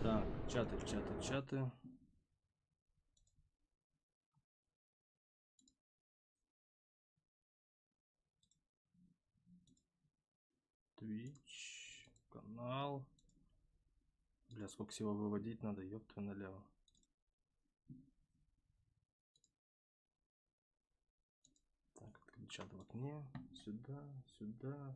Так, чаты. Twitch, канал. Бля, сколько всего выводить надо, ёпта налево. Так, открыть чат в окне. Сюда. Сюда.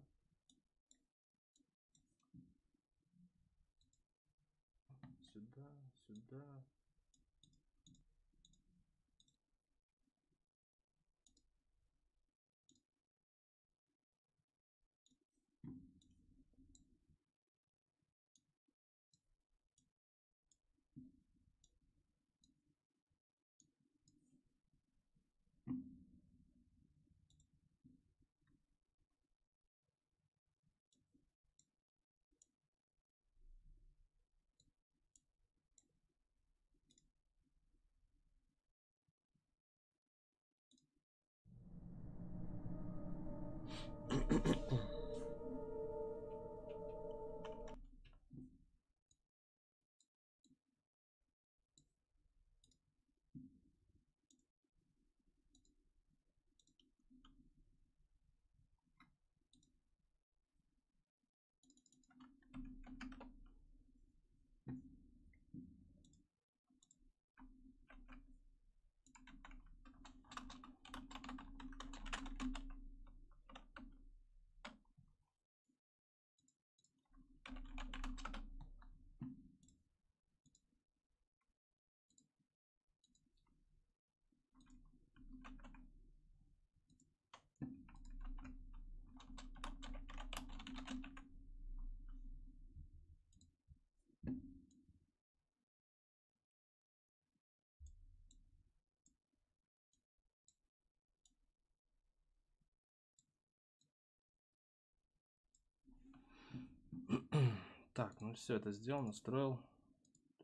Так, ну все, это сделал, настроил.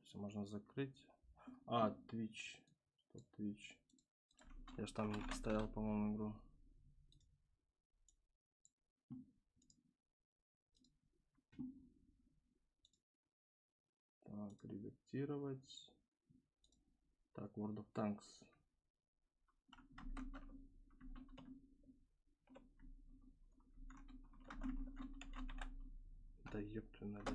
Все можно закрыть. А, Twitch. Что Twitch? Я же там не поставил, по-моему, игру. Так, редактировать. Так, World of Tanks. Да ёпту надо.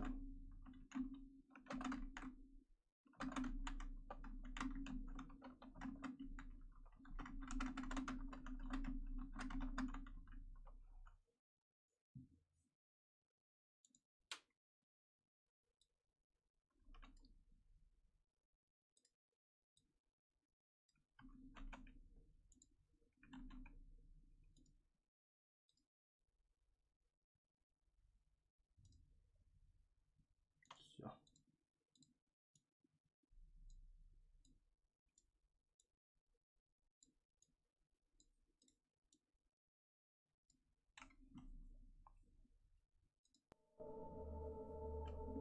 Все.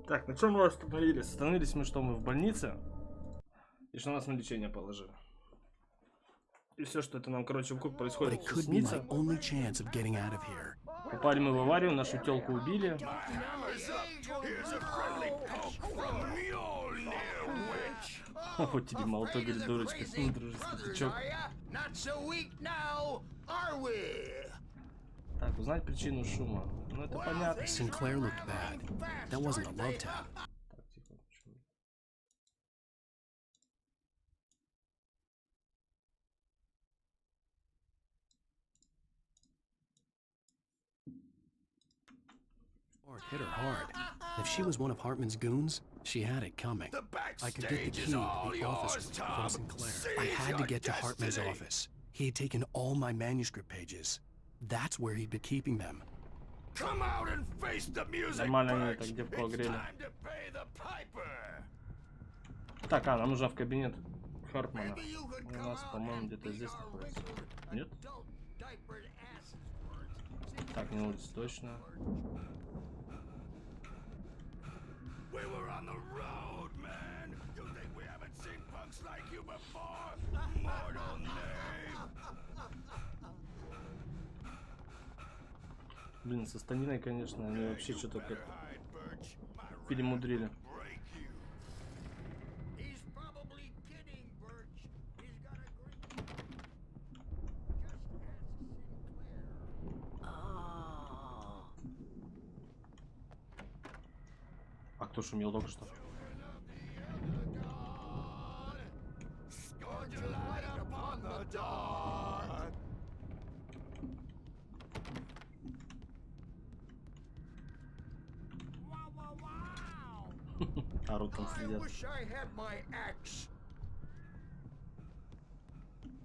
Так, на чем мы остановились? Остановились мы, что мы в больнице. И что нас на лечение положили. И все, что это нам, короче, вокруг происходит, все снится. Попали мы в аварию, нашу телку убили. Вот тебе молоток, говорит, дурочка, дружеский тычок. Так, узнать причину шума. Ну это понятно. Sinclair looked bad. That wasn't a love tap. Так, тихо, почему? Or it hit her hard. If she was one of Hartman's goons, she had it coming. I could get the key to the office from Sinclair. I had to get to Hartman's office. He had taken all my manuscript pages. That's where he'd been keeping them. Come out and face the music. Нормально они так девку огрели. Так, нам нужно в кабинет Хартмана. У нас, по-моему, где-то здесь находится. Нет? Так, не улица точно. looks like you before, mortal name. Блин, со Станиной, конечно, они вообще что-то как Hide, Birch. My перемудрили. break you. He's probably kidding, Birch. He's got a green. Just ask Sinclair. А кто шумел только что? Scourge your light upon the dawn. Wow, wow, wow! Орут там I сидят. wish I had my axe.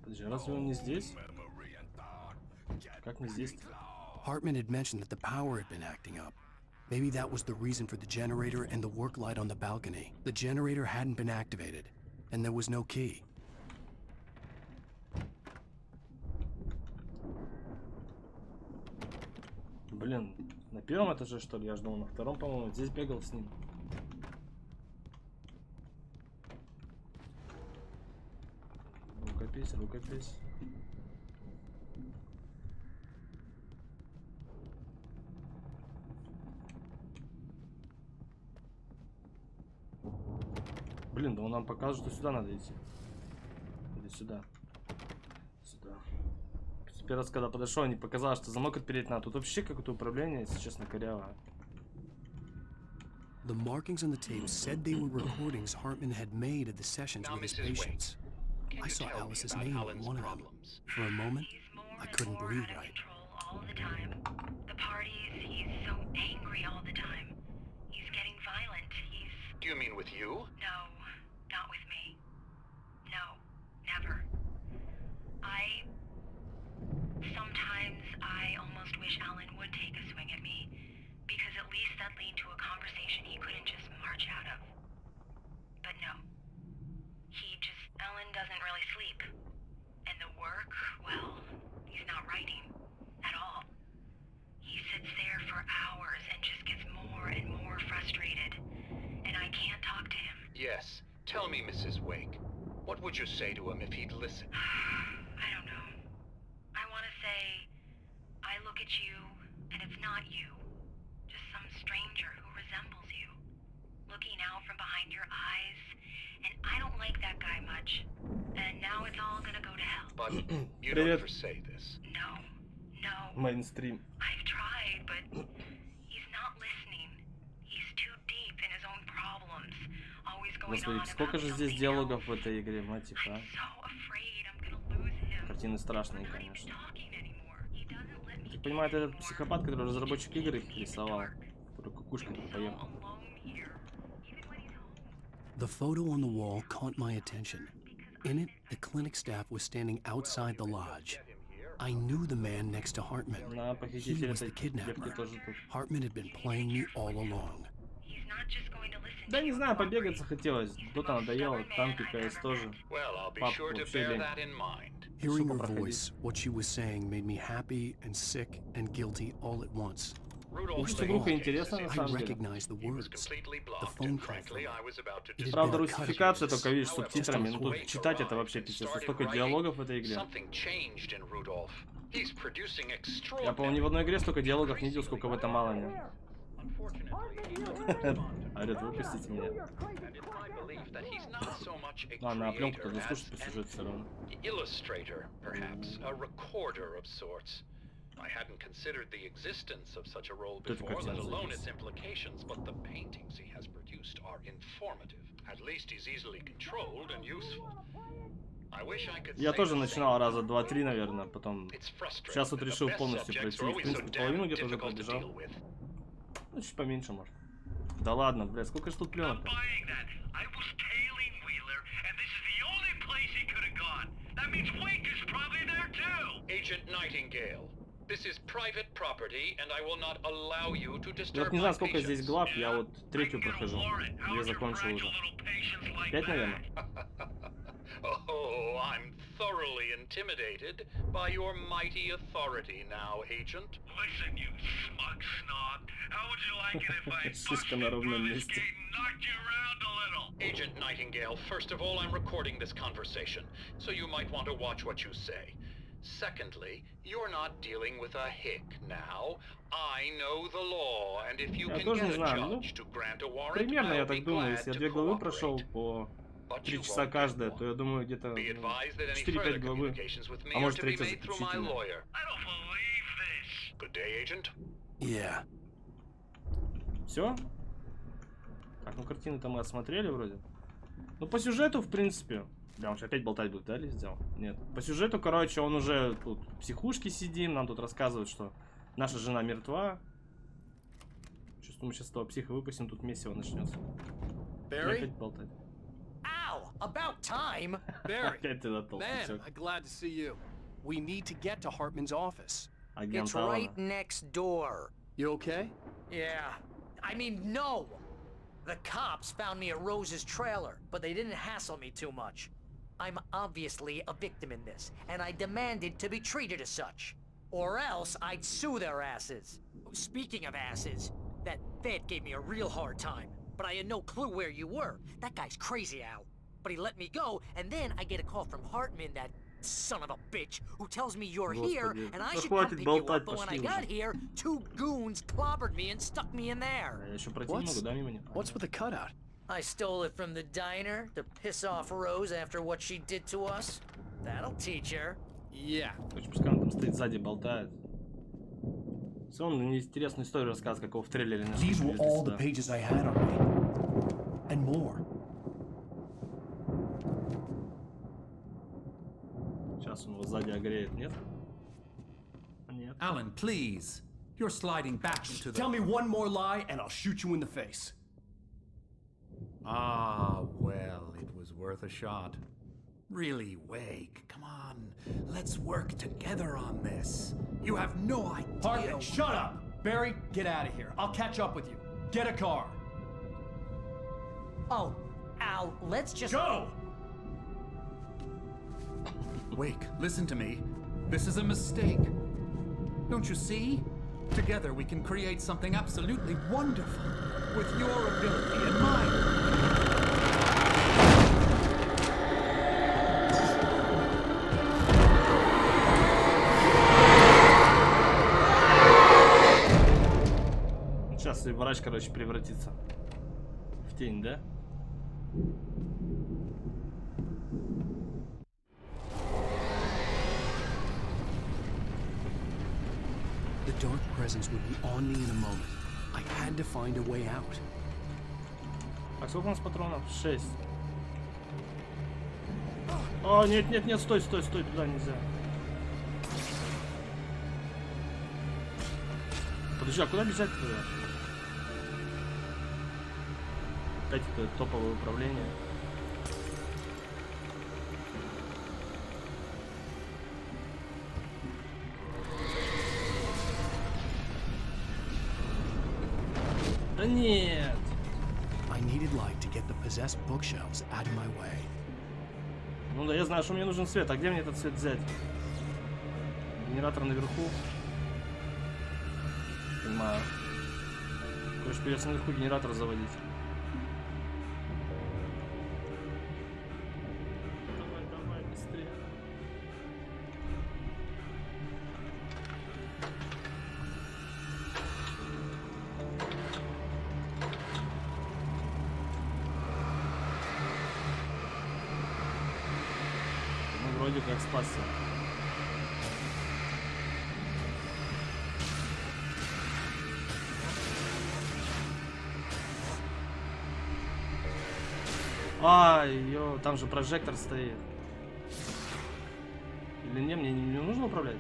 Подожди, разве он не здесь? Memory and thought. Get Как не здесь? Hartman had mentioned that the power had been acting up. Maybe that was the reason for the generator and the work light on the balcony. The generator hadn't been activated, and there was no key. Блин, на первом этаже, что ли? Я ждал на втором, по-моему. Здесь бегал с ним. Рукопись, рукопись. Блин, да он нам показывает, что сюда надо идти. Или сюда. Сюда. Первый раз, когда подошел, не показалось, что замок отпереть надо. Тут вообще какое-то управление, если честно, корявое. The markings on the tape said they were recordings Hartman had made of the sessions Now, with his Mrs. Wade, patients. Can I you saw tell me Alice's about name on Alan's one of them. problems? For a moment, He's more I and couldn't more breathe out of right. control all the time. The parties, he's so angry all the time. He's getting violent. He's... Do you mean with you? No, not with me. No, never. Sometimes I almost wish Alan would take a swing at me, because at least that lead to a conversation he couldn't just march out of. But no. Alan doesn't really sleep. And the work, well, he's not writing at all. He sits there for hours and just gets more and more frustrated. And I can't talk to him. Yes. Tell me, Mrs. Wake. What would you say to him if he'd listen? I don't know. I want to say, I look at you, and it's not you. Just some stranger who resembles you. Looking out from behind your eyes. And I don't like that guy much. And now it's all gonna go to hell. But you Привет. don't ever say this. No. No. Мейнстрим. I've tried, but he's not listening. He's too deep in his own problems. Always going Господи, on сколько about же здесь something диалогов else. в этой игре, мать их, а? I'm so afraid I'm gonna lose him. Картины страшные, We're not even конечно. talking anymore. He doesn't let me Ты понимаешь, этот психопат, который разработчик игры их рисовал, который кукушкой so поехал. alone here, even when he's home. The photo on the wall caught my attention. In it, the clinic staff was standing outside the lodge. I knew the man next to Hartman. На He похититель was the этой девки kidnapper. тоже тут. Hartman had been playing me all along. He's not just going to listen Да to не you знаю, and побегать cooperate. захотелось. Дота надоело, танки, КС тоже. Well, I'll be Pop, sure to вообще bear лень. that in mind. Hearing her проходить. voice, what she was saying made me happy and sick and guilty all at once. Rudolph Может, Lane's игруха case интересна is на I самом деле. recognized the He was words. completely blocked, phone and call frankly, from I was about to It had Правда, been cut русификация to только, видишь, с However, субтитрами. Ну тут Wake читать это arrived вообще and пиздец. started Столько writing. диалогов в этой игре. Something changed in Rudolph. He's producing Я, по-моему, ни в extraordinary. одной игре столько диалогов не видел, сколько в этом Малане. Орёт, выпустите меня. And it's my belief that he's not so much a Ладно, а пленку-то creator заслушать по as сюжету все равно. an illustrator, perhaps, a recorder of sorts. I hadn't considered the existence of such a role Тут before, let картина alone есть. its implications, but the paintings he has produced are informative. At least he's easily controlled and useful. I wish I could Я say тоже the начинал same. раза 2-3, наверное, потом... It's frustrating Сейчас вот that the решил best полностью subjects пройти. are В always so принципе, damn половину где-то уже difficult to пробежал. deal with. Ну, чуть поменьше, может. Да ладно, блядь, сколько ж тут пленок? Buying that. I was tailing Wheeler, and this is the only place he could have gone. That means Wake is probably there too. Agent Nightingale, this is private property, and I will not allow you to Я disturb вот не my знаю, сколько patients. здесь глав, я вот третью прохожу. How Я would your закончил fragile уже. little patients like 5, that? наверное. Oh, I'm thoroughly intimidated by your mighty authority now, Agent. Listen, you smug snob. How would you like it if I Шишка busted на ровном through this месте. gate and knocked you around a little? Agent Nightingale, first of all, I'm recording this conversation, so you might want to watch what you say. Secondly, you're not dealing with a hick now. I know the law, and if you Я can тоже не get a знаю, ну, judge to grant a warrant, примерно, я I'll be так думаю, glad если я to 2 главы прошел cooperate. по But 3 you часа won't get каждая, то one. я думаю где-то Be advised that any 4-5 further главы, communications with me а are может to be 3 made through my заключительная. lawyer. I don't believe this. Good day, Agent. Yeah. Все? Так, ну картины-то мы осмотрели вроде. Ну по сюжету, в принципе... Бля, он же опять болтать будет, да, или сделал? Нет. По сюжету, короче, он уже тут в психушке сидим, нам тут рассказывают, что наша жена мертва. Чувствую, мы сейчас этого психа выпустим, тут месиво начнется. И Barry? опять болтать. Ow! About time! Barry, Опять ты на толстый man, I'm glad to see you. We need to get to Hartman's office. Агент It's Алана. right next door. You okay? Yeah. I mean, no! The cops found me at Rose's trailer, but they didn't hassle me too much. I'm obviously a victim in this, and I demanded to be treated as such. Or else I'd sue their asses. Speaking of asses, that vet gave me a real hard time, but I had no clue where you were. That guy's crazy, Al. But he let me go, and then I get a call from Hartman, that son of a bitch, who tells me you're here, Господи, and I да should come хватит pick you болтать, up, but when I пошли got уже. here, 2 goons clobbered me and stuck me in there. Я еще пройти не могу, да, мимо него? What's with the cutout? I stole it from the diner to piss off Rose after what she did to us. That'll teach her. Yeah. Короче, пускай он там стоит сзади, болтает. Все, он мне интересную историю рассказывает, какого в трейлере нашли. These were привезли all the сюда. pages I had on me. And more. Сейчас он его сзади огреет, нет? Нет. Alan, please. You're sliding back into the... Tell me one more lie and I'll shoot you in the face. Ah, well, it was worth a shot. Really, Wake, come on. Let's work together on this. You have no idea... Hartman, shut up! Barry, get out of here. I'll catch up with you. Get a car. Oh, Al, let's just... Go! Wake, listen to me. This is a mistake. Don't you see? Together we can create something absolutely wonderful. With your ability and mine. Сейчас и врач, короче, превратится в тень, да? The dark presence would be on me in a moment. I had to find a way out. А сколько у нас патронов? 6. О, нет, нет, нет, стой, стой, стой, туда нельзя. Подожди, а куда бежать туда? Опять это топовое управление. Да нет! I needed light to get the possessed bookshelves out of my way. Ну да, я знаю, что мне нужен свет. А где мне этот свет взять? Генератор наверху. Понимаю. Короче, придется наверху генератор заводить. Давай, давай, быстрее. Ну, вроде как спасся. Ай, ё, там же прожектор стоит. Или не, мне не нужно управлять?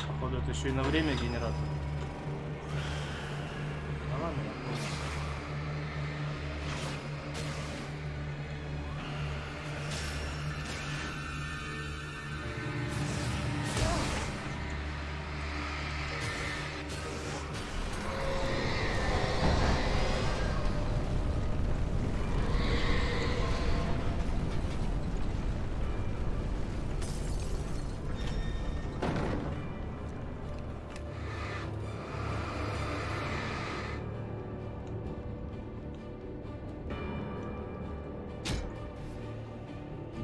Походу, это еще и на время генератор. А ладно, я понял.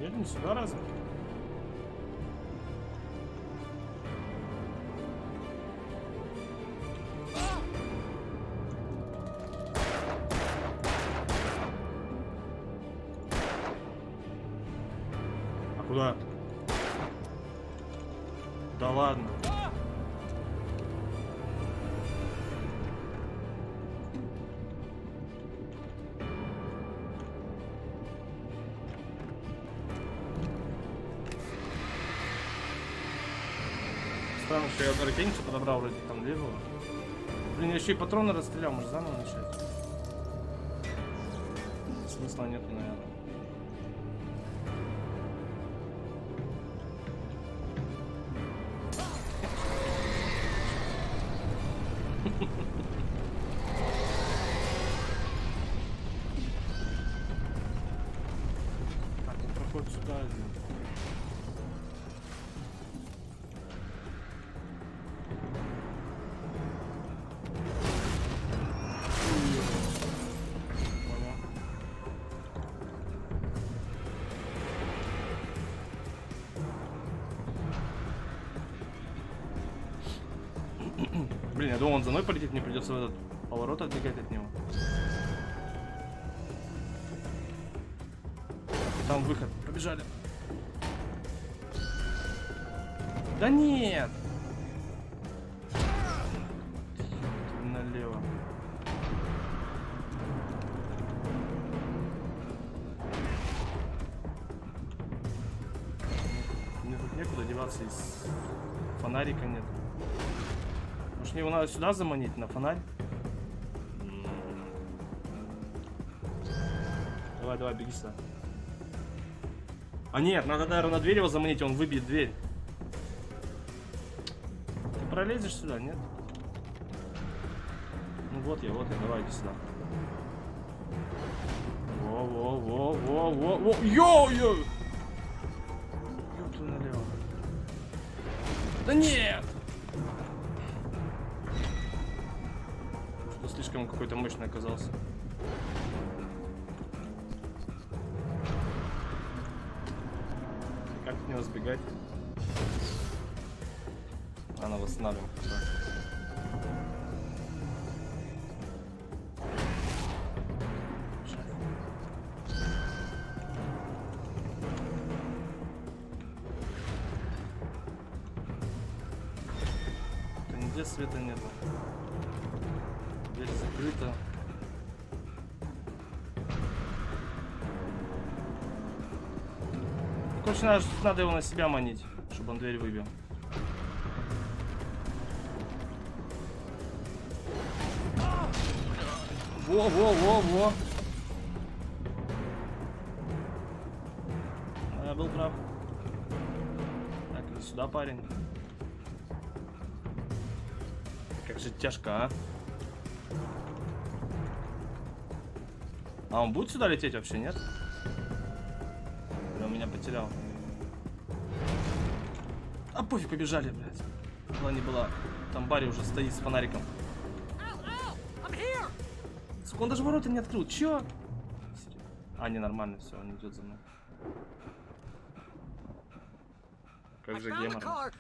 Нет, не сюда разве? А куда? Да ладно. Странно, что я одну ракетницу подобрал, вроде там две было. Блин, я еще и патроны расстрелял, может заново начать? Смысла нету, наверное. Так, он проходит сюда один. Блин, я думал, он за мной полетит, мне придется в этот поворот отбегать от него. И там выход. Побежали. Да нет! Налево. Мне тут некуда деваться, из фонарика нет. Может, его надо сюда заманить, на фонарь? Давай, давай, беги сюда. А нет, надо, наверное, на дверь его заманить, он выбьет дверь. Ты пролезешь сюда, нет? Ну вот я, давай, иди сюда. Во-во-во-во-во-во. Йо-йо! Ёпту налево. Да нет! Что-то слишком какой-то мощный оказался. Как от него сбегать? Ладно, восстанавливаем. Да нигде света нету. Дверь закрыта. Короче, надо его на себя манить, чтобы он дверь выбил. Во-во-во-во. Я был прав. Так, иди сюда, парень. Как же тяжко, а? А он будет сюда лететь вообще, нет? Или он меня потерял? А пофиг, побежали, блядь. Была не была. Там Барри уже стоит с фонариком. Сука, он даже ворота не открыл. Чё? А, не, нормально, все, он идет за мной. Как же гемор.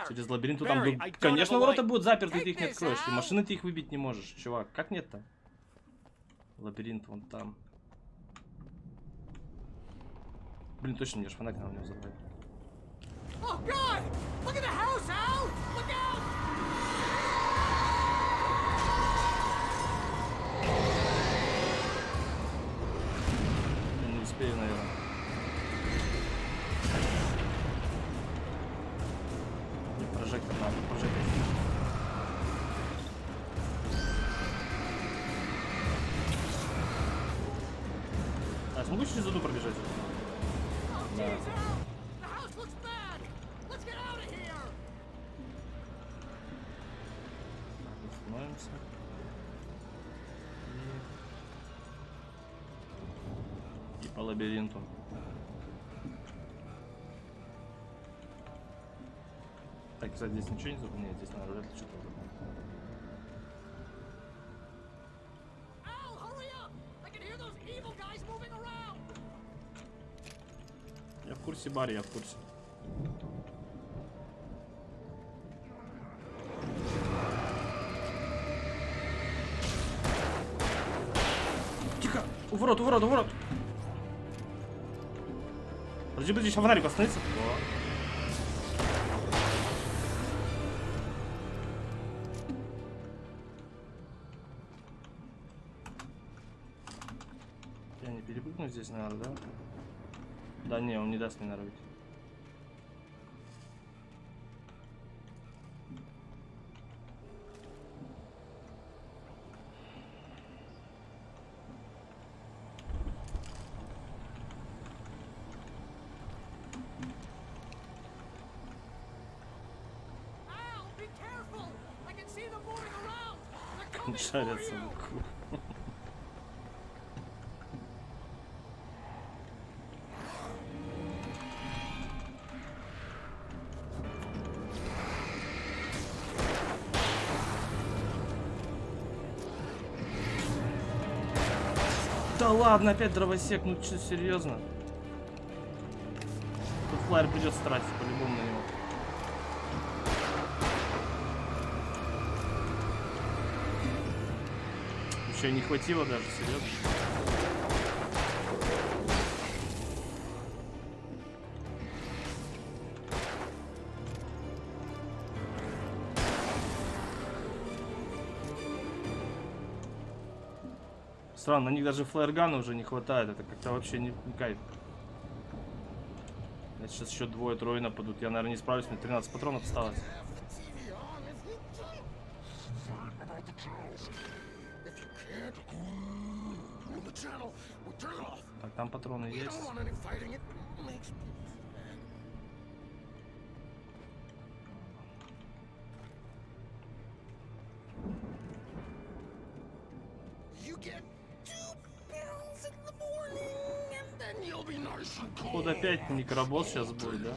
Через лабиринт там, конечно, ворота будут заперты, ты их не откроешь. И машины ты их выбить не можешь, чувак. Как нет-то? Лабиринт вон там. Блин, точно мне же фонарик надо у него забрать. Не успею, наверное. Мне прожектор надо, прожектор. А, смогу через одну пробежать? Да. Остановимся. И по лабиринту. Так, кстати, здесь ничего не забыл? Нет, здесь, наверное, вряд ли что-то забыл. В курсе, Барри, я в курсе. Тихо! У ворот, у ворот, у ворот! Подожди, подожди, сейчас фонарик остановится. Я не перепрыгну здесь, наверное, да? Да не, он не даст мне норовить. Шарятся вокруг. Да ладно, опять дровосек, ну что, серьезно? Тут флайер придется тратить по-любому на него. Еще не хватило даже, серьезно. Странно, на них даже флайергана уже не хватает. Это как-то вообще не кайф. Сейчас еще двое-трое нападут. Я, наверное, не справлюсь. Мне 13 патронов осталось. Так, там патроны есть. Вот опять микробосс сейчас будет, да?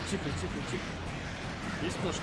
Тихо, тихо, тихо. Есть флешка?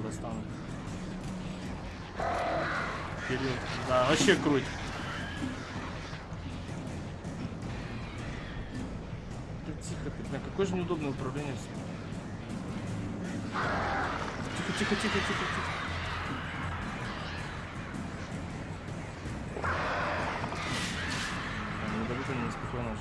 Достану. Вперед. Да, вообще круть. Тихо, блин, какое же неудобное управление все. Тихо, тихо, тихо, тихо, тихо. Не дадут они неспокойно жить.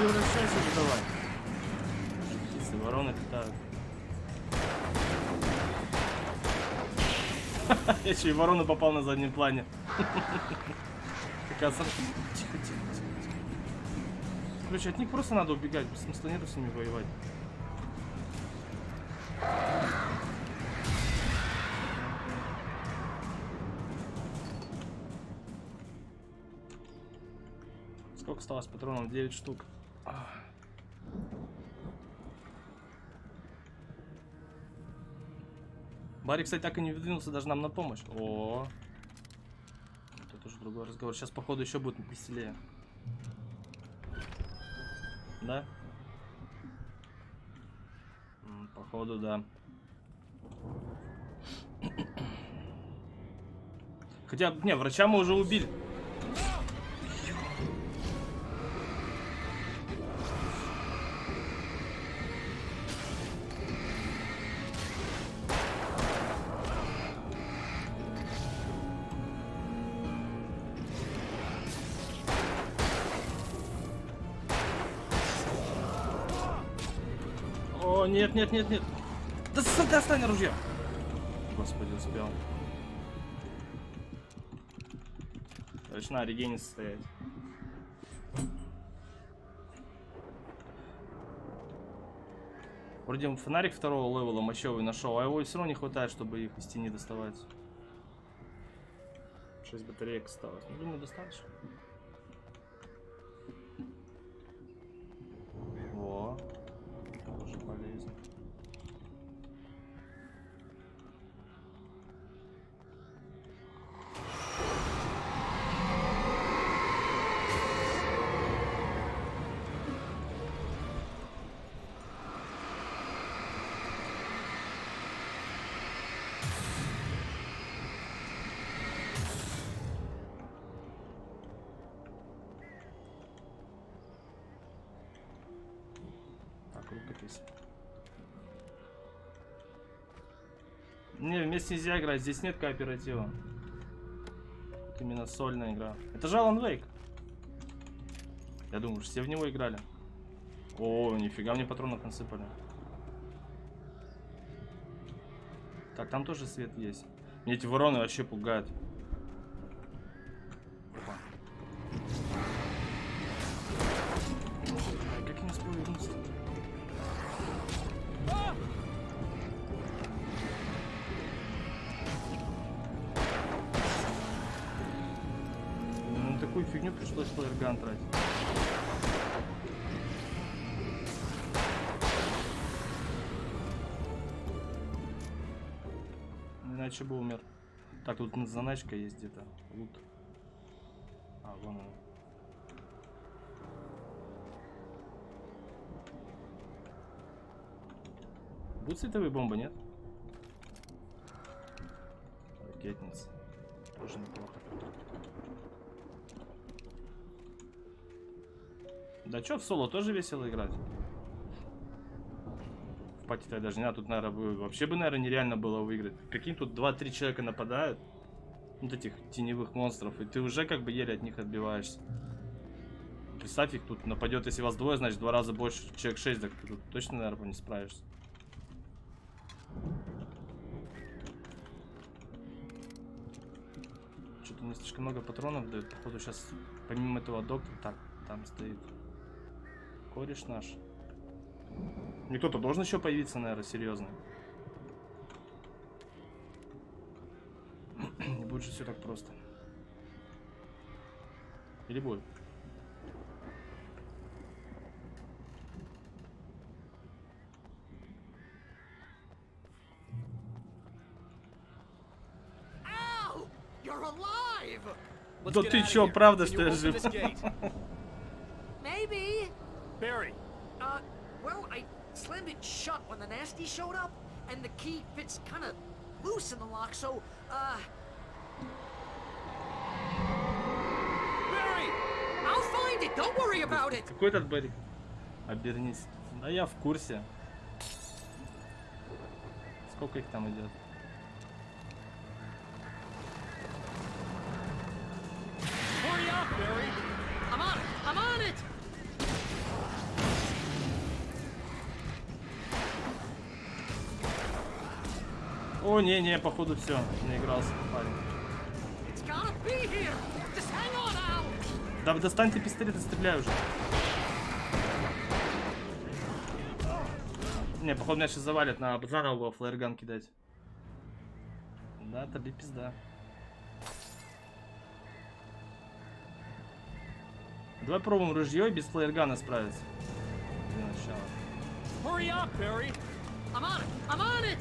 Возвращайся, давай. Если вороны летают. Я еще и ворону попал на заднем плане. Тихо, тихо, тихо. Короче, от них просто надо убегать. Смысла нету с ними воевать. Сколько осталось патронов? 9 штук. Барри, кстати, так и не выдвинулся даже нам на помощь. О, это уже другой разговор. Сейчас, походу, еще будет веселее. Да? Походу, да. Хотя, не, врача мы уже убили. О, нет, нет, нет, нет. Да достань ружье. Господи, успел. Короче, на регене стоять. Вроде фонарик второго левела мощевый нашел, а его все равно не хватает, чтобы их из тени доставать. 6 батареек осталось. Ну, думаю, достаточно. Во. Тоже полезно. Рукопись. Не, вместе нельзя играть, здесь нет кооператива. Это именно сольная игра. Это же Alan Wake. Я думаю, что все в него играли. О, нифига мне патронов насыпали. Так, там тоже свет есть. Мне эти вороны вообще пугают. Опа. Ай, как я не успел вернуться? Ну, такую фигню пришлось флэрган тратить. Иначе бы умер. Так, тут заначка есть где-то. Лут. А, вон он. Будут световые бомбы, нет? Ракетница. Тоже неплохо. Да чё, в соло тоже весело играть? В пати-то даже не надо, тут, наверное, вообще бы, наверное, нереально было выиграть. Прикинь, тут 2-3 человека нападают. Вот этих теневых монстров, и ты уже как бы еле от них отбиваешься. Представь, их тут нападет, если вас двое, значит, в 2 раза больше, человек 6, так ты тут точно, наверное, не справишься. Что-то не слишком много патронов дают. Походу сейчас помимо этого доктора. Так, там стоит кореш наш. Не кто-то должен еще появиться, наверное, серьезно. Не будет же все так просто. Или будет? Да ты чё, правда, что я жив? Maybe. Barry, Well, I slammed it shut when the nasty showed up, and the key fits kind of loose in the lock, so, Barry! I'll find it. Don't worry about it. Какой этот Берик? Обернись. Да я в курсе. Сколько их там идет? Hurry up, Barry! I'm on it. I'm on it. О, не, походу все, наигрался парень. It's gotta be here. Just hang on, Al. Да достань ты пистолет и стреляй уже. Не, походу меня сейчас завалят, на заново было флэрган кидать. Да, тобі пизда. Давай пробуем ружье и без флэргана справиться. Для начала. Hurry up, Barry! I'm on it. I'm on it.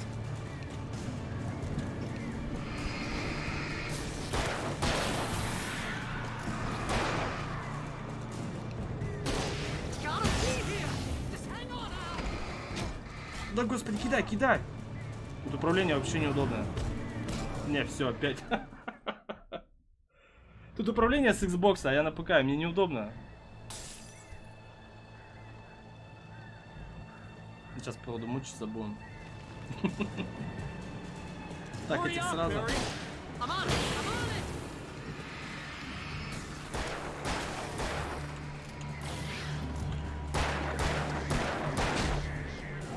It's gotta be here. Just hang on, Al. Да господи, кидай, кидай! Тут управление вообще неудобное. Не, все, опять. Тут управление с Xbox, а я на ПК, мне неудобно. Сейчас, походу, мучиться будем. Так, Hurry этих up, сразу. Barry! I'm on it. I'm on it.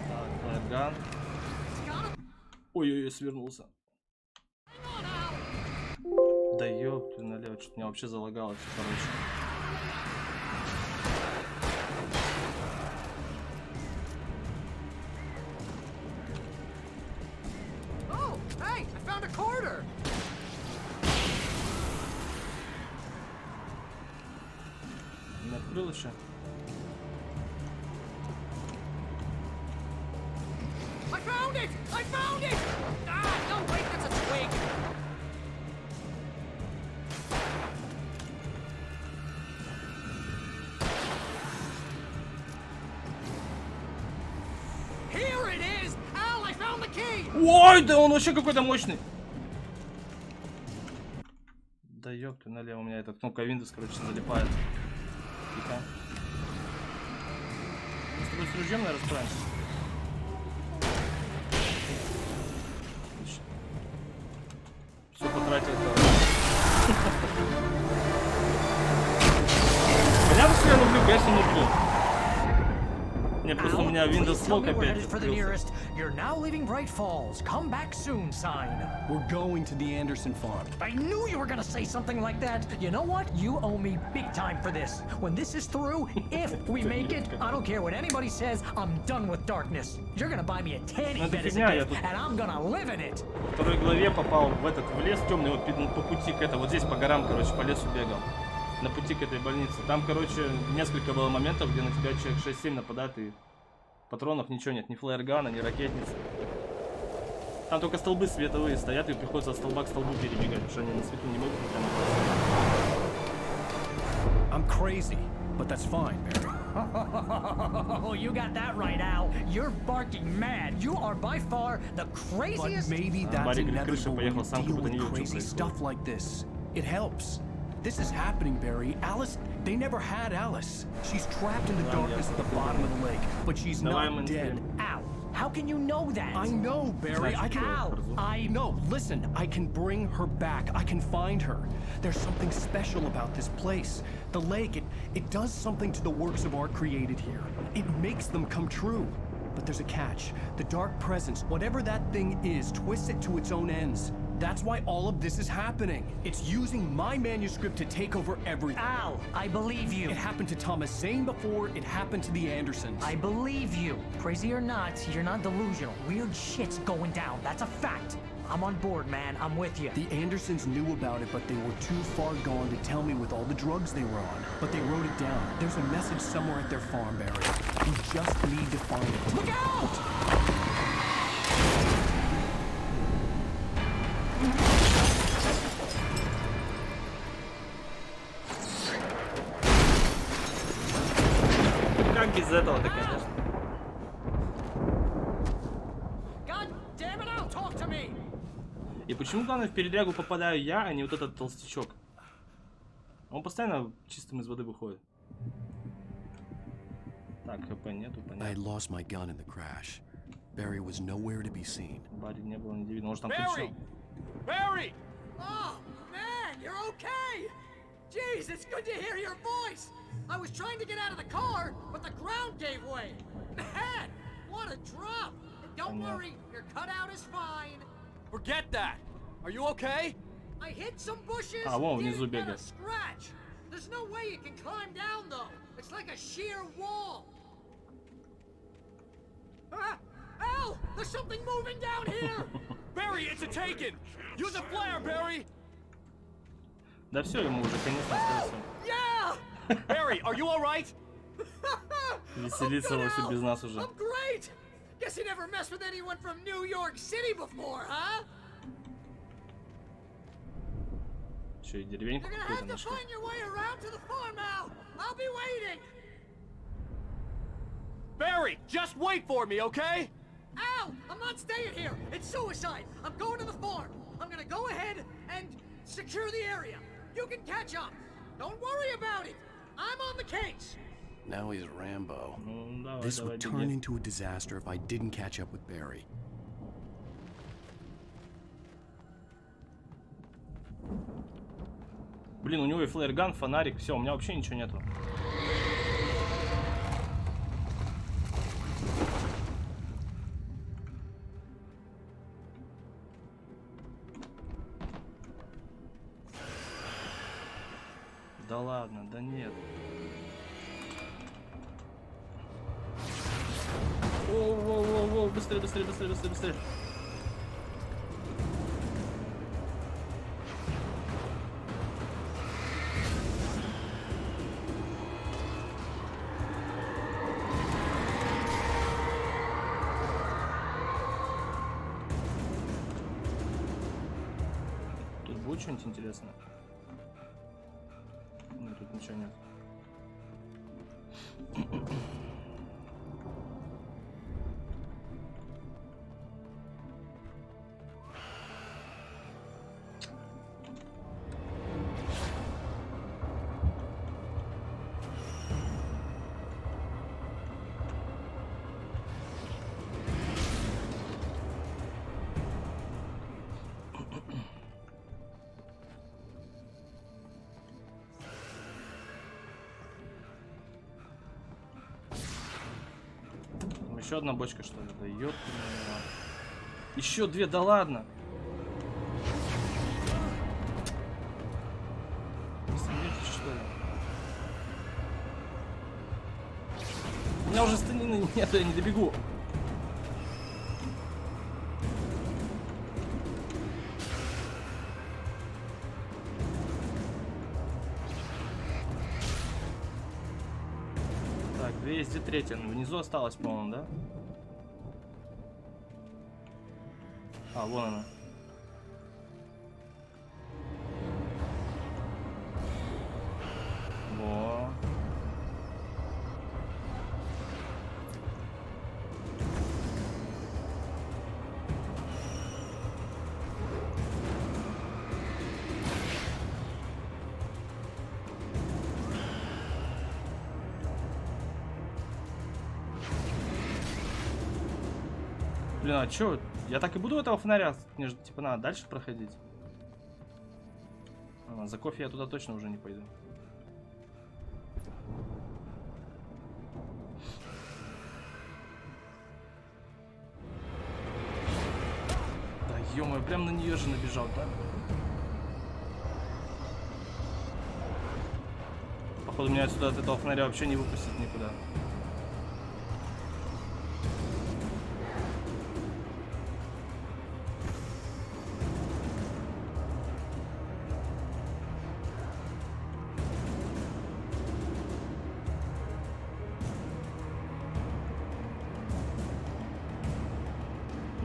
Так. флеерган. Ой-ой-ой, свернулся. Да ёп, ты налево, что-то меня вообще залагало, все, короче. Oh, hey, I found a quarter. Не открыл еще. I found it! I found it! Ah, no, wait, that's a twig. Here it is! Al, I found the key! Ой, да он вообще какой-то мощный. Да ёп, ты налево, у меня эта кнопка Windows, короче, залипает. Тихо. Мы с тобой с ружьем, наверное, справимся. Все потратил. Понятно, что я люблю, конечно, люблю. Не, просто у меня Windows Smoke опять открылся. You're now leaving Bright Falls. Come back soon, sign. We're going to the Anderson farm. I knew you were gonna say something like that. You know what? You owe me big time for this. When this is through, if we make it, I don't care what anybody says, I'm done with darkness. You're gonna buy me a tanning Ну, это bed as a фигня, я gift, тут- and I'm gonna live in it. В второй главе попал в этот в лес темный, вот по пути к этому, вот здесь по горам, короче, по лесу бегал. На пути к этой больнице. Там, короче, несколько было моментов, где на тебя человек 6-7 нападает, и патронов ничего нет, ни флеергана, ни ракетницы. Там только столбы световые стоят, и приходится от столба к столбу перебегать, потому что они на свету не могут прямо. I'm crazy, but that's fine, Barry. Oh, you got that right, Al. You're barking mad. You are by far the But craziest. maybe that's Барри говорит, крыша inevitable when поехала you сам, как deal будто не with видел, что crazy происходит. stuff like this. It helps. This is happening, Barry. Alice, they never had Alice. She's trapped in the darkness at the bottom of the lake, but she's Давай not мы dead. Al, how can you know that? I know, Barry. I can. Al, I No, listen. I can bring her back. I can find her. There's something special about this place. The lake, it does something to the works of art created here. It makes them come true. But there's a catch. The dark presence, whatever that thing is, twists it to its own ends. That's why all of this is happening. It's using my manuscript to take over everything. Al, I believe you. It happened to Thomas Zane before, it happened to the Andersons. I believe you. Crazy or not, you're not delusional. Weird shit's going down. That's a fact. I'm on board, man. I'm with you. The Andersons knew about it, but they were too far gone to tell me with all the drugs they were on. But they wrote it down. There's a message somewhere at their farm, Barry. You just need to find it. Look out! Как без этого-то, конечно. God damn it, Al, talk to me! И почему, главное, в передрягу попадаю я, а не вот этот толстячок? Он постоянно чистым из воды выходит. Так, ХП нету, I had понятно. lost my gun in the crash. Barry was nowhere to be seen. Барри не было, не видно. Может, там Barry! кричал. Barry! Oh, man, you're okay! Jeez, it's good to hear your voice! I was trying to get out of the car, but the ground gave way! Man, what a drop! And don't worry, your cutout is fine. Forget that. Are you okay? I hit some bushes, А, вон внизу didn't get a бегает. scratch. There's no way you can climb down, though. It's like a sheer wall. Ah! Al! There's something moving down here! Barry, it's a taken. Use a flare, Barry. Да все, ему уже конец остался. Yeah! Barry, are you all right? Веселиться вообще без нас уже. I'm great! Guess you never messed with anyone from New York City before, huh? Че, и деревеньку You're gonna какую-то have to нашли. find your way around to the farm, Al! I'll be waiting! Barry, just wait for me, okay? Al! I'm not staying here! It's suicide! I'm going to the farm! I'm gonna go ahead and secure the area! You can catch up! Don't worry about it! I'm on the case! Now he's Rambo. Ну, давай, This давай, would turn беги. into a disaster if I didn't catch up with Barry. Блин, у него и флеерган, фонарик, все, у меня вообще ничего нету. Да ладно, да нет. Воу, быстрее, быстрее, быстрее, быстрее, быстрее. Тут будет что-нибудь интересное? Нет, тут ничего нет. Еще одна бочка, что ли? Да ёпта. Еще две, да ладно. Вы смеетесь, что ли? У меня уже станины нет, я не добегу. Так, две есть, где третья? Ну, внизу осталось, по-моему, да? А, вон она. Во. Блин, а чё? Я так и буду этого фонаря? Мне же, типа, надо дальше проходить. А, за кофе я туда точно уже не пойду. Да ё-моё, прям на нее же набежал, да? Походу, меня отсюда от этого фонаря вообще не выпустит никуда.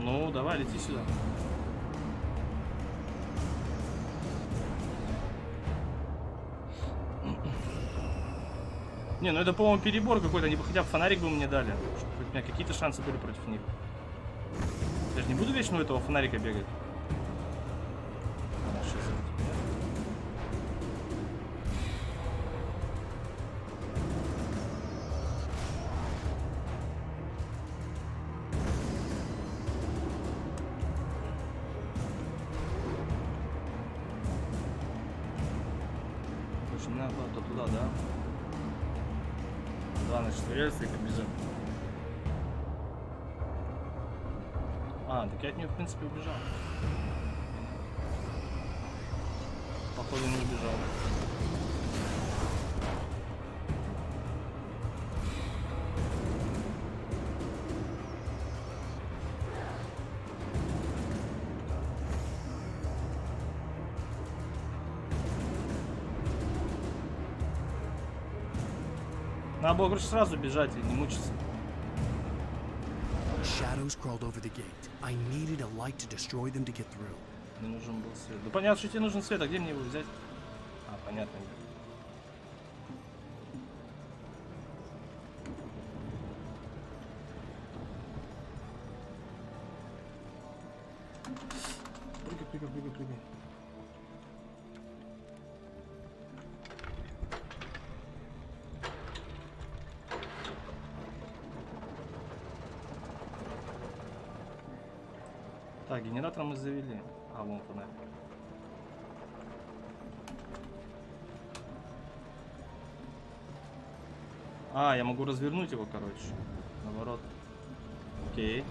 Ну, давай, лети сюда. Не, ну это, по-моему, перебор какой-то. Они бы хотя бы фонарик бы мне дали. Чтобы у меня какие-то шансы были против них. Я же не буду вечно у этого фонарика бегать. А, сейчас я... Слушай, мне надо куда-то туда, да? Да, значит, рельсы и побежим. А, так я от нее, в принципе, убежал. Походу, не убежал. Надо было, короче, сразу бежать и не мучиться. Shadows crawled over the gate. I needed a light to destroy them to get through. Мне нужен был свет. Да понятно, что тебе нужен свет, а где мне его взять? А, понятно. Прыгай, прыгай, прыгай, прыгай. Так, генератор мы завели. А, вон фонарь. А, я могу развернуть его, короче. Наоборот. Окей.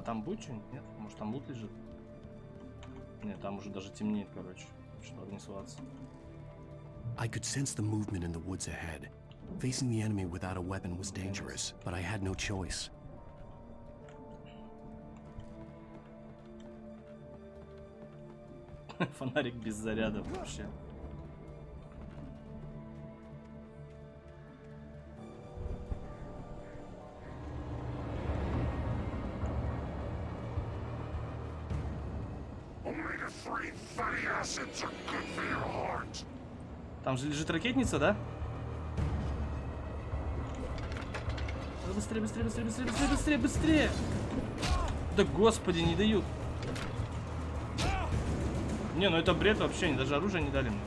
А там будет что-нибудь? Нет? Может там лут лежит? Нет, там уже даже темнеет, короче. Что надо не суваться. I could sense the movement in the woods ahead. Facing the enemy without a weapon was dangerous, but I had no choice. Фонарик без заряда вообще. Там же лежит ракетница, да? Ой, быстрее, быстрее, быстрее, быстрее, быстрее, быстрее, быстрее! Да господи, не дают. Не, ну это бред вообще, они даже оружие не дали мне.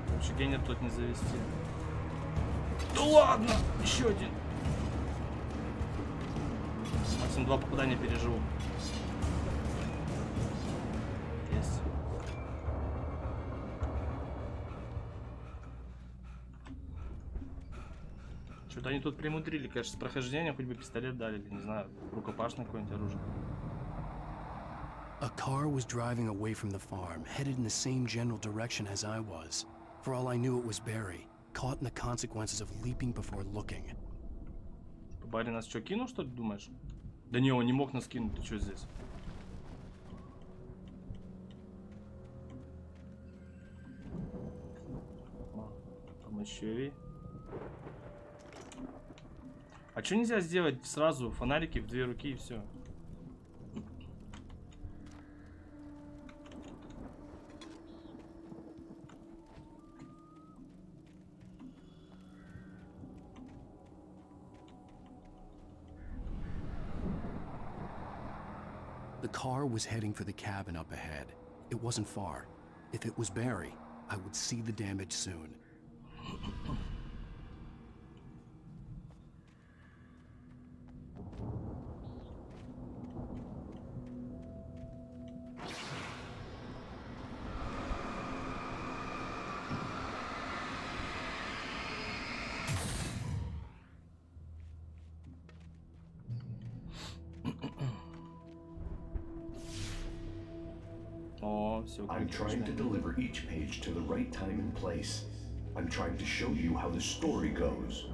Короче, гейнер тут не завести. Да ладно! Еще один. Максимум 2 попадания переживу. Есть. Что-то они тут примудрили, конечно, с прохождением, хоть бы пистолет дали, или, не знаю, рукопашное какое-нибудь оружие. A car was driving away from the farm, headed in the same general direction as I was. For all I knew, it was Barry, caught in the consequences of leaping before looking. Барри нас что, кинул, что ли, думаешь? Да не, он не мог нас кинуть, ты что здесь? Там еще и... А что нельзя сделать сразу фонарики в 2 руки и все? The car was heading for the cabin up ahead. It wasn't far. If it was Barry, I would see the damage soon. I'm trying to deliver each page to the right time and place. I'm trying to show you how the story goes.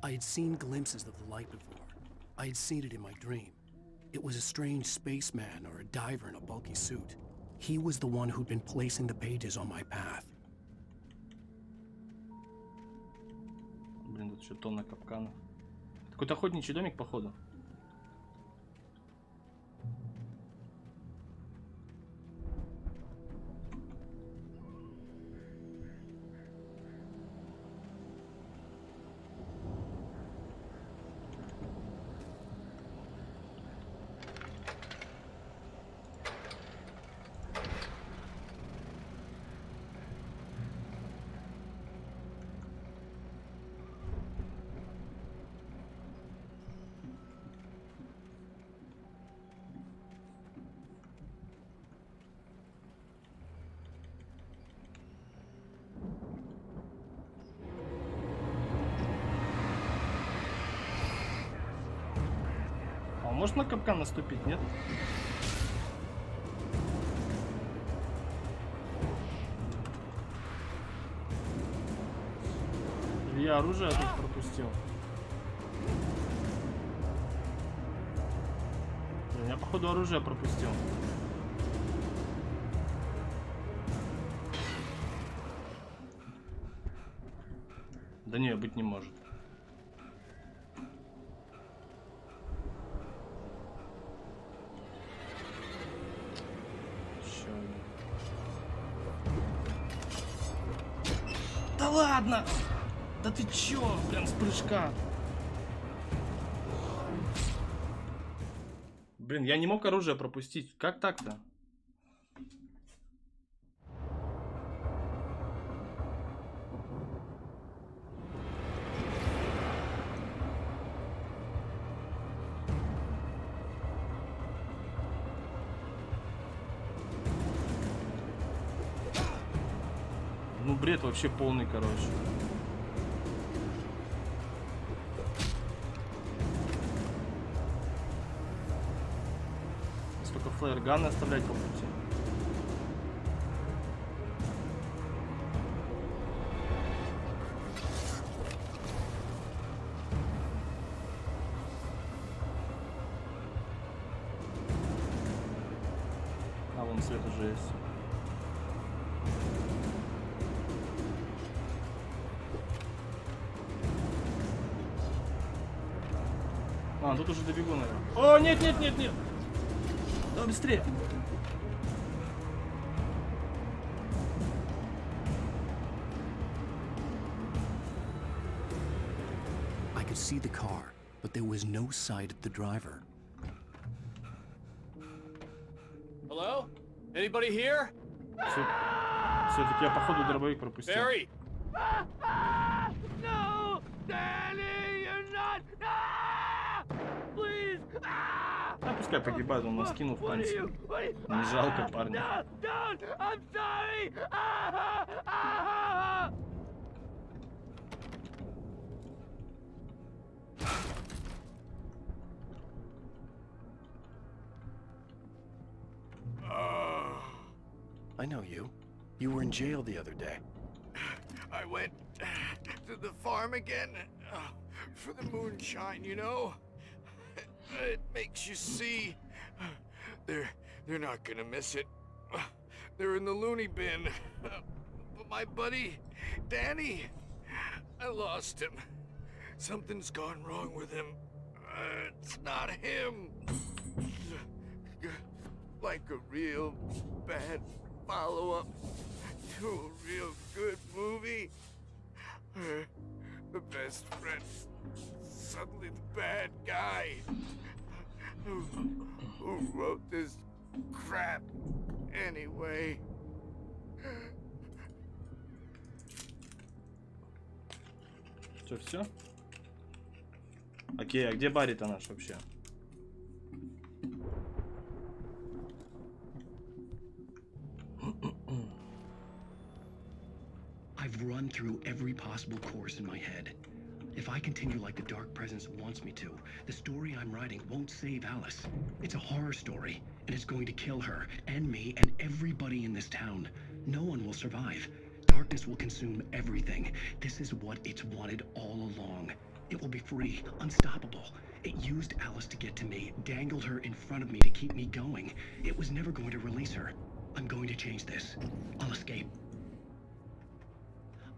I had seen glimpses of the light before. I had seen it in my dream. It was a strange spaceman or a diver in a bulky suit. He was the one who'd been placing the pages on my path. Блин, тут еще тонна капканов. Какой-то охотничий домик, походу. Может на капкан наступить, нет? Или я оружие тут пропустил? Я, походу, оружие пропустил. Да не, быть не может. Да ладно! Да ты чё, прям с прыжка? Блин, я не мог оружие пропустить. Как так-то? бред вообще полный, короче. Столько флеер-ганы оставлять по пути. А вон свет уже есть. А, тут уже добегу, наверное. О, нет, нет, нет, нет! Давай быстрее! I could see the car, but there was no sight of the driver. Hello? Anybody here? Все-таки я походу дробовик пропустил. Barry! No! Danny, you're not! Ah! Please! Ah! А пускай погибает, он нас кинул в панцирь. Не жалко парня. No, don't! I'm sorry! Ah! Ah! I know you. You were in jail the other day. I went to the farm again for the moonshine, you know? It makes you see. They're not gonna miss it. They're in the loony bin. But my buddy, Danny, I lost him. Something's gone wrong with him. It's not him. Like a real bad follow-up to a real good movie. The best friend, suddenly the bad guy. Who wrote this crap anyway? Что, все? Окей, а где Барри-то наш вообще? I've run through every possible course in my head. If I continue like the Dark Presence wants me to, the story I'm writing won't save Alice. It's a horror story, and it's going to kill her, and me, and everybody in this town. No one will survive. Darkness will consume everything. This is what it's wanted all along. It will be free, unstoppable. It used Alice to get to me, dangled her in front of me to keep me going. It was never going to release her. I'm going to change this. I'll escape.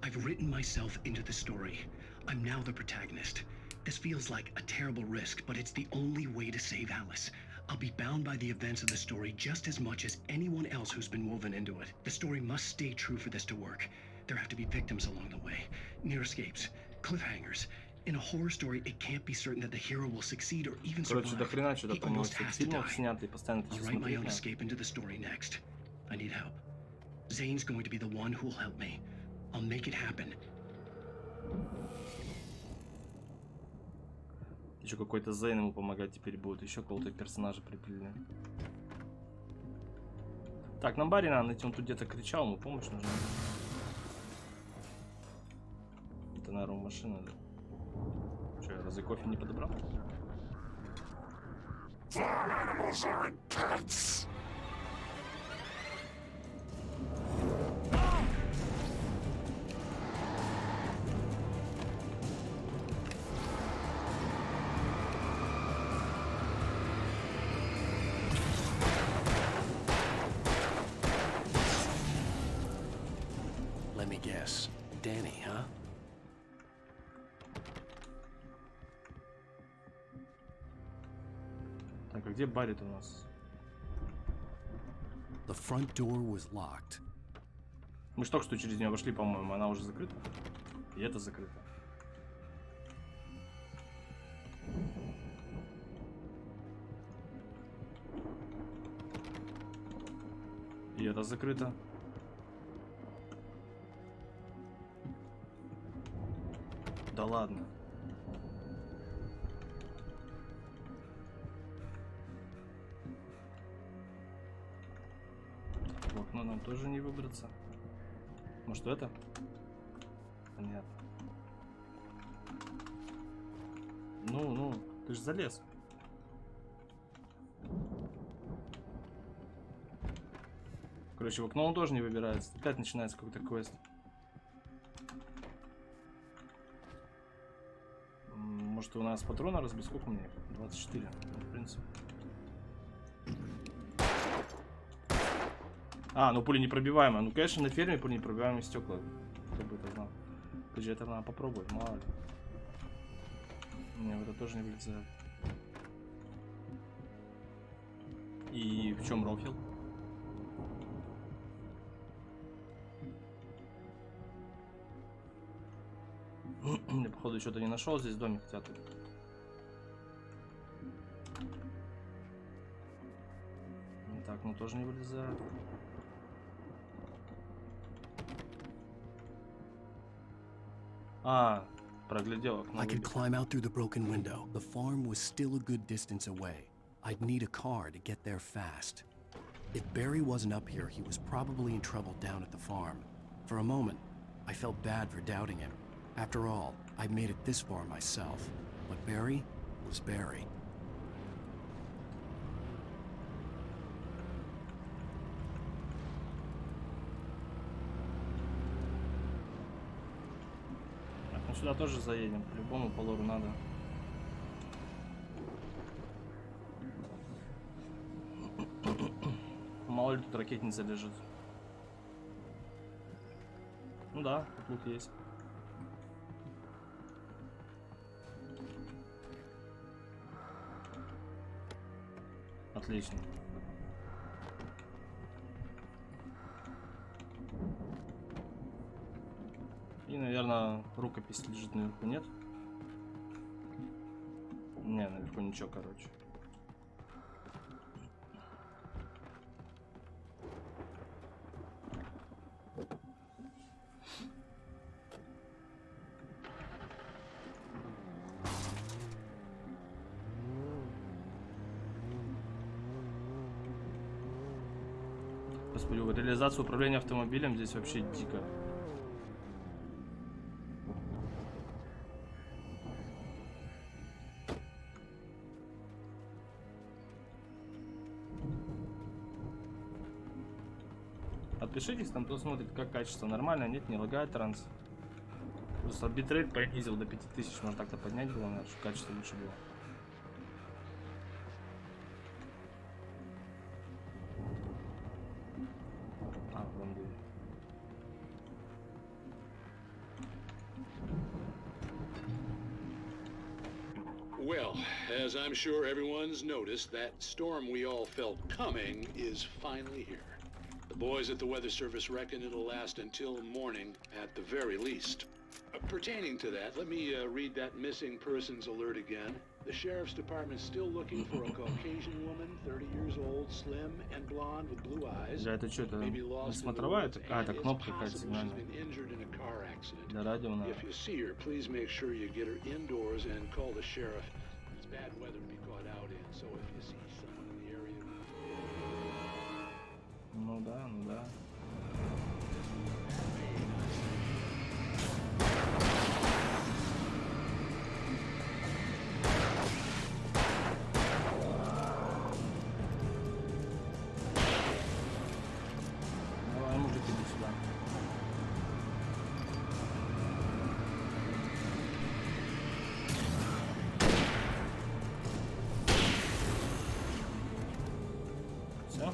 I've written myself into the story. I'm now the protagonist. This feels like a terrible risk, but it's the only way to save Alice. I'll be bound by the events of the story just as much as anyone else who's been woven into it. The story must stay true for this to work. There have to be victims along the way, near escapes, cliffhangers. In a horror story, it can't be certain that the hero will succeed or even survive. Короче, до хрена что-то He там almost has to фильмов die. снято и постоянно I'll это write my own смотреть. escape into the story next. I need help. Zane's going to be the one who'll help me. I'll make it happen. Еще какой-то Зейн ему помогать теперь будет. Еще какого-то персонажа приплели. Так, нам Барри надо найти. Он тут где-то кричал, ему помощь нужна. Это, наверное, машина, да? Че, я разве кофе не подобрал? Let me guess. Danny, huh? Так, а где Барри-то у нас? The front door was locked. Мы же только что через нее вошли, по-моему. Она уже закрыта. И это закрыто. И это закрыто. Да ладно. В окно нам тоже не выбраться. Может, это? Понятно. Ну, ты же залез. Короче, в окно он тоже не выбирается. Опять начинается какой-то квест. Может, у нас патрона разбить? Сколько мне? 24. Ну, в принципе. А, ну пули непробиваемые. Ну, конечно, на ферме пули непробиваемые стекла. Кто бы это знал. Подожди, это надо попробовать, мало ли. Не, вот это тоже не вылезает. И в чем рофил? Я, походу, что-то не нашел здесь в доме, хотя тут. Так, ну тоже не вылезает. А, проглядел окно. I could climb out through the broken window. The farm was still a good distance away. I'd need a car to get there fast. If Barry wasn't up here, he was probably in trouble down at the farm. For a moment, I felt bad for doubting him. After all, I made it this far myself. But Barry was Barry. Так, ну сюда тоже заедем. По-любому по лору надо. Мало ли тут ракетница лежит. Ну да, тут лут есть. Отлично. И, наверное, рукопись лежит наверху, нет? Не, наверху ничего, короче. Господи, реализация управления автомобилем здесь вообще дико. Отпишитесь, там кто смотрит, как качество. Нормально, нет, не лагает транс. Просто битрейт понизил до 5000, можно так-то поднять было, надо, чтобы качество лучше было. Well, as I'm sure everyone's noticed, that storm we all felt coming is finally here. The boys at the Weather Service reckon it'll last until morning at the very least. Pertaining to that, let me read that missing persons alert again. The Sheriff's Department's still looking for a Caucasian woman, 30 years old, slim and blonde with blue eyes. Да, это что, это смотровая? Это кнопка какая-то сигнальная. Для радио надо. If you see her, please make sure you get her indoors and call the sheriff. It's bad weather to be caught out in, so if you see someone in the area... Ну да, ну да. Давай, мужик, иди сюда. Все?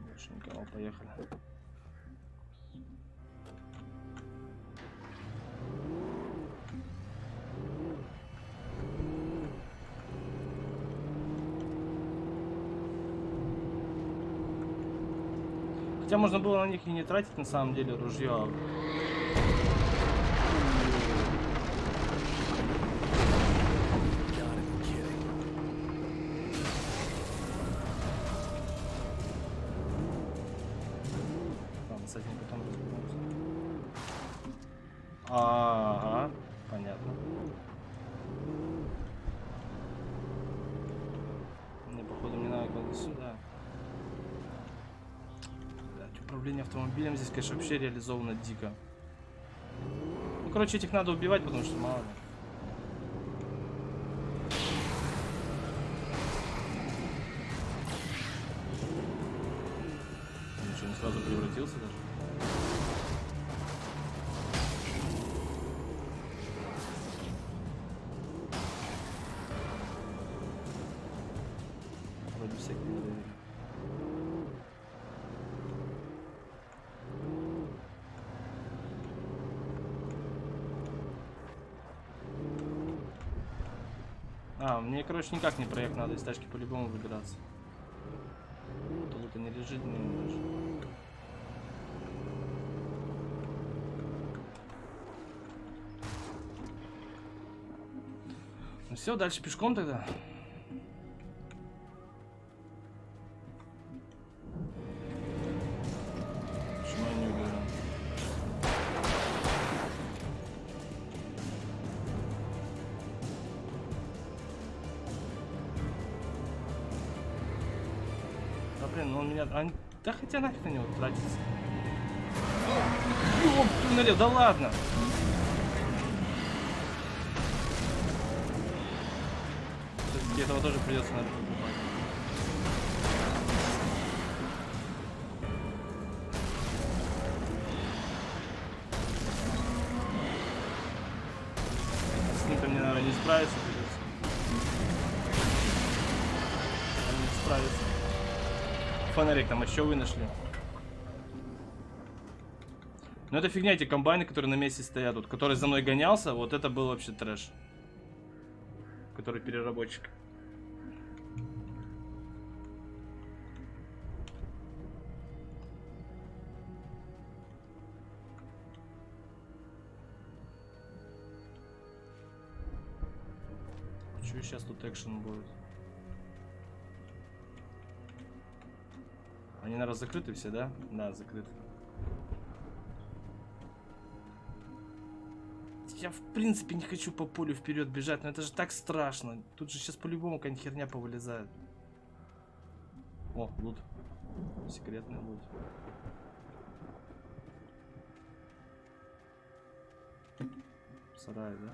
Больше никого, поехали. Хотя можно было на них и не тратить на самом деле ружье. Ладно, с этим потом разберемся. Ага, понятно. Управление автомобилем здесь, конечно, вообще реализовано дико. Ну, короче, этих надо убивать, потому что мало ли. Ничего, не сразу превратился даже. Вроде всякие проверили. А, мне, короче, никак не проехать, надо из тачки по-любому выбираться. Тут не лежит, не лежит. Ну все, дальше пешком тогда. Почему я не уверен? Да блин, ну он меня... Да хотя нафиг на него тратится. Ёп, ты налево, да ладно! Все-таки этого тоже придется надо покупать. С ним-то мне, наверное, не справиться придется. Не справиться. Фонарик там еще вы нашли. Ну это фигня, эти комбайны, которые на месте стоят, вот, который за мной гонялся, вот это был вообще трэш. Который переработчик. Чё сейчас тут экшен будет? Они, наверное, закрыты все, да? Да, закрыты. Я, в принципе, не хочу по полю вперед бежать, но это же так страшно. Тут же сейчас по-любому какая-нибудь херня повылезает. О, лут. Секретный лут. Сарай, да?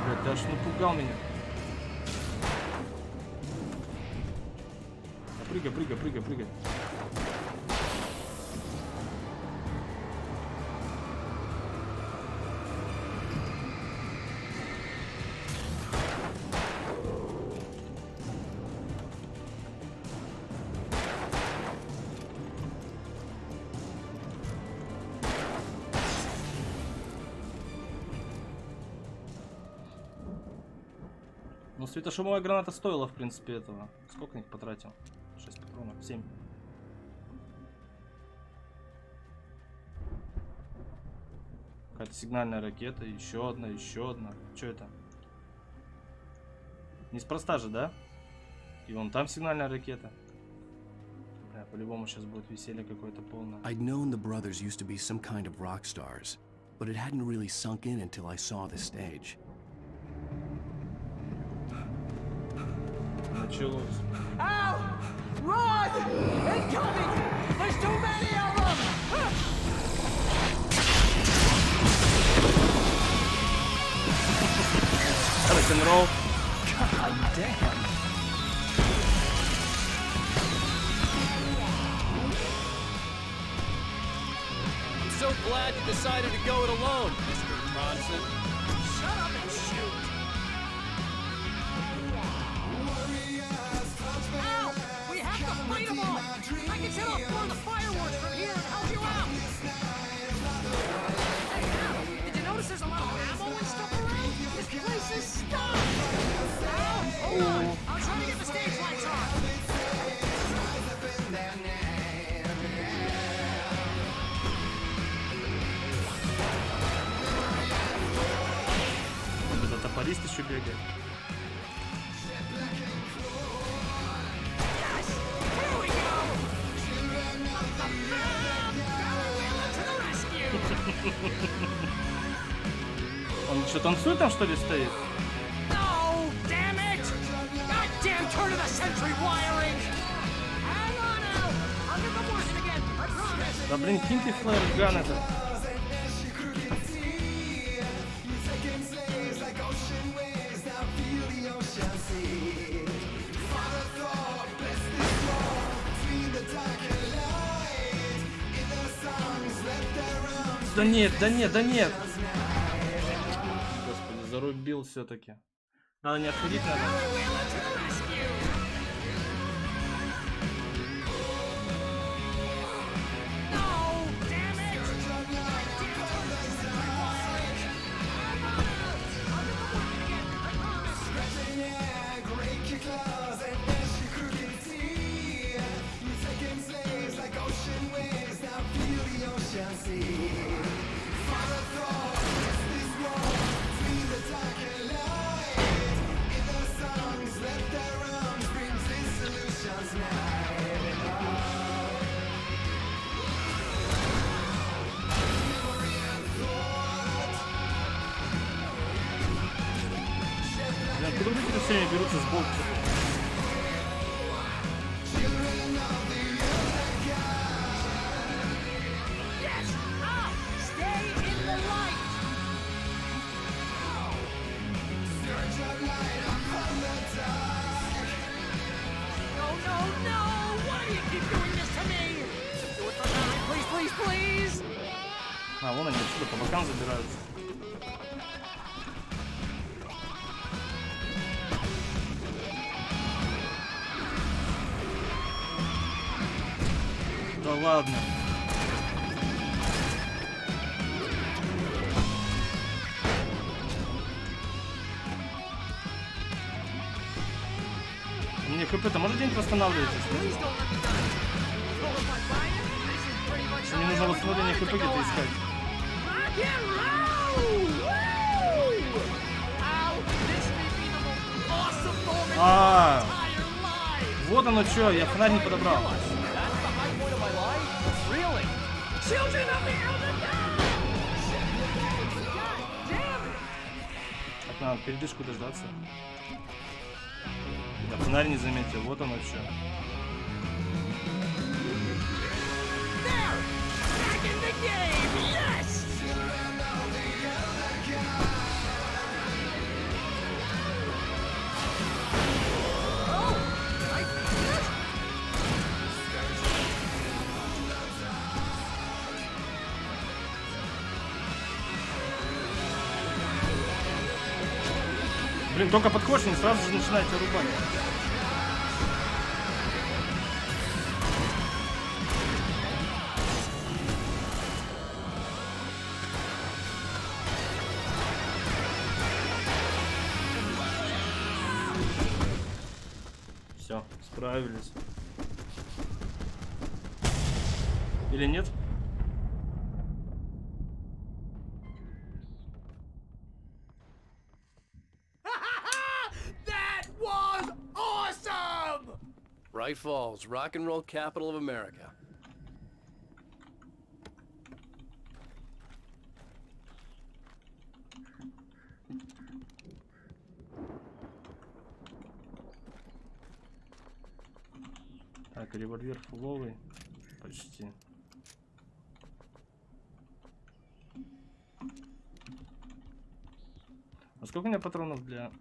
Блядь, ты аж напугал меня. Прыгай, прыгай, прыгай, прыгай. Ну, светошумовая граната стоила, в принципе, этого. Сколько их потратил? 6 патронов, 7. Какая-то сигнальная ракета, еще одна, еще одна. Что это? Неспроста же, да? И вон там сигнальная ракета. Бля, по-любому сейчас будет веселье какое-то полное. I'd known the brothers used to be some kind of rock stars, but it hadn't really sunk in until I saw the stage. Началось. Ow! Run! Incoming! There's too many of them! Рок-н-ролл. God damn. I'm so glad you decided to go it alone, Mr. Bronson. Shut up and shoot! Ow! We have to fight them all! I can set off more of the fireworks from here and help you out! Hey, Al, did you notice there's a lot of ammo and stuff around? This place is stuffed! Al, hold on! I'm trying to get the stage lights on! Вот этот топорист еще бегает. что, танцует там, что ли, стоит? No, damn it! Goddamn turn of the century wiring! Hang on now! I'll get the working again, I promise! Да блин, кинь ты флэр-ган это. Да нет, да нет, да нет! Господи, зарубил все-таки. Надо не отходить, надо. Откуда люди все время берутся сбоку? А, вон они отсюда по бокам забираются. Да ладно. Мне хп-то может день восстанавливается? Что мне нужно восстановление хп где-то искать. А, вот оно что, я фонарь не подобрал. Так, надо передышку дождаться. Да, фонарь не заметил, вот оно что. Блин, только подходишь, не сразу же начинаете рубать. Все, справились. Или нет? Bright Falls, rock and roll capital of America. Так, револьвер фуловый. Почти. А сколько у меня патронов для...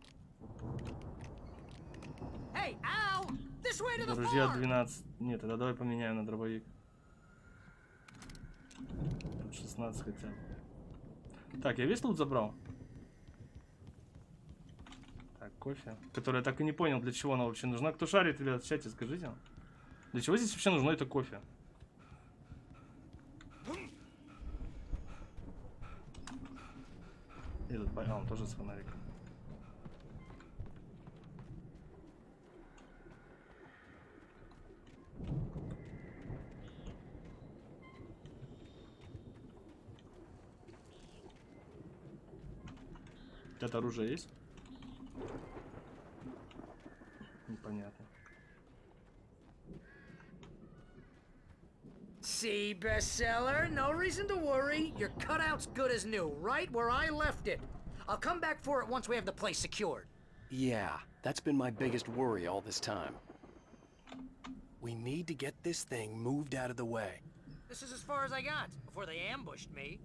Друзья, 12. Нет, тогда давай поменяем на дробовик. Тут 16 хотя бы. Так, я весь лут забрал. Так, кофе. Который я так и не понял, для чего она вообще нужна. Кто шарит, ребят, в чате, скажите. Для чего здесь вообще нужно это кофе? Этот баян, он тоже с фонариком. Это оружие есть? Непонятно. See, bestseller, no reason to worry. Your cutout's good as new, right where I left it. I'll come back for it once we have the place secured. Yeah, that's been my biggest worry all this time. We need to get this thing moved out of the way. This is as far as I got before they ambushed me.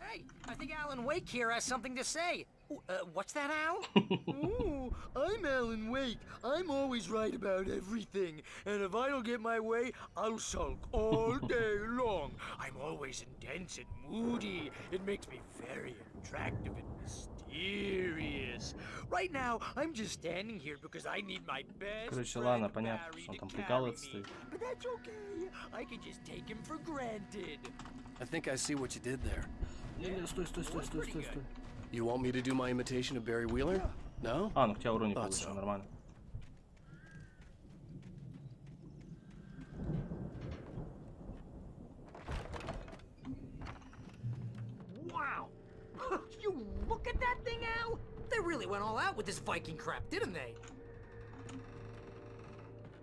Hey, I think Alan Wake here has something to say. What's that, Al? Ooh, I'm Alan Wake. I'm always right about everything. And if I don't get my way, I'll sulk all day long. I'm always intense and moody. It makes me very attractive and mysterious. Right now, I'm just standing here because I need my best Короче, ладно, friend понятно, Barry что он to там carry прикалывается me. стоит. But that's okay. I can just take him for granted. I think I see what you did there. Не, стой. You want me to do my imitation of Barry Wheeler? No? А, ну у тебя урон не Thought получил, so. нормально. Wow! You look at that thing, Al? They really went all out with this Viking crap, didn't they?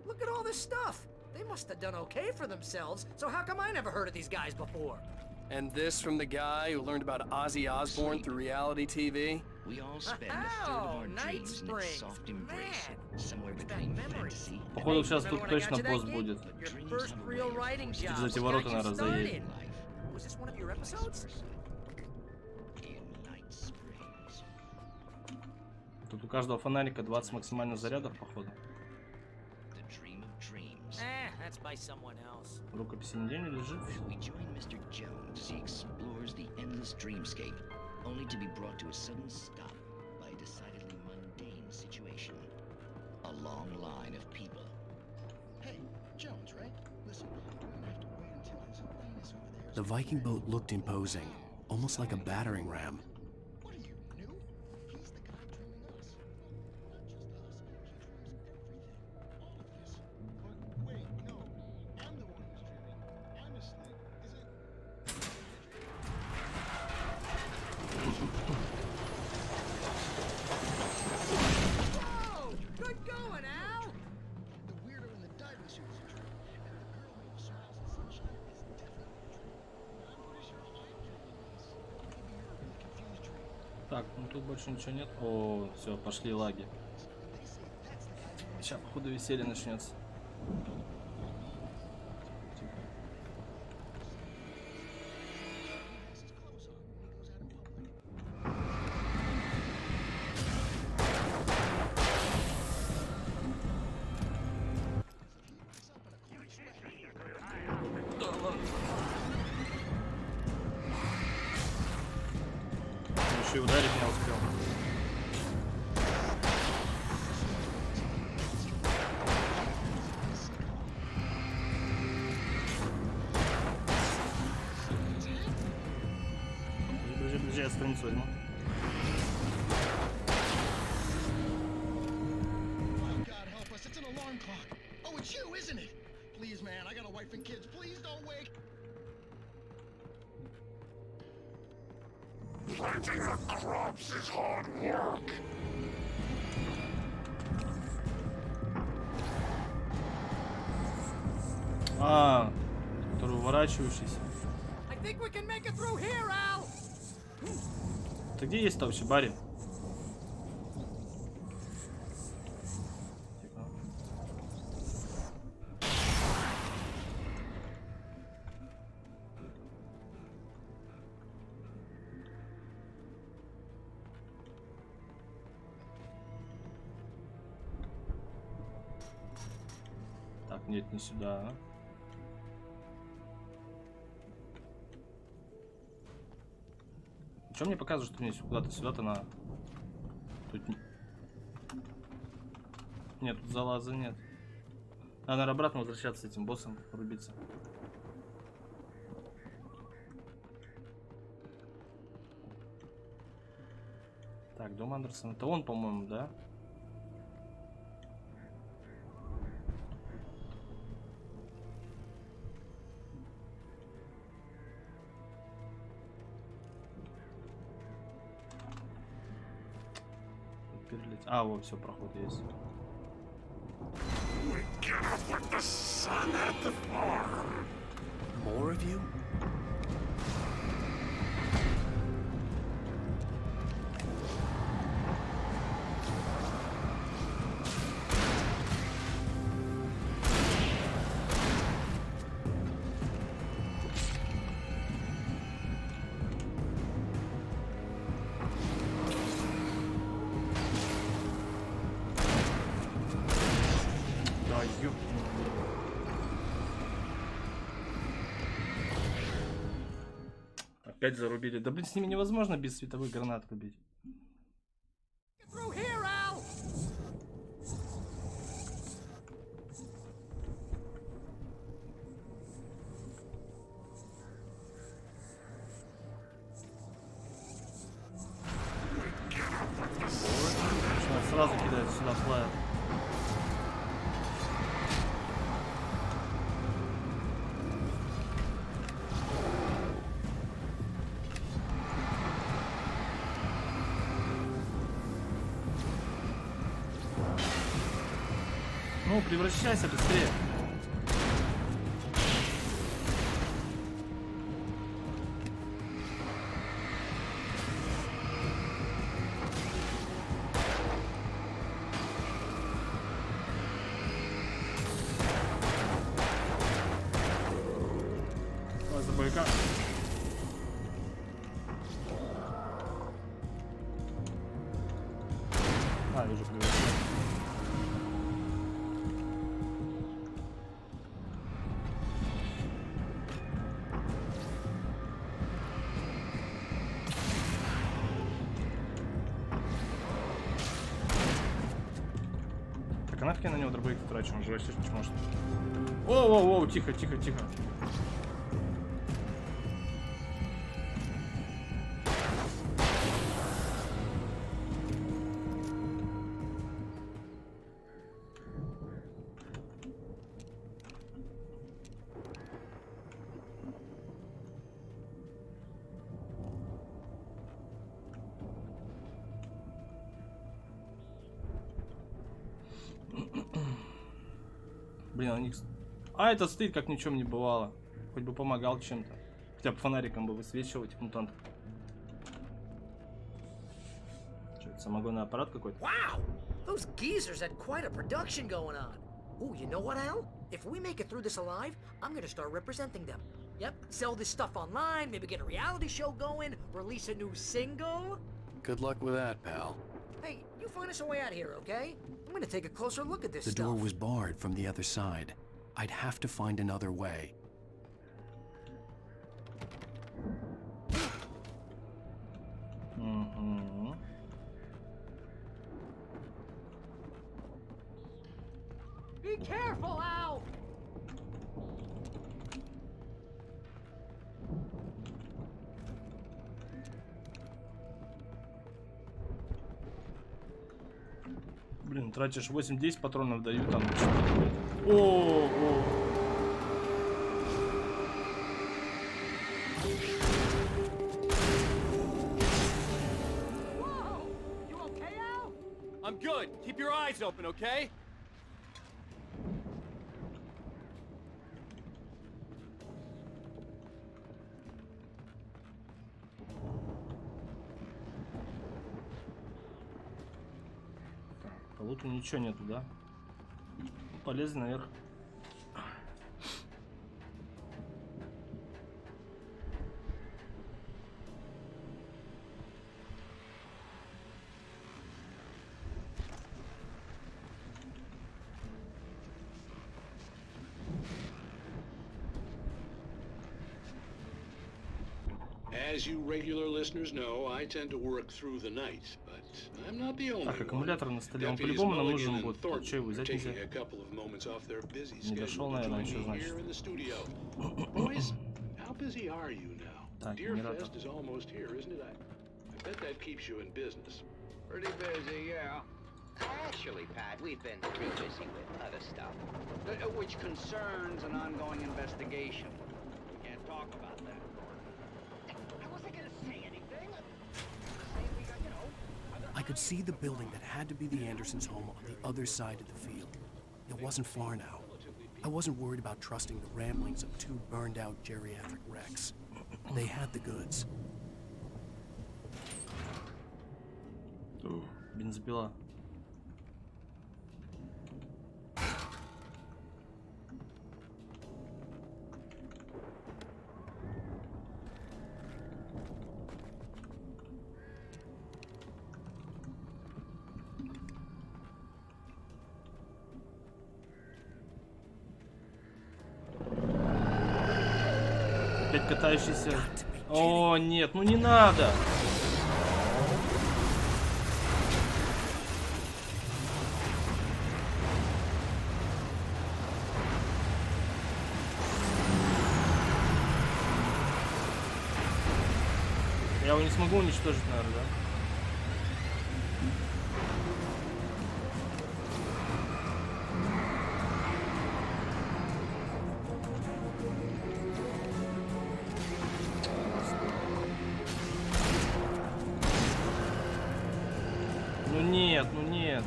Look at all this stuff. They must have done okay for themselves, so how come I never heard of these guys before? And this from the guy who learned about Ozzy Osbourne through reality TV? We all spend a third of our dreams in its soft embrace, somewhere between fantasy. Походу сейчас тут точно босс будет. Your first real writing job. Через эти ворота, наверное, заедет. Was this one of your episodes? Тут у каждого фонарика 20 максимальных зарядов, походу. That's by someone else. Рукописи нигде не лежит. We join Mr. Jones as he explores the endless dreamscape, only to be brought to a sudden stop by a decidedly mundane situation. A long line of people. Hey, Jones, right? Listen, we're gonna have to wait until his highness over there. The Viking boat looked imposing, almost like a battering ram. What are you, new? He's the guy dreaming us. Not just us. He dreams everything. All of this. But wait, no. I'm the one who's dreaming. I'm asleep. Is it? Whoa! Good going, Al! The weirdo in the diving suit is a dream. And the girl made of smiles and sunshine is definitely a dream. I'm pretty sure I'm dreaming this. Maybe you're a really confused dream. Так, ну тут больше ничего нет. О, все, пошли лаги. Сейчас, походу, веселье начнется. Еще и ударить не успел. Подожди, я страницу возьму. God help us, it's an alarm clock. Oh, it's you, isn't it? Please, man, I got a wife and kids. Please don't wake. Planting the crops is hard work. А, который уворачивающийся. I think we can make it through here, Al! Ты где есть-то вообще, Барри? Так, нет, не сюда. А? Что мне показывает, что мне куда-то сюда-то надо? Тут... Нет, тут залаза нет. Надо, наверное, обратно возвращаться с этим боссом, рубиться. Так, дом Андерсона. Это он, по-моему, да? перелететь. А, вот, все, проход есть. More of you? Да, ёп. Опять зарубили. Да блин, с ними невозможно без световых гранат рубить. Through here, Al! Сейчас сразу кидают сюда флайер. Ну, превращайся быстрее. Ой, за бойка. А, вижу, превращайся. Так, а нафиг я на него дробовик трачу, он же вообще не может. Воу-воу-воу, тихо, тихо, тихо. Блин, у них... А, этот стоит, как ни в чем не бывало. Хоть бы помогал чем-то. Хотя бы фонариком бы высвечивал этих мутантов. Что, это самогонный аппарат какой-то? Wow! Those geezers had quite a production going on. Ooh, you know what, Al? If we make it through this alive, I'm gonna start representing them. Yep, sell this stuff online, maybe get a reality show going, release a new single. Good luck with that, pal. Hey, you find us a way out of here, okay? I'm gonna take a closer look at this The stuff. door was barred from the other side. I'd have to find another way. Be careful, Al! Блин, тратишь 8-10 патронов, дают там. О. Whoa! You okay, Al? I'm good. Keep your eyes open, okay? По луту ничего нету, да? Полезли наверх. As you regular listeners know, I tend to work through the night, but I'm not the only Так, one. аккумулятор на столе. Он Deputies по-любому нам Mulligan нужен and будет. Thornton Че его are взять taking нельзя? a couple of moments off their busy Не дошел, schedule to наверное, join что me значит. here in the studio. Boys, how busy are you now? Так, Deerfest is almost here, isn't it? I bet that keeps you in business. Pretty busy, yeah. Actually, Pat, we've been pretty busy with other stuff, which concerns an ongoing investigation. We can't talk about that. I wasn't gonna say anything. I could see the building that had to be the Andersons' home on the other side of the field. It wasn't far now. I wasn't worried about trusting the ramblings of two burned-out geriatric wrecks. They had the goods. Бензопила. Опять катающийся. О, нет, ну не надо. Я его не смогу уничтожить, наверное, да? Ну нет, ну нет.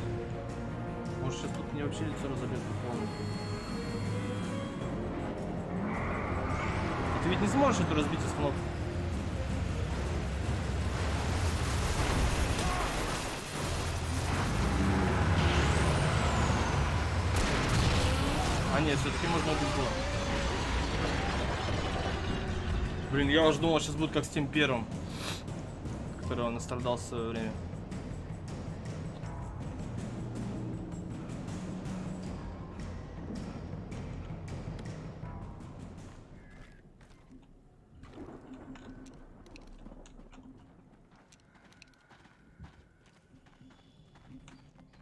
Может, сейчас тут мне вообще лицо разобьет полностью. Ты ведь не сможешь эту разбить остановку? А нет, все-таки можно убить было. Блин, я уже думал, сейчас будет как с тем первым, который он настрадал в свое время.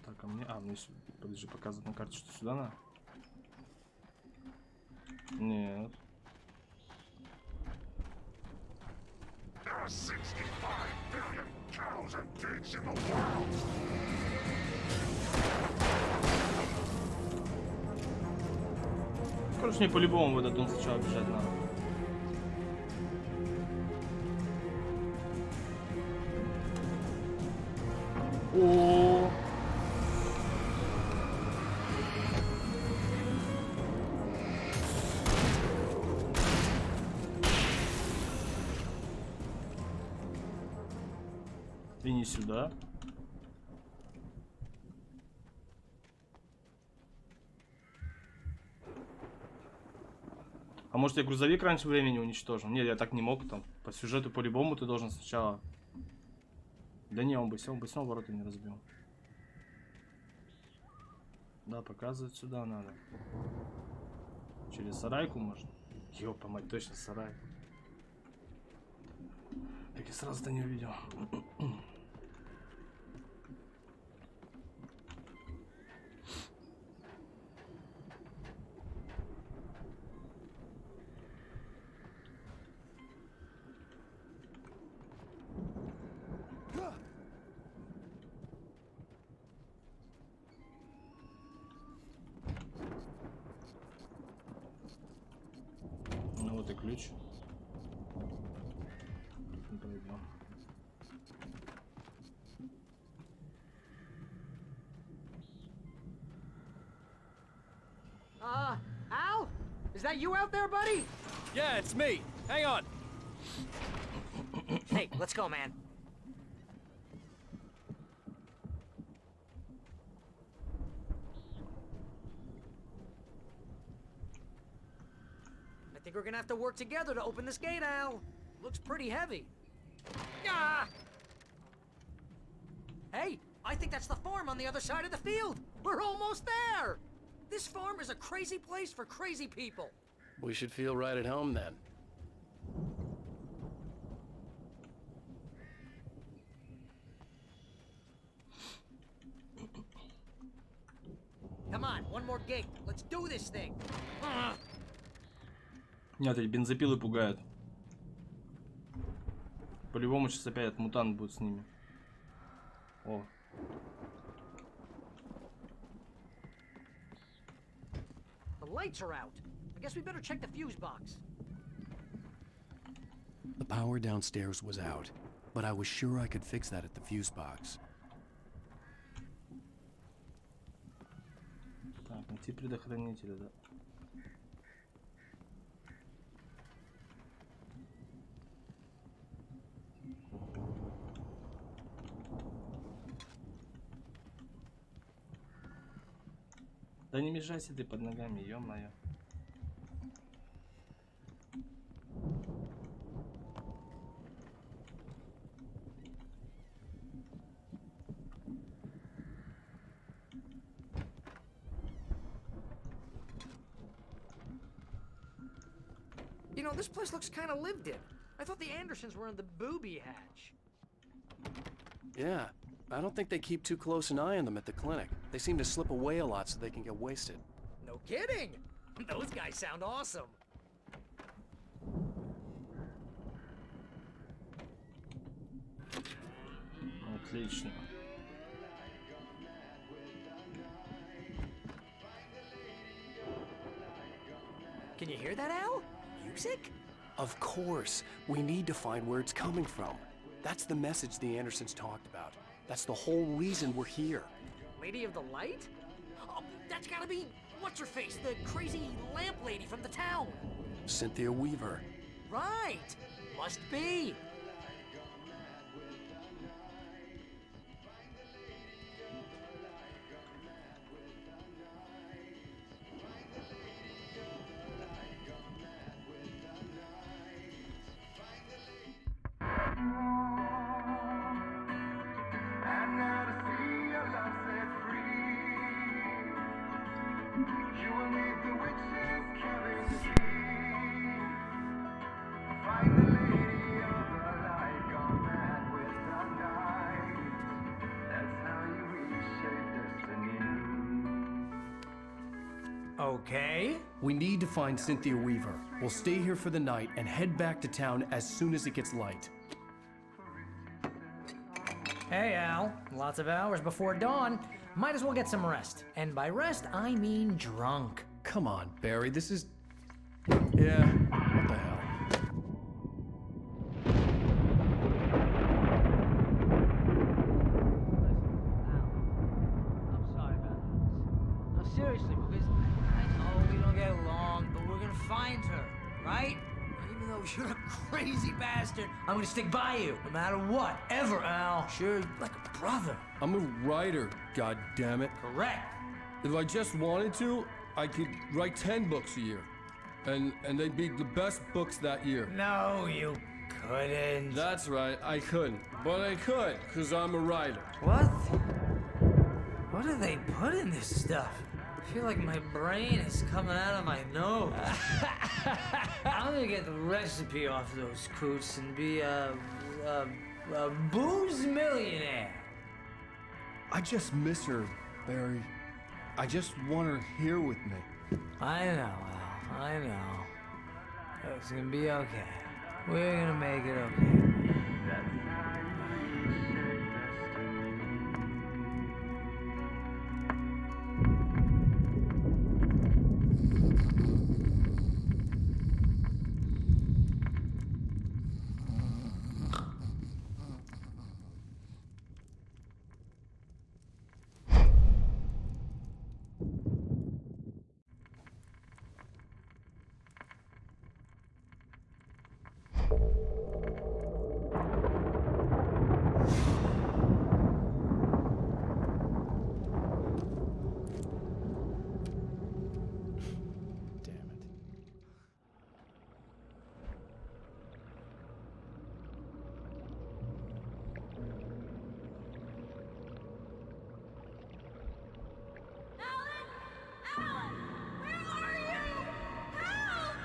Так, а мне... А, мне... Подожди, показывает на карте, что сюда надо? Нет. Короче, мне по-любому в этот дом сначала бежать надо. О. И не сюда. А может я грузовик раньше времени уничтожил? Нет, я так не мог. Там по сюжету по-любому ты должен сначала... Да не, он бы сел ворота не разбил. Да, показывать сюда надо. Через сарайку можно? Ёпа мать, точно сарай. Так я сразу-то не увидел. Ну вот и ключ. Пройдем. Al? Is that you out there, buddy? Yeah, it's me. Hang on. Hey, let's go, man. I think we're gonna have to work together to open this gate, Al. Looks pretty heavy. Ah! Hey, I think that's the farm on the other side of the field. We're almost there. This farm is a crazy place for crazy people. We should feel right at home then. Come on, one more gate. Let's do this thing. Нет, эти бензопилы пугают. По-любому сейчас опять этот мутант будет с ними. О. The lights are out. I guess we better check the fuse box. The power downstairs was out, but I was sure I could fix that at the fuse box. Найти предохранителя, да. Да не мешайся ты под ногами, ё-моё. You know, this place looks kind of lived in. I thought the Andersons were in the booby hatch. Yeah, I don't think they keep too close an eye on them at the clinic. They seem to slip away a lot so they can get wasted. No kidding! Those guys sound awesome. Отлично. Can you hear that, Al? Music? Of course. We need to find where it's coming from. That's the message the Andersons talked about. That's the whole reason we're here. Lady of the Light? Oh, that's gotta be what's-her-face, the crazy lamp lady from the town. Cynthia Weaver. Right. Must be. Okay. We need to find Cynthia Weaver. We'll stay here for the night and head back to town as soon as it gets light. Hey, Al. Lots of hours before dawn. Might as well get some rest. And by rest, I mean drunk. Come on, Barry, this is... Yeah, what the hell? I'm sorry about this. No, seriously, because I know we don't get along, but we're gonna find her, right? Even though you're a crazy bastard, I'm gonna stick by you, no matter what, ever, Al. Sure, like a brother. I'm a writer, goddammit. Correct. If I just wanted to, I could write 10 books a year. And they'd be the best books that year. No, you couldn't. That's right, I couldn't. But I could, because I'm a writer. What? What do they put in this stuff? I feel like my brain is coming out of my nose. I'm gonna get the recipe off those coots and be a booze millionaire. I just miss her, Barry. I just want her here with me. I know, Al. I know. It's gonna be okay. We're gonna make it okay.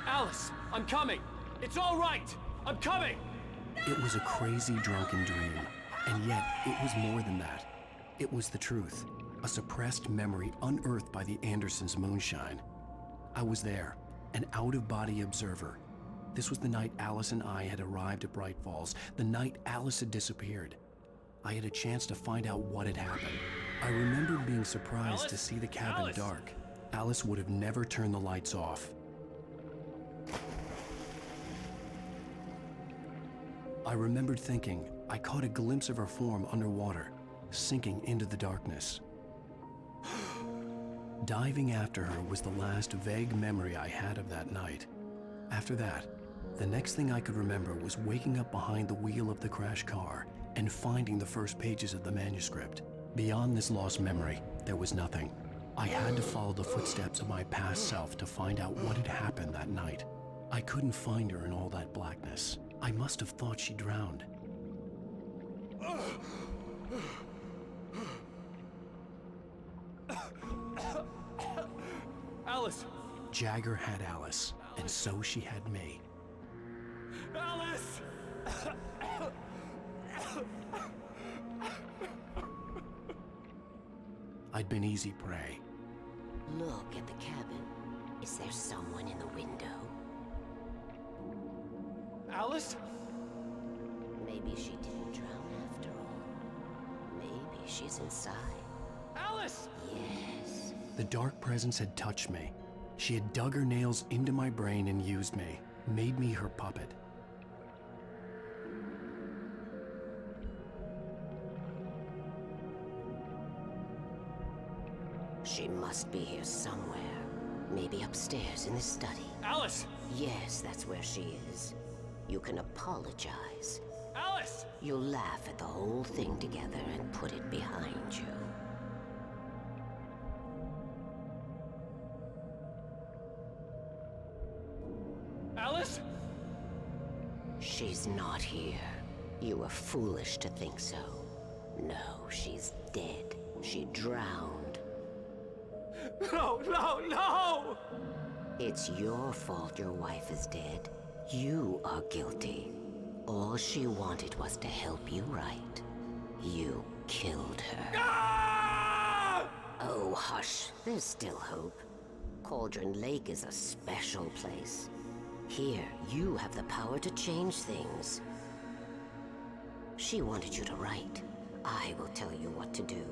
Alice, I'm coming. It's all right. I'm coming. It was a crazy drunken dream, and yet it was more than that. It was the truth, a suppressed memory unearthed by the Andersons' moonshine. I was there, an out-of-body observer. This was the night Alice and I had arrived at Bright Falls, the night Alice had disappeared. I had a chance to find out what had happened. I remembered being surprised to see the cabin dark. Alice would have never turned the lights off. I remembered thinking I caught a glimpse of her form underwater, sinking into the darkness. Diving after her was the last vague memory I had of that night. After that, the next thing I could remember was waking up behind the wheel of the crash car and finding the first pages of the manuscript. Beyond this lost memory, there was nothing. I had to follow the footsteps of my past self to find out what had happened that night. I couldn't find her in all that blackness. I must have thought she drowned. Alice! Jagger had Alice, and so she had me. Alice! I'd been easy prey. Look at the cabin. Is there someone in the window? Alice? Maybe she didn't drown after all. Maybe she's inside. Alice! Yes. The dark presence had touched me. She had dug her nails into my brain and used me, made me her puppet. She must be here somewhere. Maybe upstairs in the study. Alice! Yes, that's where she is. You can apologize. Alice! You'll laugh at the whole thing together and put it behind you. Alice? She's not here. You were foolish to think so. No, she's dead. She drowned. No, no, no! It's your fault your wife is dead. You are guilty. All she wanted was to help you right. You killed her. Ah! Oh, hush. There's still hope. Cauldron Lake is a special place. Here, you have the power to change things. She wanted you to write. I will tell you what to do.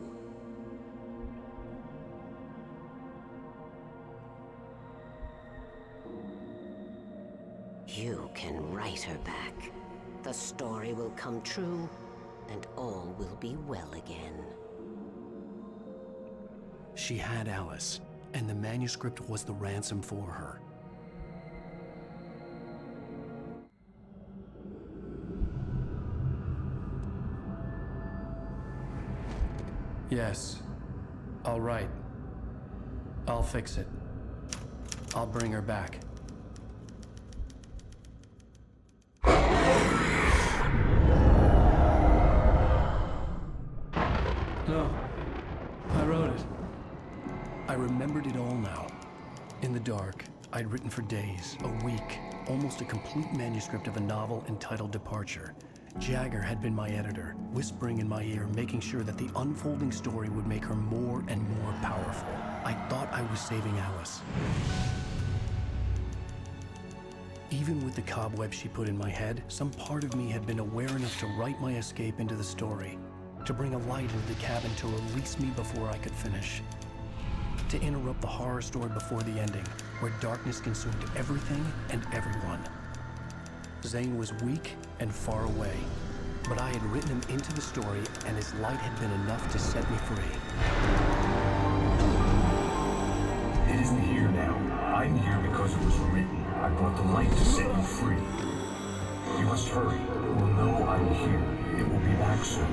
You can write her back. The story will come true, and all will be well again. She had Alice, and the manuscript was the ransom for her. Yes. All right. I'll fix it. I'll bring her back. No. I wrote it. I remembered it all now. In the dark, I'd written for days, a week, almost a complete manuscript of a novel entitled Departure. Jagger had been my editor, whispering in my ear, making sure that the unfolding story would make her more and more powerful. I thought I was saving Alice. Even with the cobweb she put in my head, some part of me had been aware enough to write my escape into the story, to bring a light into the cabin to release me before I could finish, to interrupt the horror story before the ending, where darkness consumed everything and everyone. Zane was weak and far away, but I had written him into the story, and his light had been enough to set me free. It isn't here now. I'm here because it was written. I brought the light to set you free. You must hurry. It will know I'm here. It will be back soon.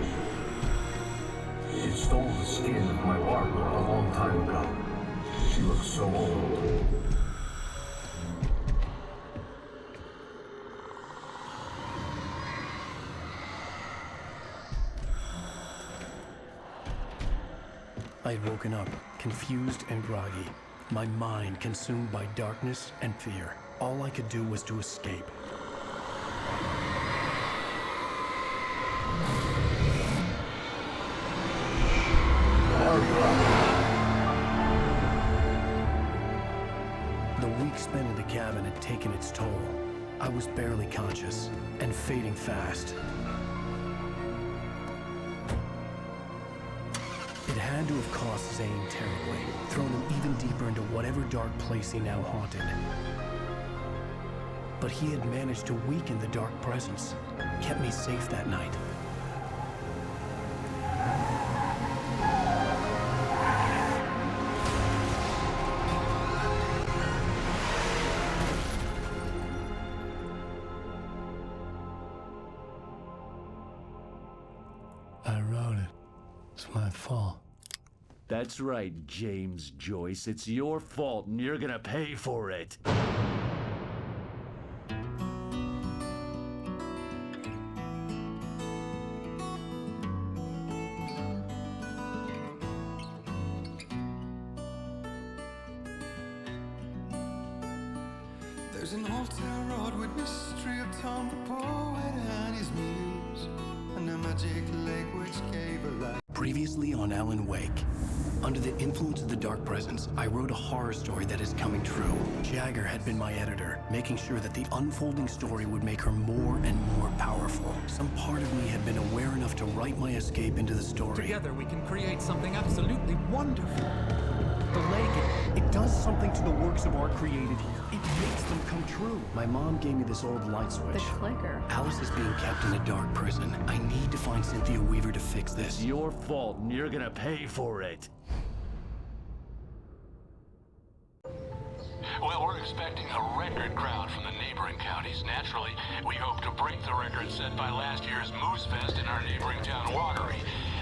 It stole the skin of my Barbara a long time ago. She looks so old. I had woken up, confused and groggy, my mind consumed by darkness and fear. All I could do was to escape. The week spent in the cabin had taken its toll. I was barely conscious and fading fast. It had to have cost Zane terribly, thrown him even deeper into whatever dark place he now haunted. But he had managed to weaken the dark presence, kept me safe that night. I wrote it. It's my fault. That's right, James Joyce. It's your fault, and you're gonna pay for it. There's an old town road with mystery of Tom the poet and his muse, and a magic lake which gave a light. Previously on Alan Wake. Under the influence of the Dark Presence, I wrote a horror story that is coming true. Jagger had been my editor, making sure that the unfolding story would make her more and more powerful. Some part of me had been aware enough to write my escape into the story. Together we can create something absolutely wonderful. The lake, it does something to the works of art created here. It makes them come true. My mom gave me this old light switch. The clicker. Alice is being kept in a dark prison. I need to find Cynthia Weaver to fix this. It's your fault, and you're gonna pay for it. Well, we're expecting a record crowd from the neighboring counties. Naturally, we hope to break the record set by last year's Moose Fest in our neighboring town, Watery.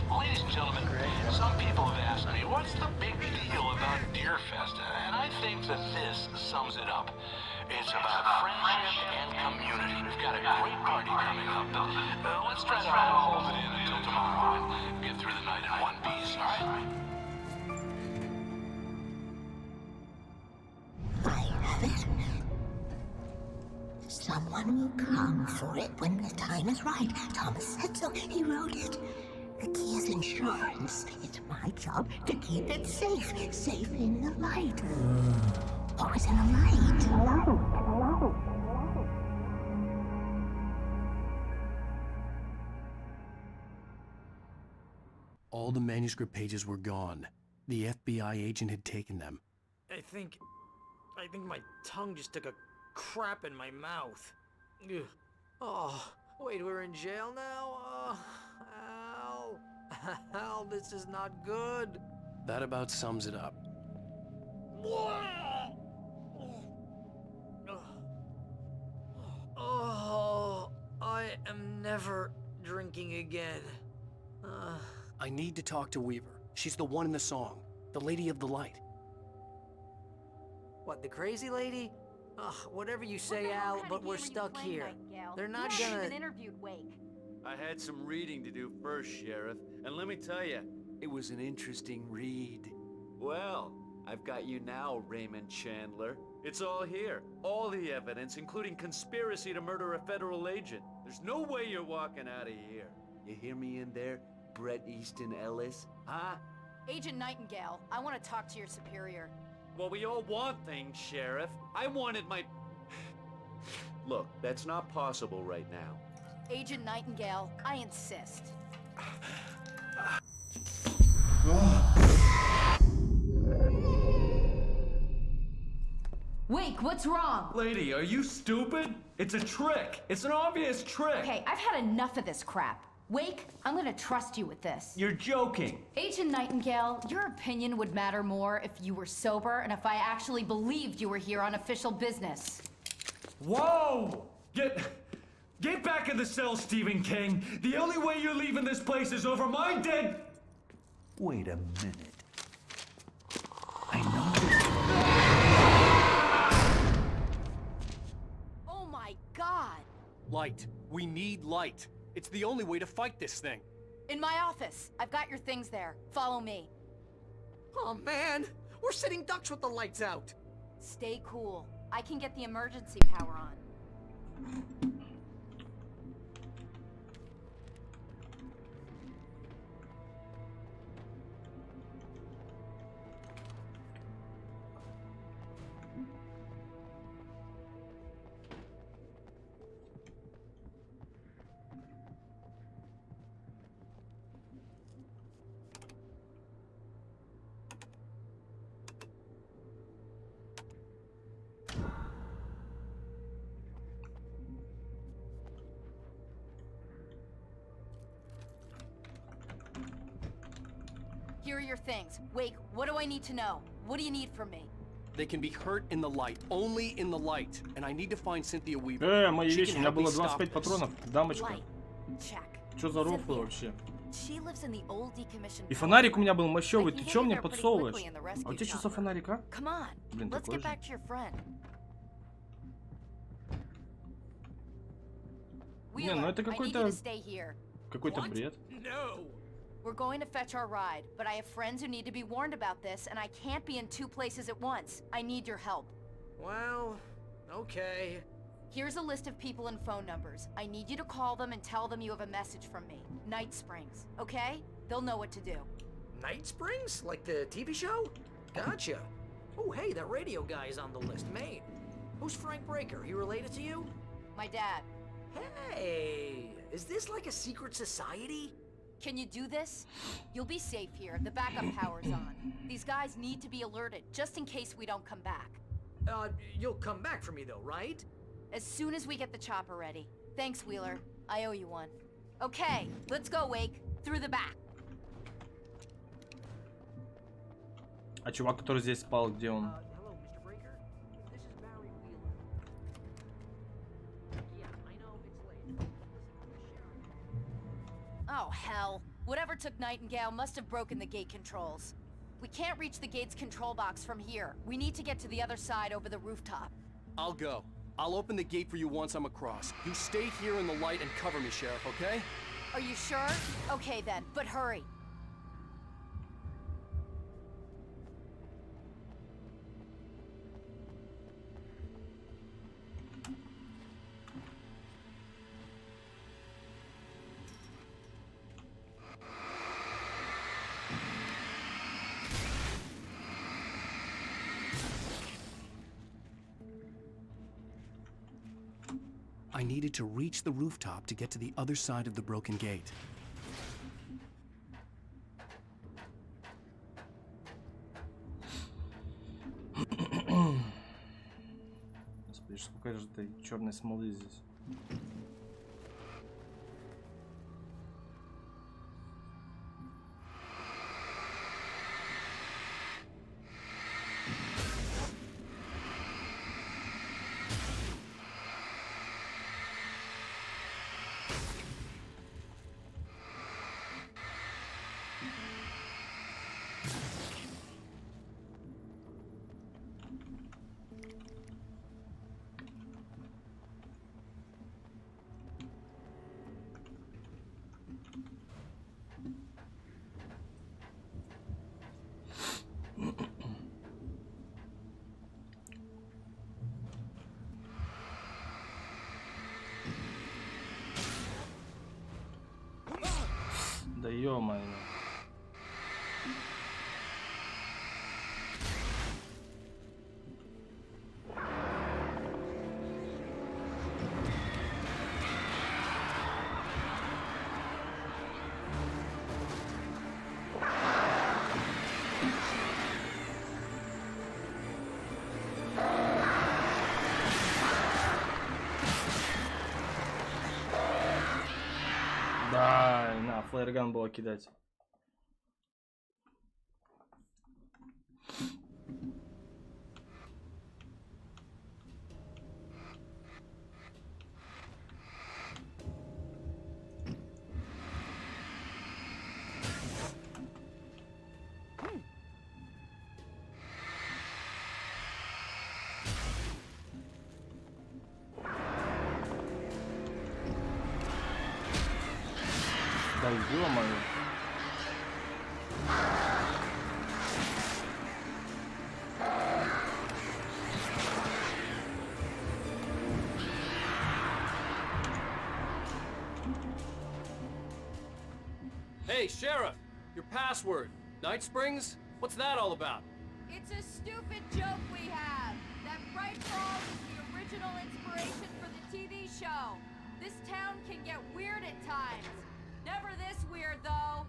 Ladies and gentlemen, some people have asked me, what's the big deal about Deer Fest? And I think that this sums it up. It's about friendship and community. We've got a great party coming up, but let's try to hold it in until tomorrow and get through the night in one piece, all right? I have it. Someone will come for it when the time is right. Thomas said so. He wrote it. The key is insurance. It's my job to keep it safe. Safe in the light. Always in the light. All the manuscript pages were gone. The FBI agent had taken them. I think my tongue just took a crap in my mouth. Ugh. Oh, wait, we're in jail now? Al. Al, this is not good. That about sums it up. Oh, I am never drinking again. I need to talk to Weaver. She's the one in the song. The Lady of the Light. What, the crazy lady? Ugh, whatever you say, Al, but we're stuck here. They're not gonna... interviewed Wake. I had some reading to do first, Sheriff, and let me tell you, it was an interesting read. Well, I've got you now, Raymond Chandler. It's all here. All the evidence, including conspiracy to murder a federal agent. There's no way you're walking out of here. You hear me in there, Bret Easton Ellis? Huh? Agent Nightingale, I want to talk to your superior. Well, we all want things, Sheriff. I wanted my... Look, that's not possible right now. Agent Nightingale, I insist. Wake, what's wrong? Lady, are you stupid? It's a trick. It's an obvious trick. Okay, I've had enough of this crap. Wake, I'm gonna trust you with this. You're joking. Agent Nightingale, your opinion would matter more if you were sober and if I actually believed you were here on official business. Whoa! Get back in the cell, Stephen King. The only way you're leaving this place is over my dead... Wait a minute. Oh my God! Light. We need light. It's the only way to fight this thing. In my office. I've got your things there. Follow me. Oh man, we're sitting ducks with the lights out. Stay cool. I can get the emergency power on. Here are your things. Wake, what do I need to know? What do you need from me? They can be hurt in the light. Only in the light. And I need to find Cynthia Weaver. Мои She вещи, can у меня help me было stop 25 this. патронов. Дамочка. Check. Что за рофлы вообще? She lives in the old decommissioned. И фонарик у меня был мощёвый. I Ты can чё get you мне there pretty подсовываешь? quickly in the А у rescue тебя что за chopper. фонарик, а? Come on, Блин, let's такой get же. back to your friend. Не, ну Wheeler, это I need you какой-то... to stay here. Какой-то бред. No. We're going to fetch our ride, but I have friends who need to be warned about this, and I can't be in two places at once. I need your help. Well, okay. Here's a list of people and phone numbers. I need you to call them and tell them you have a message from me. Night Springs, okay? They'll know what to do. Night Springs? Like the TV show? Gotcha. Oh, hey, that radio guy is on the list. Maine. Who's Frank Breaker? He related to you? My dad. Hey, is this like a secret society? Can you do this? You'll be safe here. The backup power's on. These guys need to be alerted, just in case we don't come back. You'll come back for me though, right? As soon as we get the chopper ready. Thanks, Wheeler. I owe you one. Okay, let's go, Wake. Through the back. А чувак, который здесь спал, где он? Hello, Mr. Breaker. This is Barry Wheeler. Yeah, I know it's late. Oh, hell. Whatever took Nightingale must have broken the gate controls. We can't reach the gate's control box from here. We need to get to the other side over the rooftop. I'll go. I'll open the gate for you once I'm across. You stay here in the light and cover me, Sheriff, okay? Are you sure? Okay then, but hurry. I needed to reach the rooftop to get to the other side of the broken gate. Господи, сколько же этой черной смолы здесь. Да ё-моё. Да, на, флэрган было кидать. Да ё-моё. Hey, Sheriff! Your password. Night Springs? What's that all about? It's a stupid joke we have. That Bright Falls is the original inspiration for the TV show. This town can get weird at times. Never this weird, though.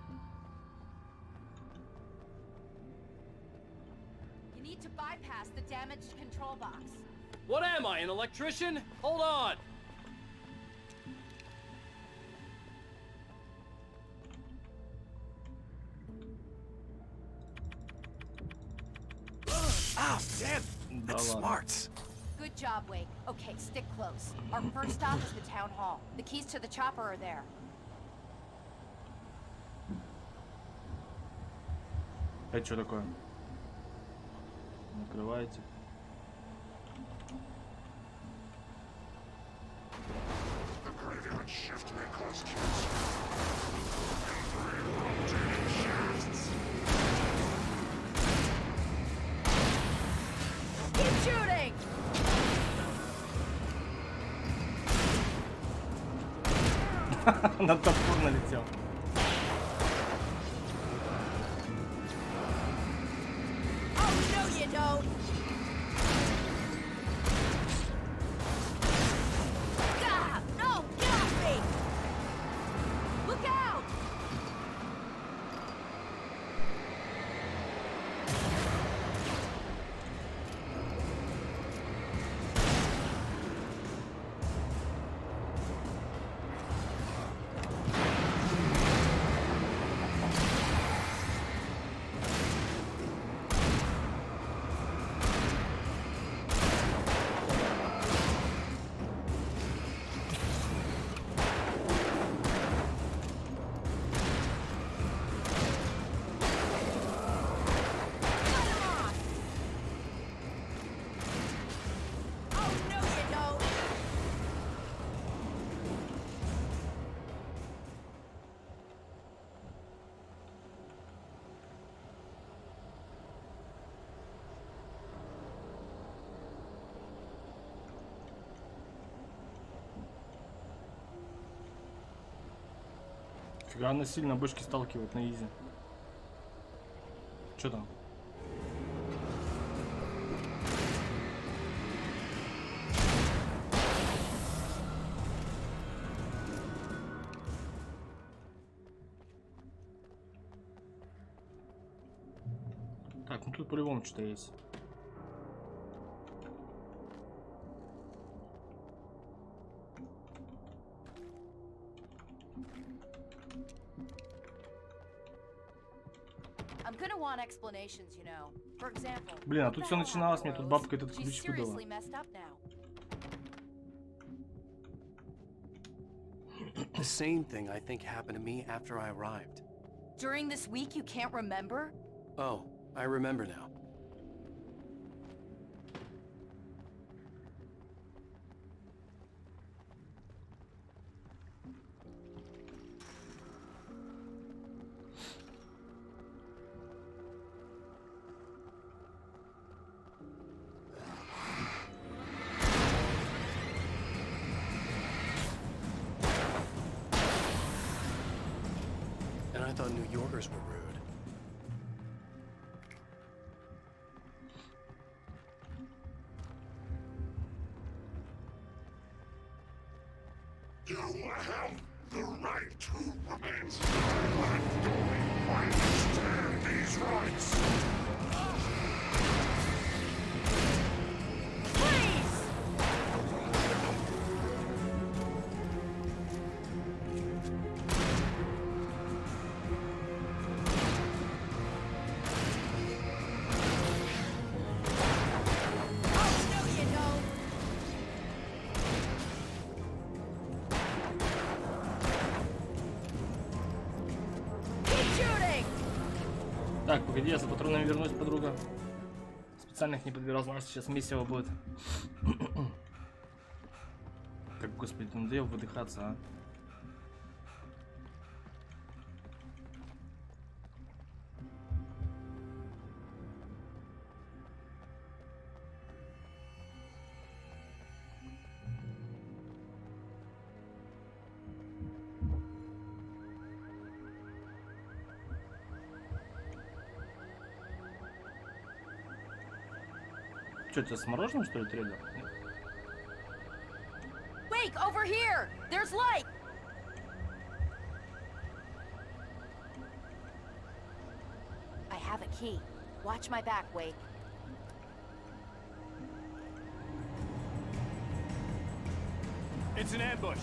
You need to bypass the damaged control box. What am I, an electrician? Hold on! Ah, damn! Да That's ладно. smart. Good job, Wake. Okay, stick close. Our first stop is the town hall. The keys to the chopper are there. Это что такое? Накрываете. Keep shooting! На топор налетел. Oh, no you don't! God, no, get off me! Look out! Oh, no you don't! Фига она сильно бочки сталкивает на изи. Что там? Так, ну тут по-любому что-то есть. I'm gonna want explanations, you know. For example, Блин, а what тут the все hell начиналось, happened мне to тут Rose? бабка этот She's ключ выдала. seriously messed up now. The same thing I think happened to me after I arrived. During this week, you can't remember? Oh, I remember now. And I thought New Yorkers were rude. You have the right to remain silent. I understand these rights. Так, погоди, я за патронами вернусь, подруга. Специально их не подбирал, у нас сейчас месиво будет. Так, господи, ты надоел выдыхаться, а? Что, это с мороженым, что ли, трейлер? Wake, over here! There's light! I have a key. Watch my back, Wake. It's an ambush.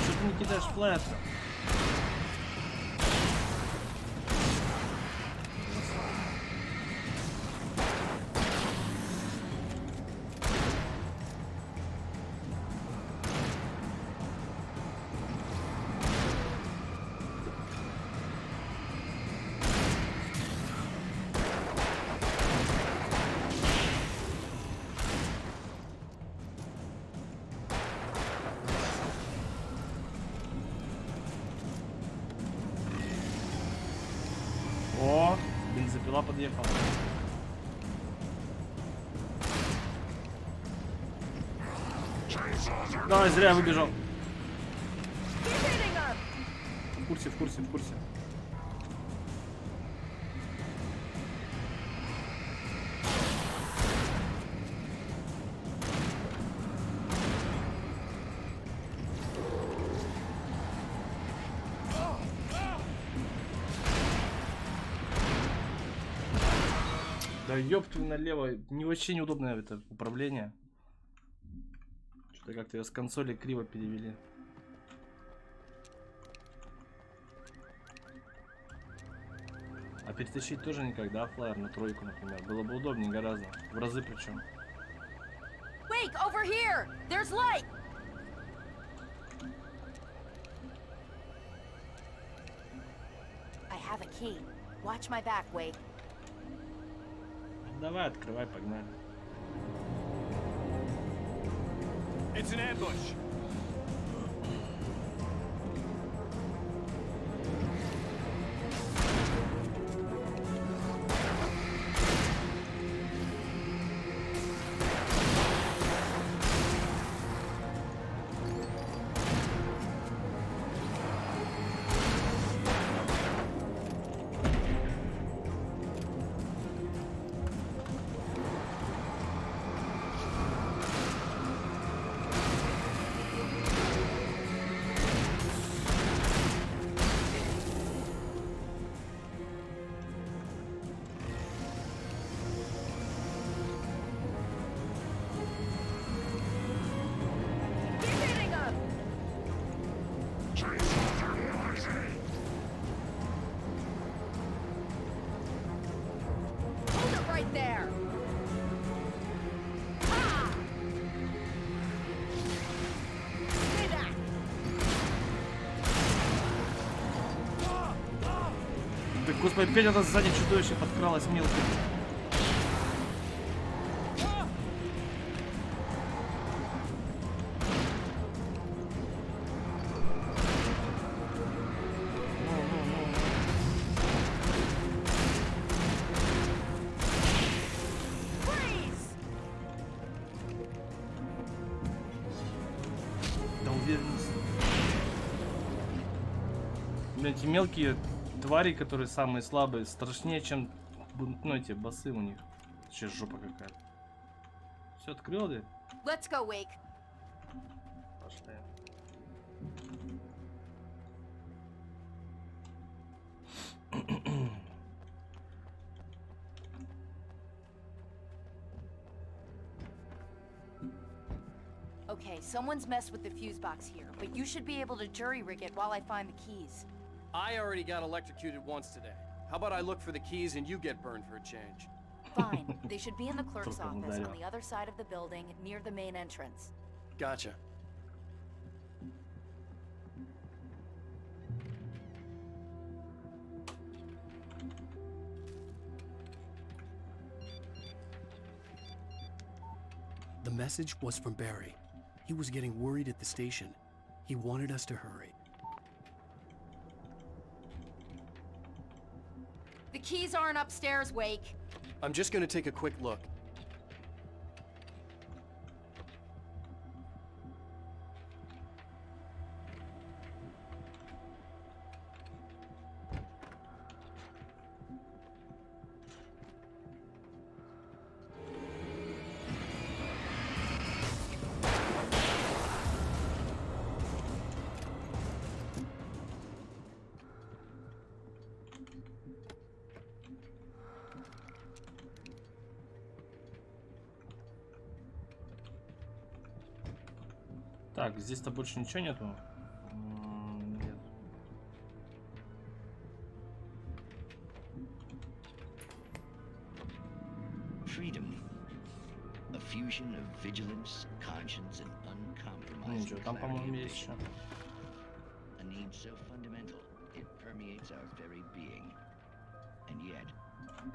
Что ты не кидаешь флэт? Бензопила подъехала. Давай, зря выбежал. В курсе, в курсе, в курсе. Да ёб твою налево, не вообще неудобное это управление. Что-то как-то ее с консоли криво перевели. А перетащить тоже никогда флайер на тройку, например. Было бы удобнее гораздо. В разы причем. Wake, over here! There's light! I have a key. Watch my back, Wake. Давай, открывай, погнали. It's an ambush. Господи, опять это сзади чудовище подкралось мелко. Да уверенность. Блин, эти мелкие твари, которые самые слабые, страшнее, чем ну, эти басы у них. Сейчас жопа какая-то. Все открыл, да? Let's go, Wake. Пошли. Okay, someone's messed with the fuse box here, but you should be able to jury-rig it while I find the keys. I already got electrocuted once today. How about I look for the keys and you get burned for a change? Fine. They should be in the clerk's office on the other side of the building, near the main entrance. Gotcha. The message was from Barry. He was getting worried at the station. He wanted us to hurry. The keys aren't upstairs, Wake. I'm just gonna take a quick look. Так, здесь-то больше ничего нету. Нет. Freedom. A fusion of vigilance, conscience, and uncompromising Ничего, там, по-моему, clarity of есть еще. vision. A need so fundamental, it permeates our very being. And yet,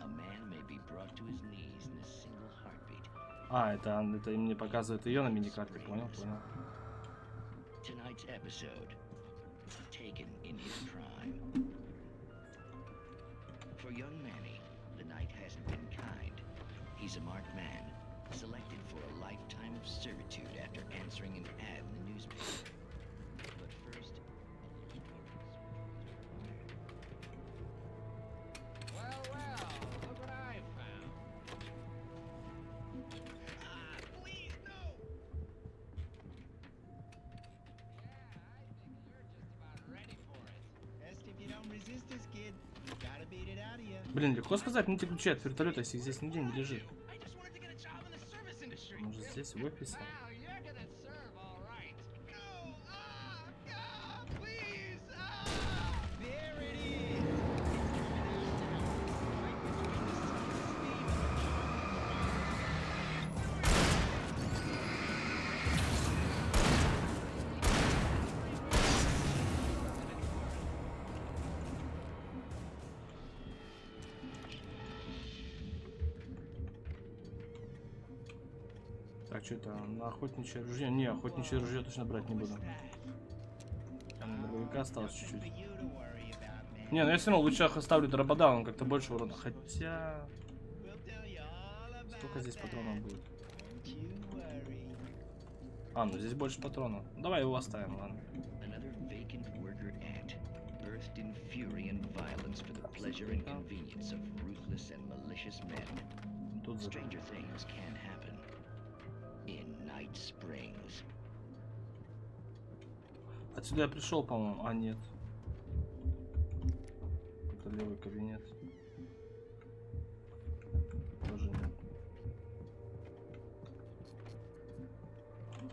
a man may be brought to his knees in a single heartbeat. А, это мне показывает ее на миникарте, понял? Tonight's episode, taken in his prime. For young Manny, Knight hasn't been kind. He's a marked man, selected for a lifetime of servitude after answering an ad in the newspaper. But first... Well, well, look what I found. Please, no! Ready for it. Best if you don't resist this, kid. Gotta beat it out of you. Блин, легко сказать, найти ключи от вертолета, если их здесь нигде не лежит. Может здесь в офисе? Так, что это? На охотничье ружье? Не, охотничье ружье точно брать не буду. Там дробовика осталось чуть-чуть. Не, ну я все равно лучше оставлю дробода, он как-то больше урона. Хотя... Сколько здесь патронов будет? А, ну здесь больше патронов. Давай его оставим, ладно. Тут отсюда я пришел, по-моему. А, нет. Это левый кабинет. Тоже нет.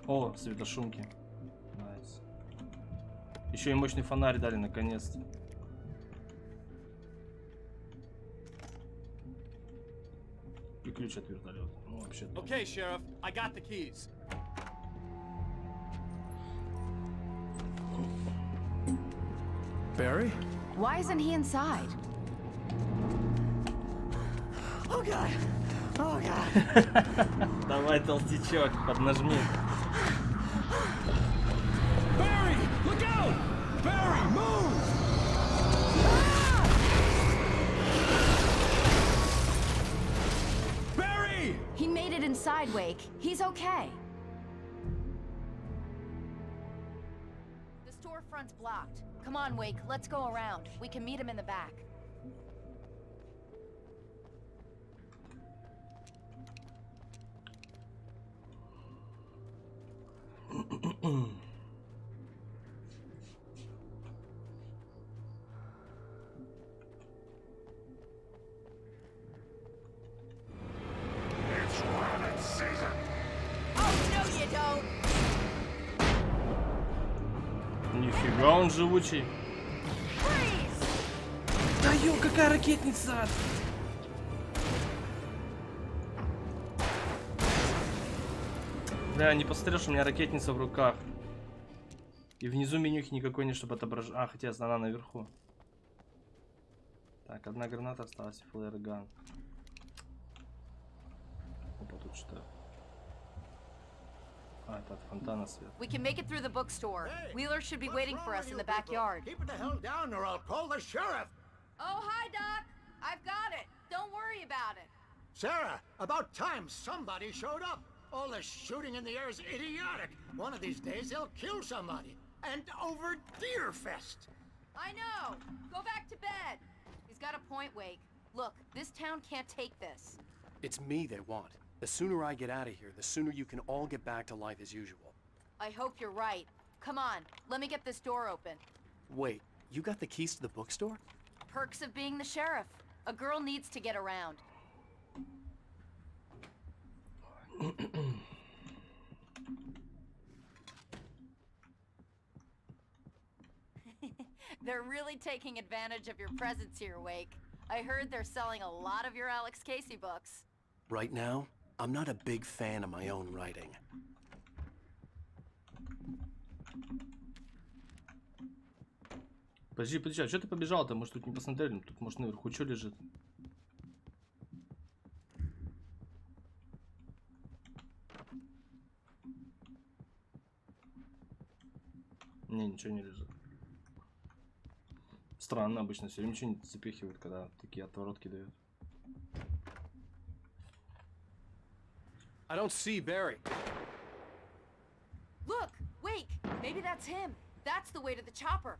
О, светошумки. Найс. Еще и мощный фонарь дали, наконец-то. И ключ от вертолета. Ну, вообще. Okay, Sheriff, I got the keys. Barry? Why isn't he inside? Oh God! Oh God! Давай, толстячок, поднажми. Barry, look out! Barry, move! Barry! He made it inside, Wake. He's okay. The storefront's blocked. Come on, Wake, let's go around. We can meet him in the back. It's rabbit season. Oh, no you don't! Нифига он живучий. Да ё, какая ракетница! Бля, не посмотрел, что у меня ракетница в руках. И внизу менюхи никакой нет, чтобы отображать. А, хотя она наверху. Так, одна граната осталась, флэрган. Опа, тут что? А, это от фонтана свет. We can make it through the bookstore. Wheeler should be waiting for us in the backyard. Keep it the hell down or I'll call the sheriff! Oh, hi, Doc. I've got it. Don't worry about it. Sarah, about time somebody showed up. All this shooting in the air is idiotic. One of these days they'll kill somebody. And over Deerfest. I know. Go back to bed. He's got a point, Wake. Look, this town can't take this. It's me they want. The sooner I get out of here, the sooner you can all get back to life as usual. I hope you're right. Come on, let me get this door open. Wait, you got the keys to the bookstore? Perks of being the sheriff. A girl needs to get around. They're really taking advantage of your presence here, Wake. I heard they're selling a lot of your Alex Casey books. Right now, I'm not a big fan of my own writing. Подожди, подожди, а что ты побежал-то? Может, тут не посмотрели? Тут, может, наверху что лежит? Не, ничего не лежит. Странно, обычно все ничего не запихивают, когда такие отворотки дают. I don't see Barry. Look! Wake! Maybe that's him. That's the way to the chopper.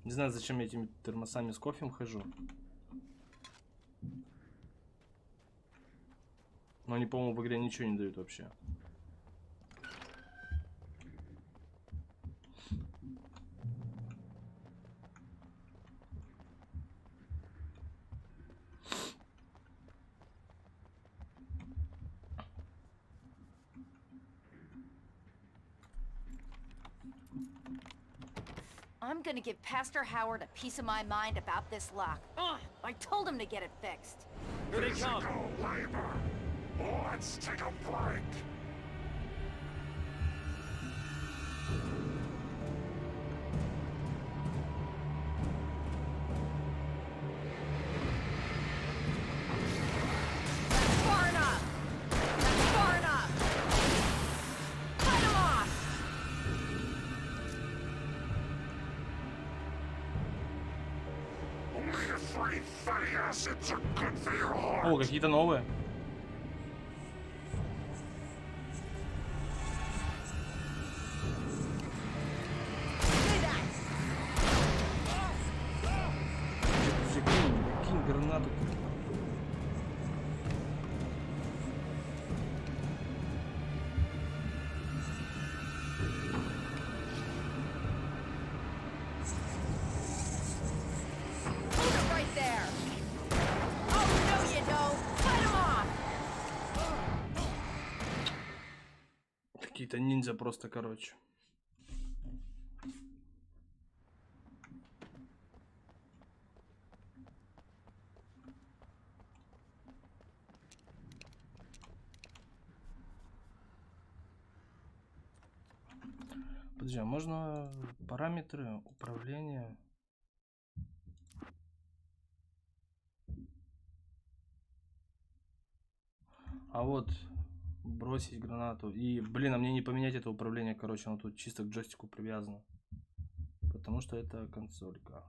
Не знаю, зачем я этими термосами с кофе хожу. Но они, по-моему, в игре ничего не дают вообще. I'm gonna give Pastor Howard a piece of my mind about this lock. Ugh, I told him to get it fixed. Here they come. Physical labor. Let's take a break. That's far enough! That's far enough! Fight him off! Omega-3 fatty acids are good for your heart. О, какие-то новые. Кинь гранату. Hold it right there! Oh, no you don't! Fight him off! Какие-то ниндзя просто, короче. Подожди, а можно параметры управления? А вот бросить гранату. И, блин, а мне не поменять это управление, короче, оно тут чисто к джойстику привязано. Потому что это консолька.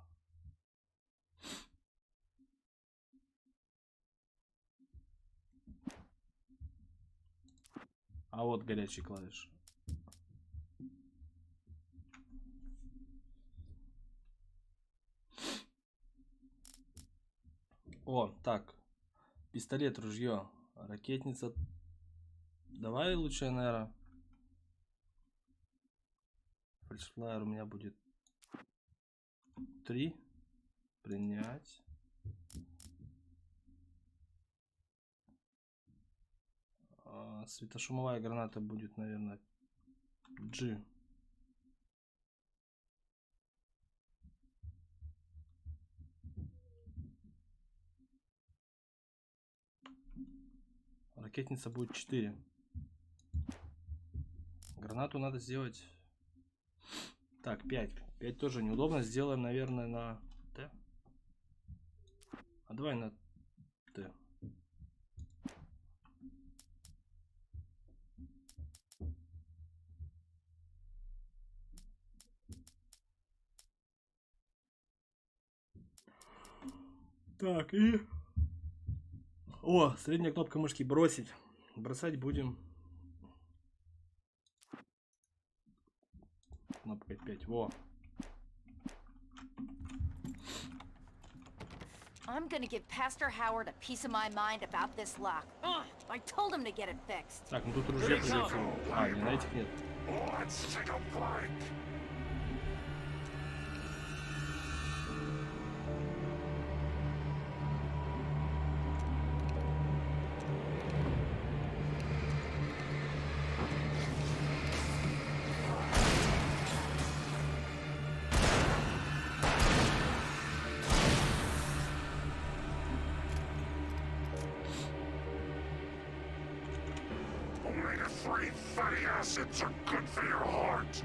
А вот горячие клавиши. О, так. Пистолет, ружье, ракетница. Давай лучше, наверное. Фальшфлайер у меня будет 3. Принять. Светошумовая граната будет, наверное, G. Ракетница будет 4. Гранату надо сделать. Так, 5. 5 тоже неудобно. Сделаем, наверное, на Т. А давай на Т. Так, и... О, средняя кнопка мышки бросить. Бросать будем. Кнопка 5. Во. I'm gonna give Pastor Howard a piece of my mind about this lock. Ugh, I told him to get it fixed. Так, ну тут ружье придется. А, не, на этих нет. Let's take a break. Omega-3 fatty acids are good for your heart.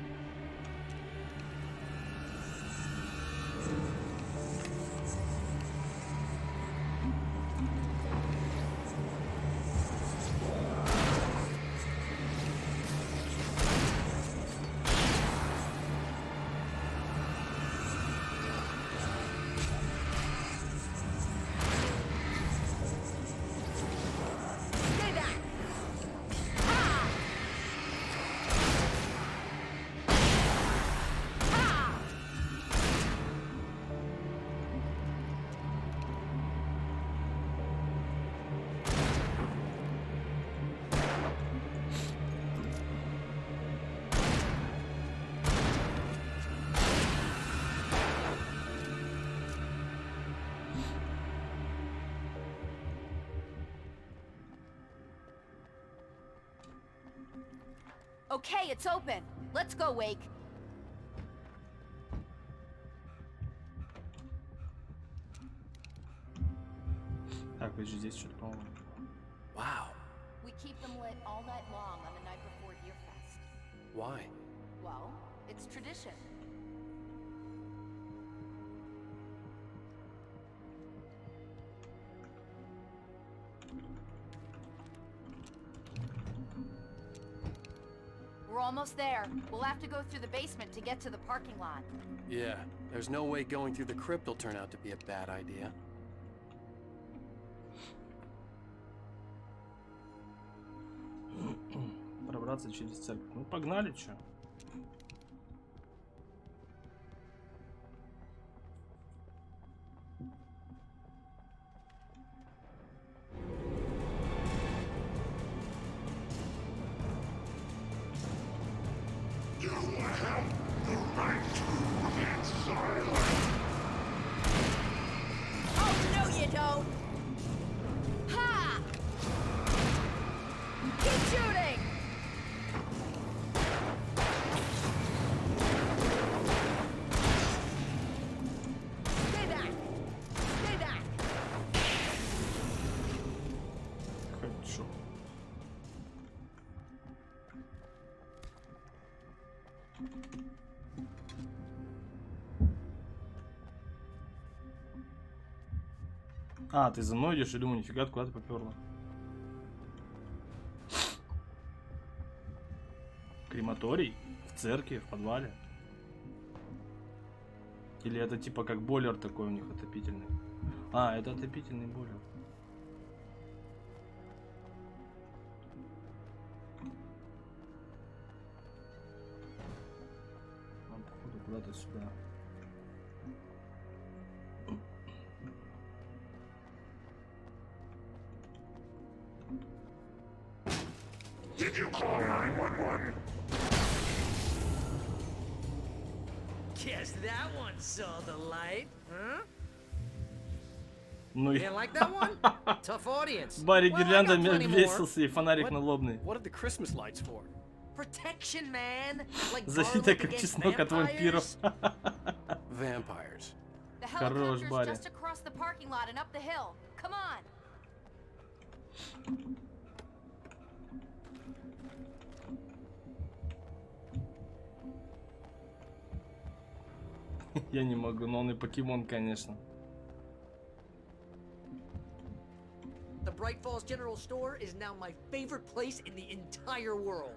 Okay, it's open. Let's go, Wake. Так, подожди, здесь что-то, по-моему. Wow. We keep them lit all night long on the night before Deerfest. Why? Well, it's tradition. We're almost there. We'll have to go through the basement to get to the parking lot. Yeah, there's no way going through the crypt will turn out to be a bad idea. Пробраться через церковь. Ну, погнали, чё? You have the right to remain silent. Oh, no you don't! Ha! Keep shooting! Stay back! Stay back! Хорошо. А, ты за мной идешь? Я думаю, нифига, ты куда ты поперла. Крематорий? В церкви, в подвале? Или это типа как бойлер такой у них отопительный? А, это отопительный бойлер. Нам, походу, куда-то сюда. Did you call 911? Guess that one saw the light, huh? Ну You и... didn't like that one? Tough audience. Барри Well, I гирлянда got plenty more. весился и фонарик налобный. What are the Christmas lights for? Protection, man. Like Защита garlic как against чеснок от вампиров. Vampires. The Хорош, helicopter's Барри. just across the parking lot and up the hill. Come on! Я не могу, но он и покемон, конечно. The Bright Falls General Store is now my favorite place in the entire world.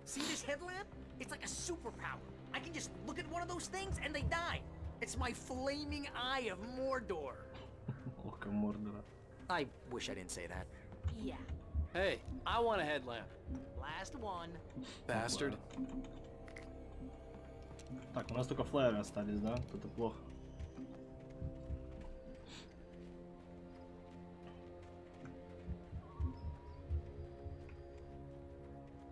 See this headlamp? It's like a superpower. I can just look at one of those things and they die. It's my flaming eye of Mordor. Око Мордора. I wish I didn't say that. Yeah. Hey, I want a headlamp. Last one. Bastard. Так, у нас только флайеры остались, да? Это плохо.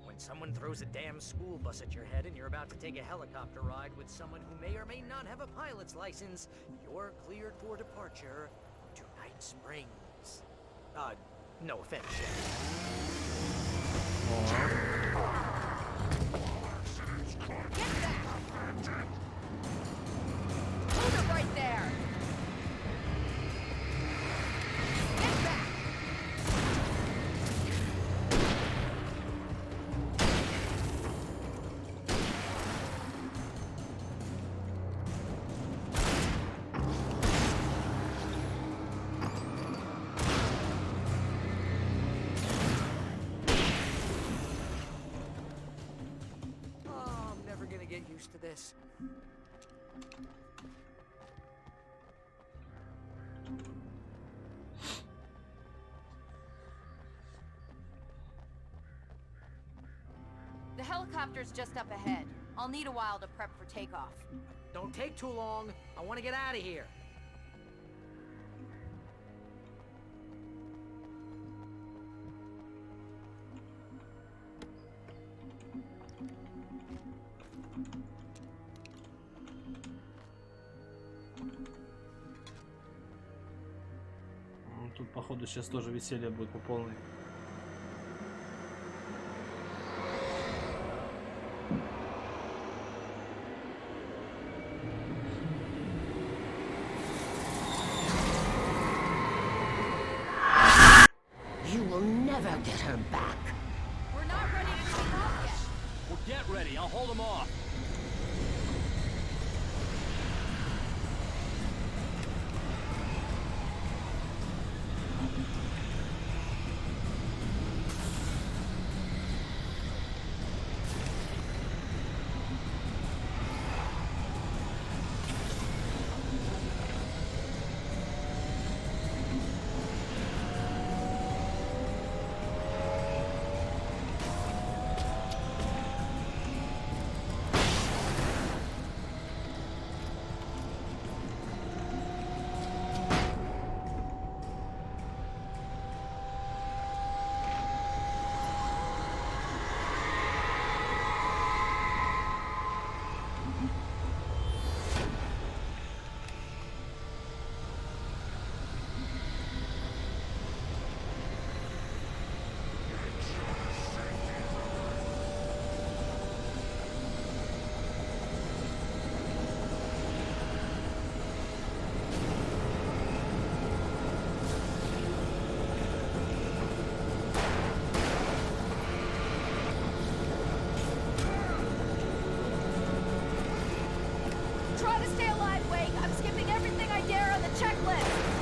When someone throws a damn school bus at your head and you're about to take a helicopter ride with someone who may or may not have a pilot's license, you're cleared for departure to Night Springs. No offense. Hold it right there! Get back! Oh, I'm never gonna get used to this. The helicopter's just up ahead. I'll need a while to prep for takeoff. Don't take too long. I want to get out of here. Ну, тут, походу, сейчас тоже веселье будет по полной. Get ready, I'll hold them off. Try to stay alive, Wake. I'm skipping everything I dare on the checklist.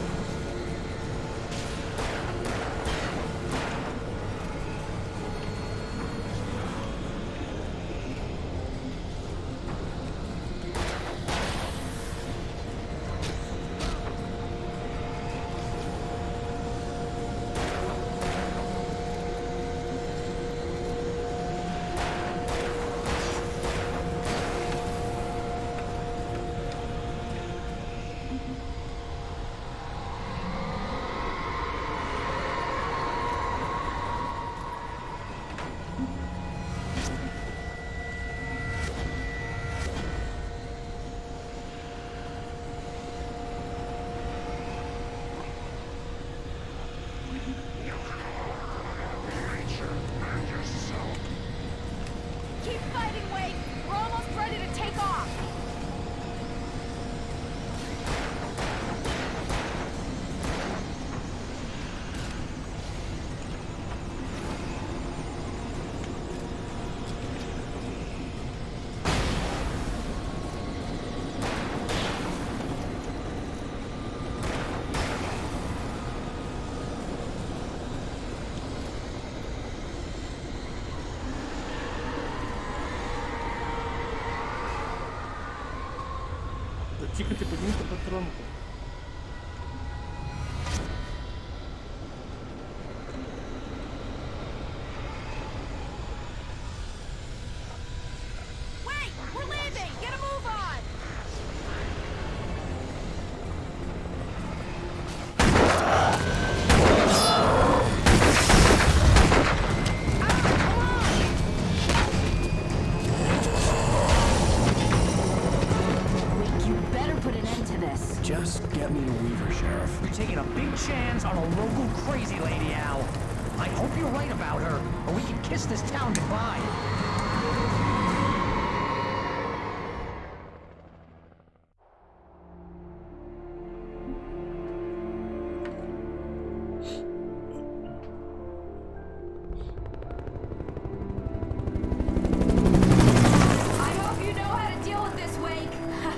Keep fighting, Wake. We're almost ready to take off. Да тихо ты, подними-ка патронку. Wait! We're leaving! Get a move on! You better put an end to this. Just get me to Weaver, Sheriff. You're taking a big chance on a local crazy lady, Al. I hope you're right about her, or we can kiss this town goodbye. I hope you know how to deal with this, Wake.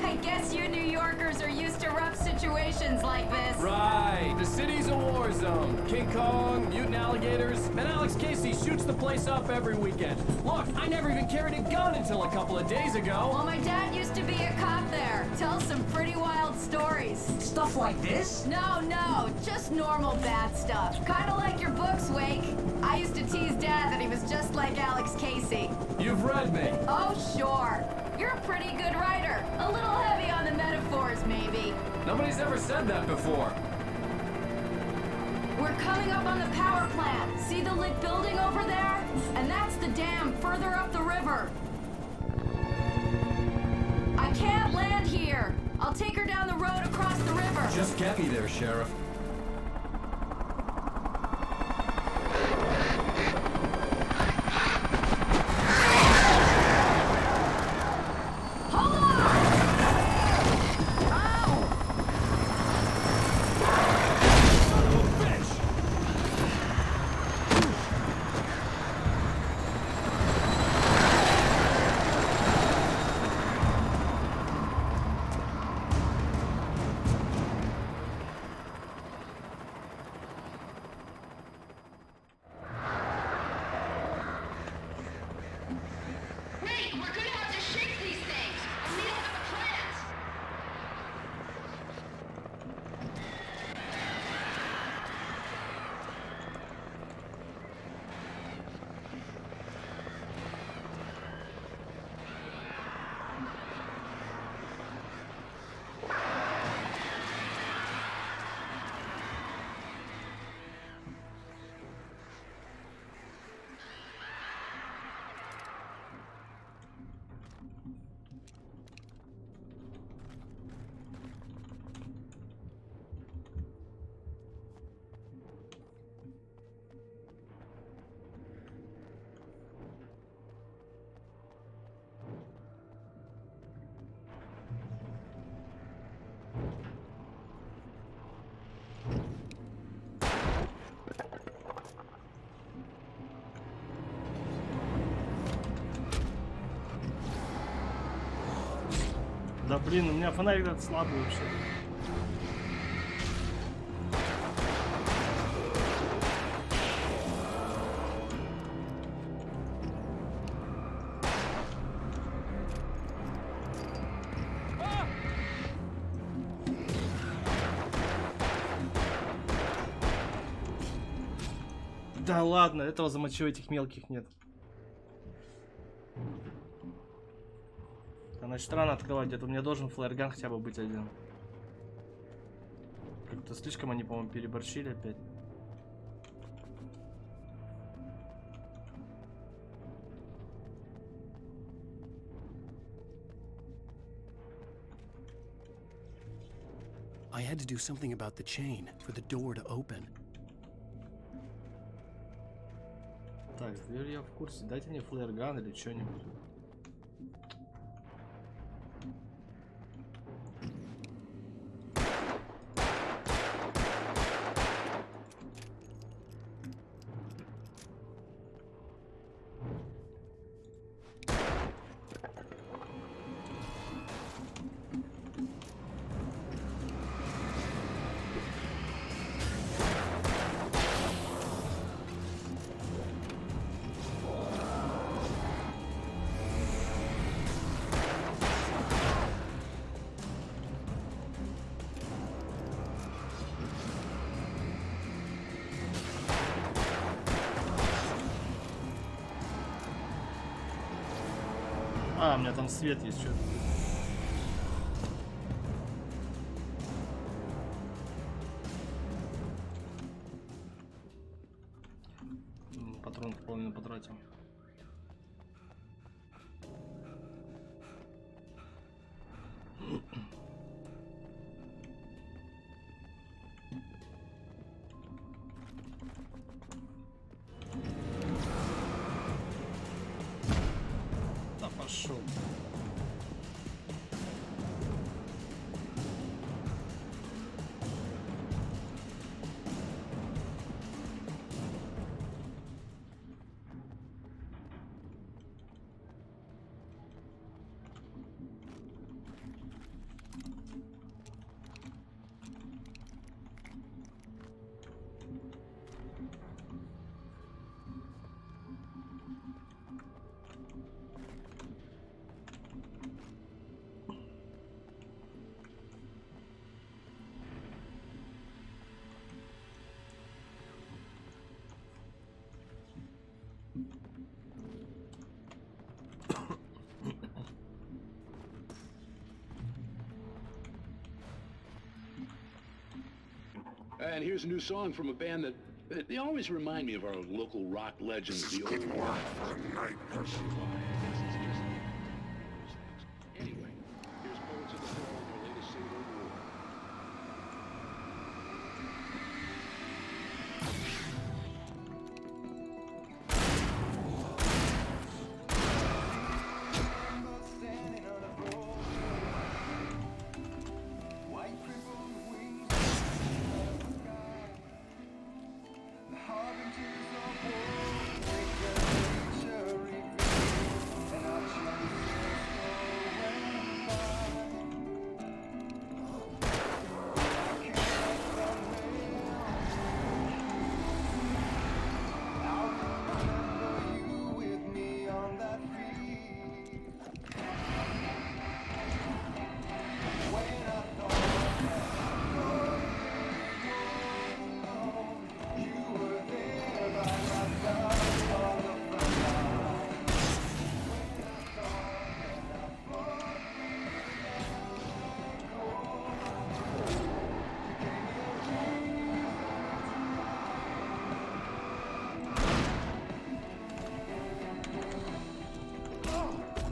I guess you New Yorkers are used to rough situations like this. Right, the city's a war zone. King Kong, mutant alligators, and Alex Casey shoots the place up every weekend. Look, I never even carried a gun until a couple of days ago. Well, my dad used to be a cop there. Tells some pretty wild stories. Stuff like this? No, just normal bad stuff. Kinda like your books, Wake. I used to tease Dad that he was just like Alex Casey. You've read me. Oh, sure. You're a pretty good writer. A little heavy on the metaphors, maybe. Nobody's ever said that before. We're coming up on the power plant. See the lit building over there? And that's the dam further up the river. I can't land here. I'll take her down the road across the river. Just get me there, Sheriff. Да блин, у меня фонарик этот слабый вообще. Да ладно, этого замочу, этих мелких нет. Да, значит, рано открывать, где-то у меня должен флэрган хотя бы быть один. Как-то слишком они, по-моему, переборщили опять. I had to do something about the chain for the door to open. Так, с дверью я в курсе. Дайте мне флэрган или что-нибудь. А, у меня там свет есть, что-то. Патрон половину потратил. Да пошел. And here's a new song from a band that they always remind me of our local rock legends, the old ones. Anyway, here's Poets of the Fall and their latest single, War.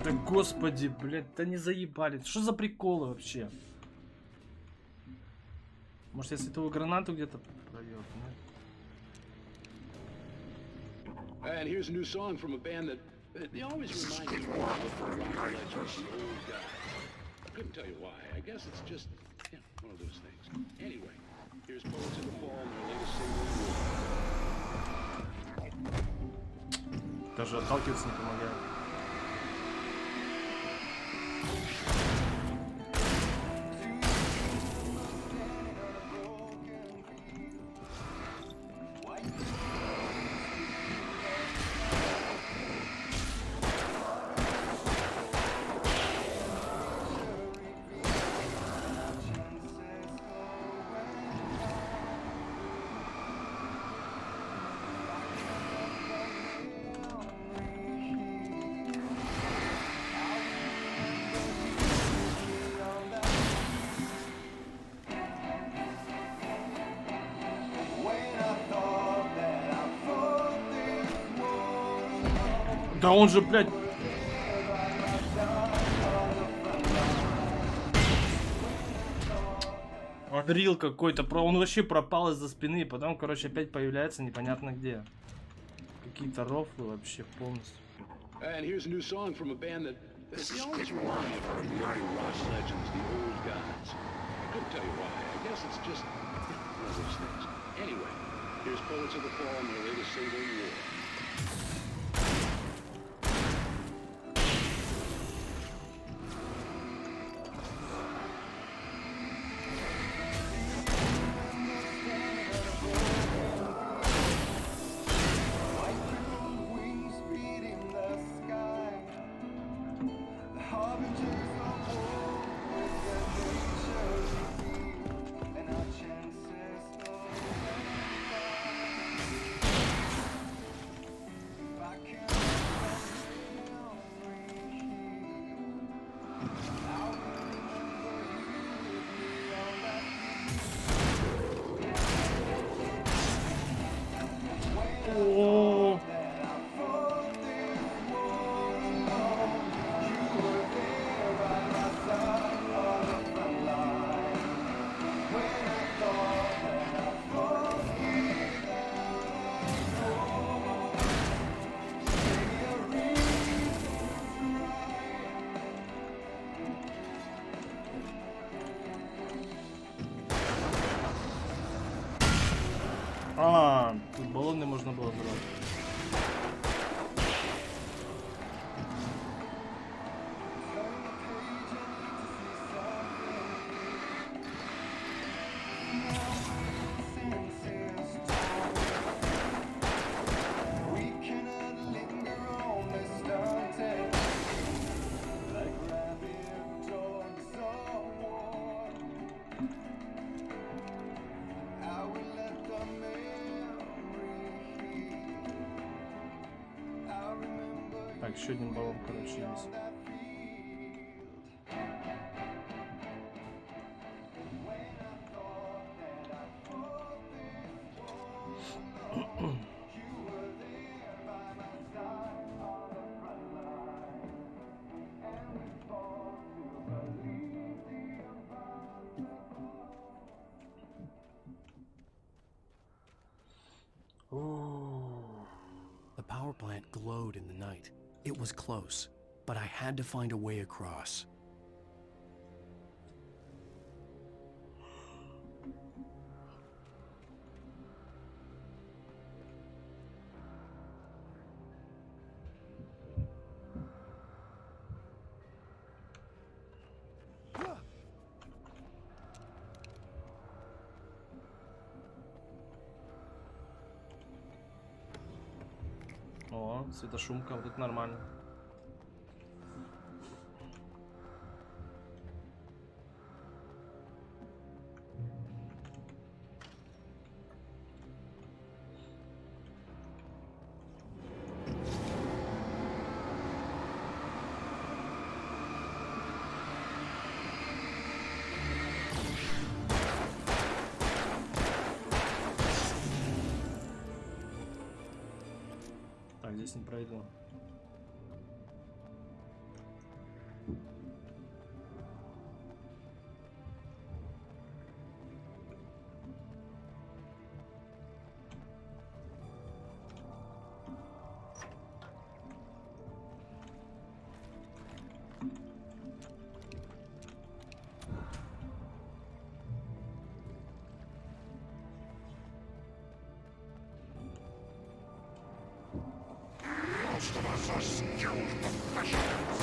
Да господи, блядь, да не заебали. Что за приколы вообще? Может, я световую гранату где-то провел, нет? And here's a new song from a band that they always remind me of our local rock legends, the old guys. I couldn't tell you why. I guess it's just, yeah, one of those things. Anyway, here's Poets of the Fall and their latest single, War. Даже отталкиваться не помогает. Да он же, блядь... Рил какой-то, он вообще пропал из-за спины, и потом, короче, опять появляется непонятно где. Какие-то рофлы вообще полностью. And here's a new song from a band that they always remind me of the early Rush legends, the old gods. I couldn't tell you why. I guess it's just one of those things. Anyway, here's Poets of the Fall and their latest single, War. А, тут баллоны можно было брать. Так, еще один баллон, короче, есть. The power plant glowed in the night. It was close, but I had to find a way across. О, светошумка, вот это нормально. Так, здесь не пройду. Most of us are skilled professionals.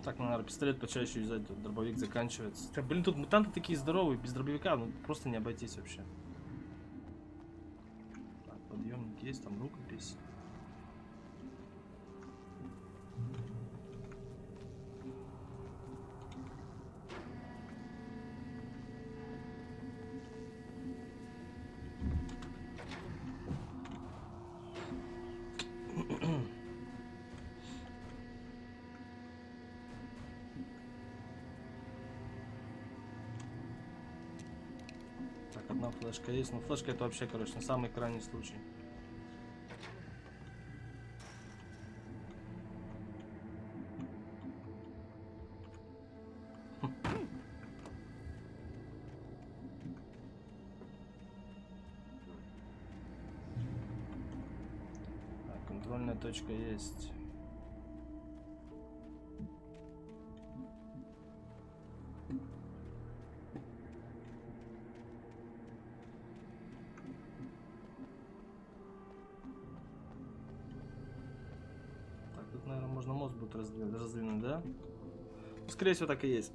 Так, ну, наверное, пистолет почаще взять, тут дробовик заканчивается. Хотя, блин, тут мутанты такие здоровые, без дробовика, ну просто не обойтись вообще. Так, подъемник есть, там рукопись. Так, одна флешка есть, но флешка это вообще, короче, на самый крайний случай. Так, контрольная точка есть. Тут, наверное, можно мост будет раздвинуть, да? Скорее всего, так и есть.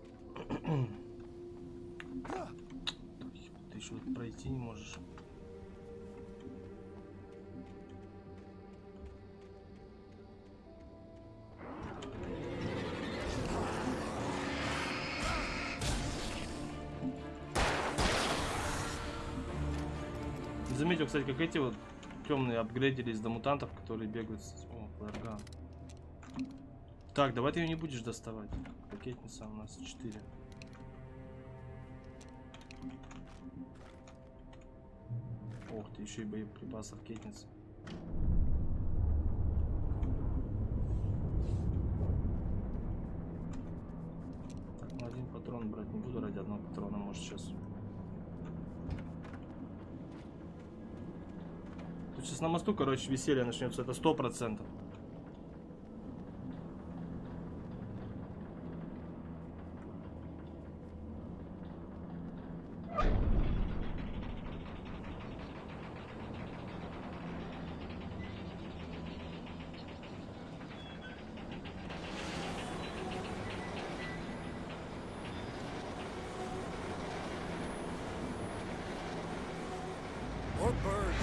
Ты еще пройти не можешь. Заметил, кстати, как эти вот темные апгрейдились до мутантов, которые бегают с... О, флэрган. Так, давай ты ее не будешь доставать. Ракетница у нас 4. Ох ты, еще и боеприпас ракетницы. Так, ну один патрон брать не буду ради одного патрона, может сейчас. Тут сейчас на мосту, короче, веселье начнется, это 100%. More birds.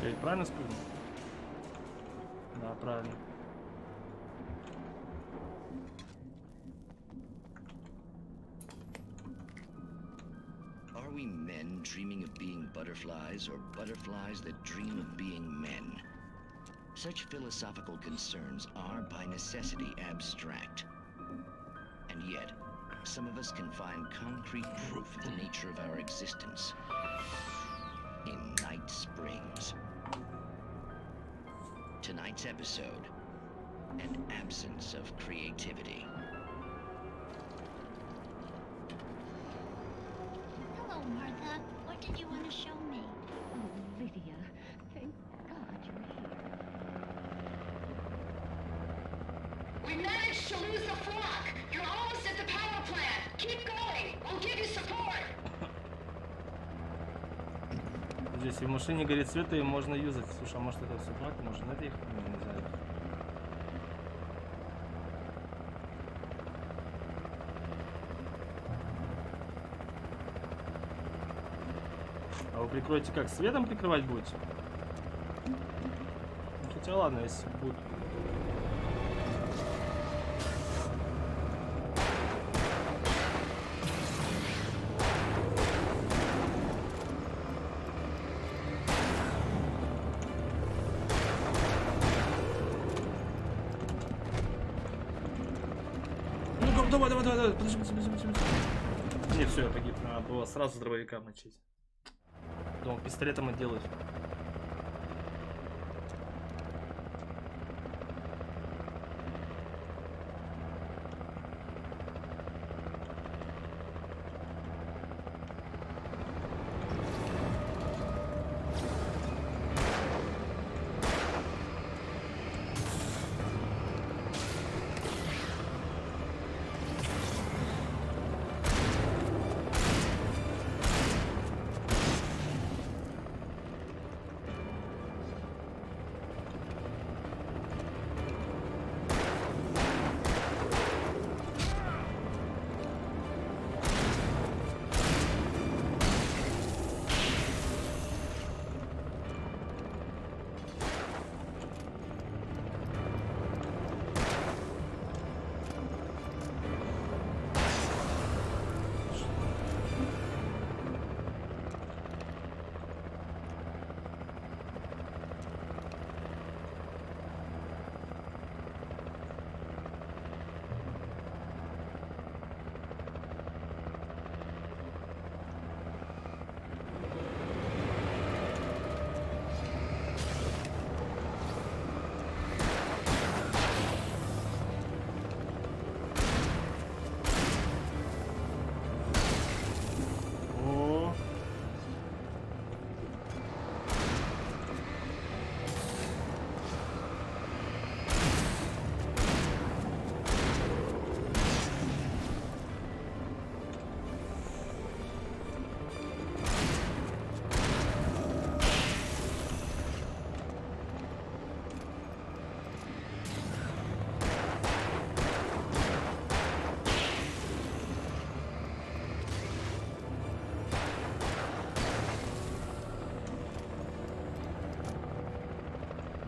Я ведь правильно спрыгнул? Да, правильно. Are we men dreaming of being butterflies, or butterflies that dream of being men? Such philosophical concerns are by necessity abstract. And yet, some of us can find concrete proof of the nature of our existence in Night Springs. Tonight's episode, an absence of creativity. Hello, Martha. What did you want to show me? Oh, Lydia. Thank God you're here. We managed to lose the flock. You're almost at the power plant. Keep going. We'll give you support. Здесь в машине горит свет, и можно юзать. Слушай, а может это все баг? Может это их нельзя? А вы прикроете как? Светом прикрывать будете? Хотя ладно, если будет. Давай, подожди. Нет, все, я погиб. Надо было сразу с дробовика мочить. Думал, пистолетом отделать.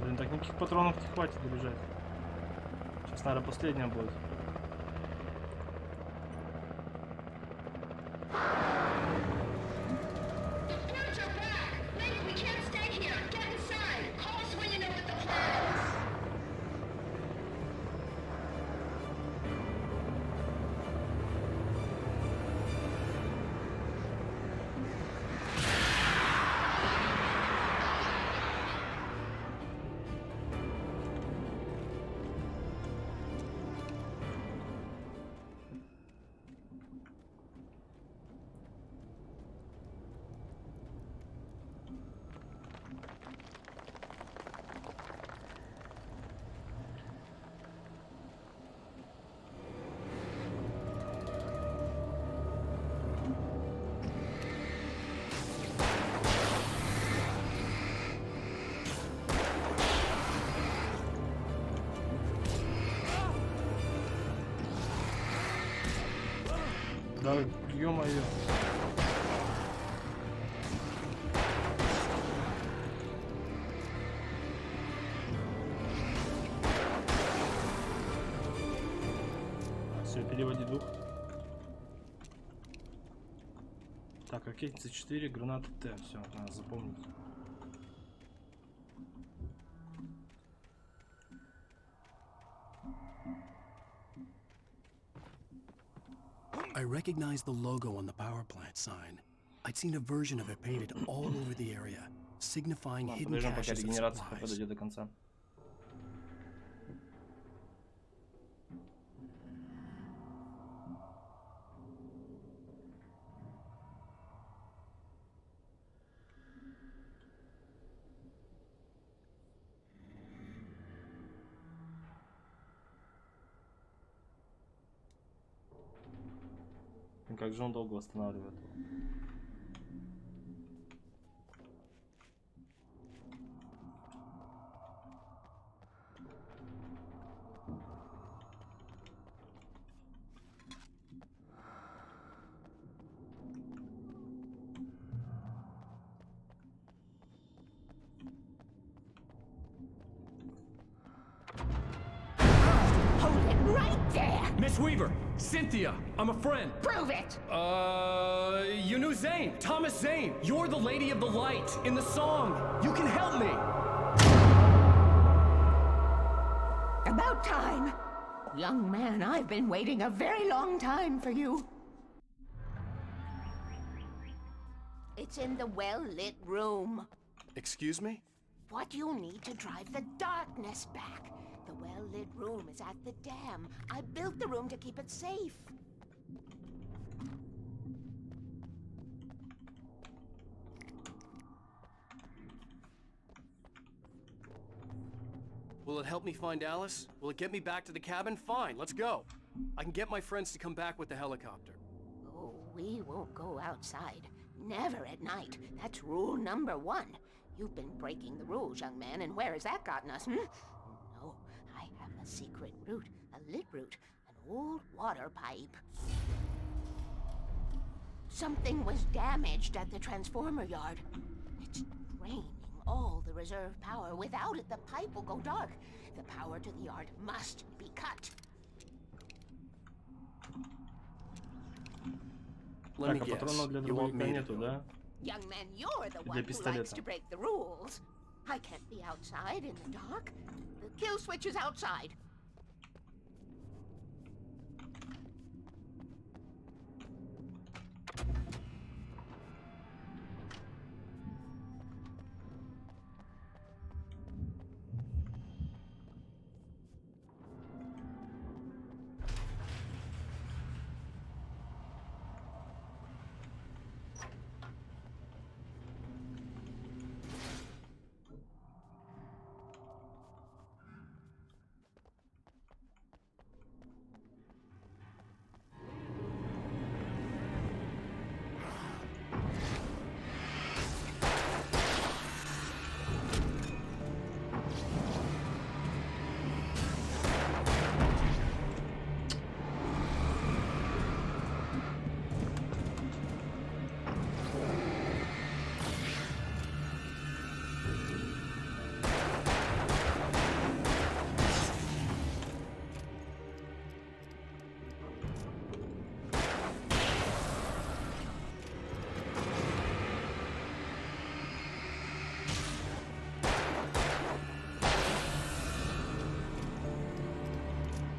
Блин, так никаких патронов не хватит добежать. Сейчас, наверное, последняя будет. Да, ё-моё. Все, переводи дух. Так, ракетница 4, граната Т. Все, надо запомнить. I recognized the logo on the power plant sign. I'd seen a version of it painted all over the area, signifying hidden Подождем, пока caches of регенерация supplies. подойдет до конца. И как же он долго восстанавливает его? Hold it right there! Miss Weaver! Cynthia! I'm a friend! Prove it! You knew Zane! Thomas Zane! You're the Lady of the Light in the song! You can help me! About time! Young man, I've been waiting a very long time for you. It It's in the well-lit room. Excuse me? What you need to drive the darkness back. The well-lit room is at the dam. I built the room to keep it safe. Will it help me find Alice? Will it get me back to the cabin? Fine, let's go. I can get my friends to come back with the helicopter. Oh, we won't go outside. Never at night. That's rule number 1. You've been breaking the rules, young man, and where has that gotten us, No, I have a secret route, a lit route, an old water pipe. Something was damaged at the transformer yard. It's draining all the reserve power. Without it, the pipe will go dark. The power to the yard must be cut. Let me Так, а guess. патронов для You want дробовика me to нету, да? Young man, you're the one who пистолета. likes to break the rules. I can't be outside in the dark. The kill switch is outside.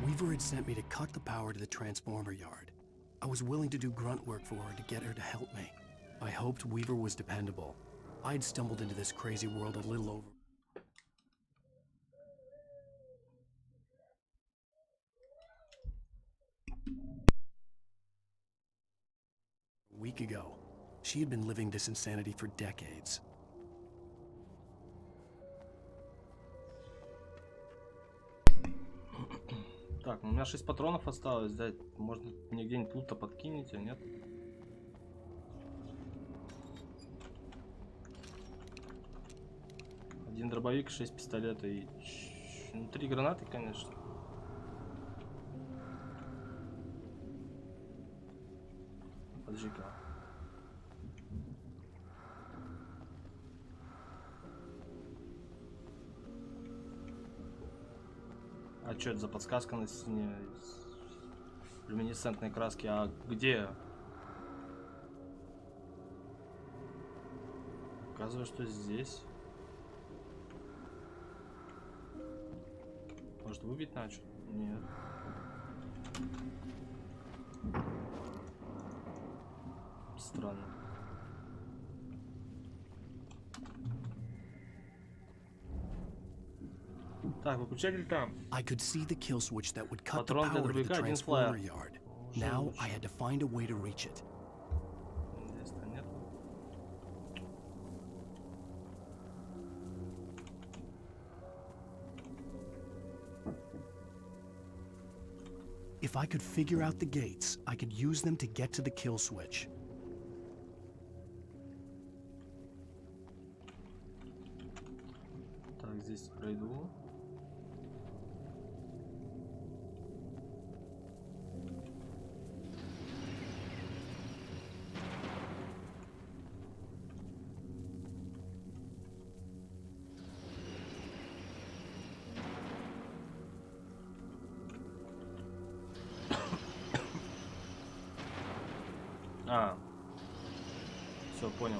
Weaver had sent me to cut the power to the transformer yard. I was willing to do grunt work for her to get her to help me. I hoped Weaver was dependable. I'd stumbled into this crazy world a little over a week ago. She had been living this insanity for decades. Так, ну у меня 6 патронов осталось, да? Можно мне где-нибудь лут-то подкинете, нет? Один дробовик, 6 пистолетов и... Ну, 3 гранаты, конечно. Подожди-ка. А что это за подсказка на стене? Люминесцентной краски. А где? Оказывается, что здесь. Может, выбить начал? Нет. Странно. Так, выключатель там. I could see the kill switch that would cut the Патрон для power to the дробовика, один transformer флаер. yard. Now I had to find a way to reach it. Здесь-то нет. If I could figure out the gates, I could use them to get to the kill switch. Так, здесь пройду. А, все, понял.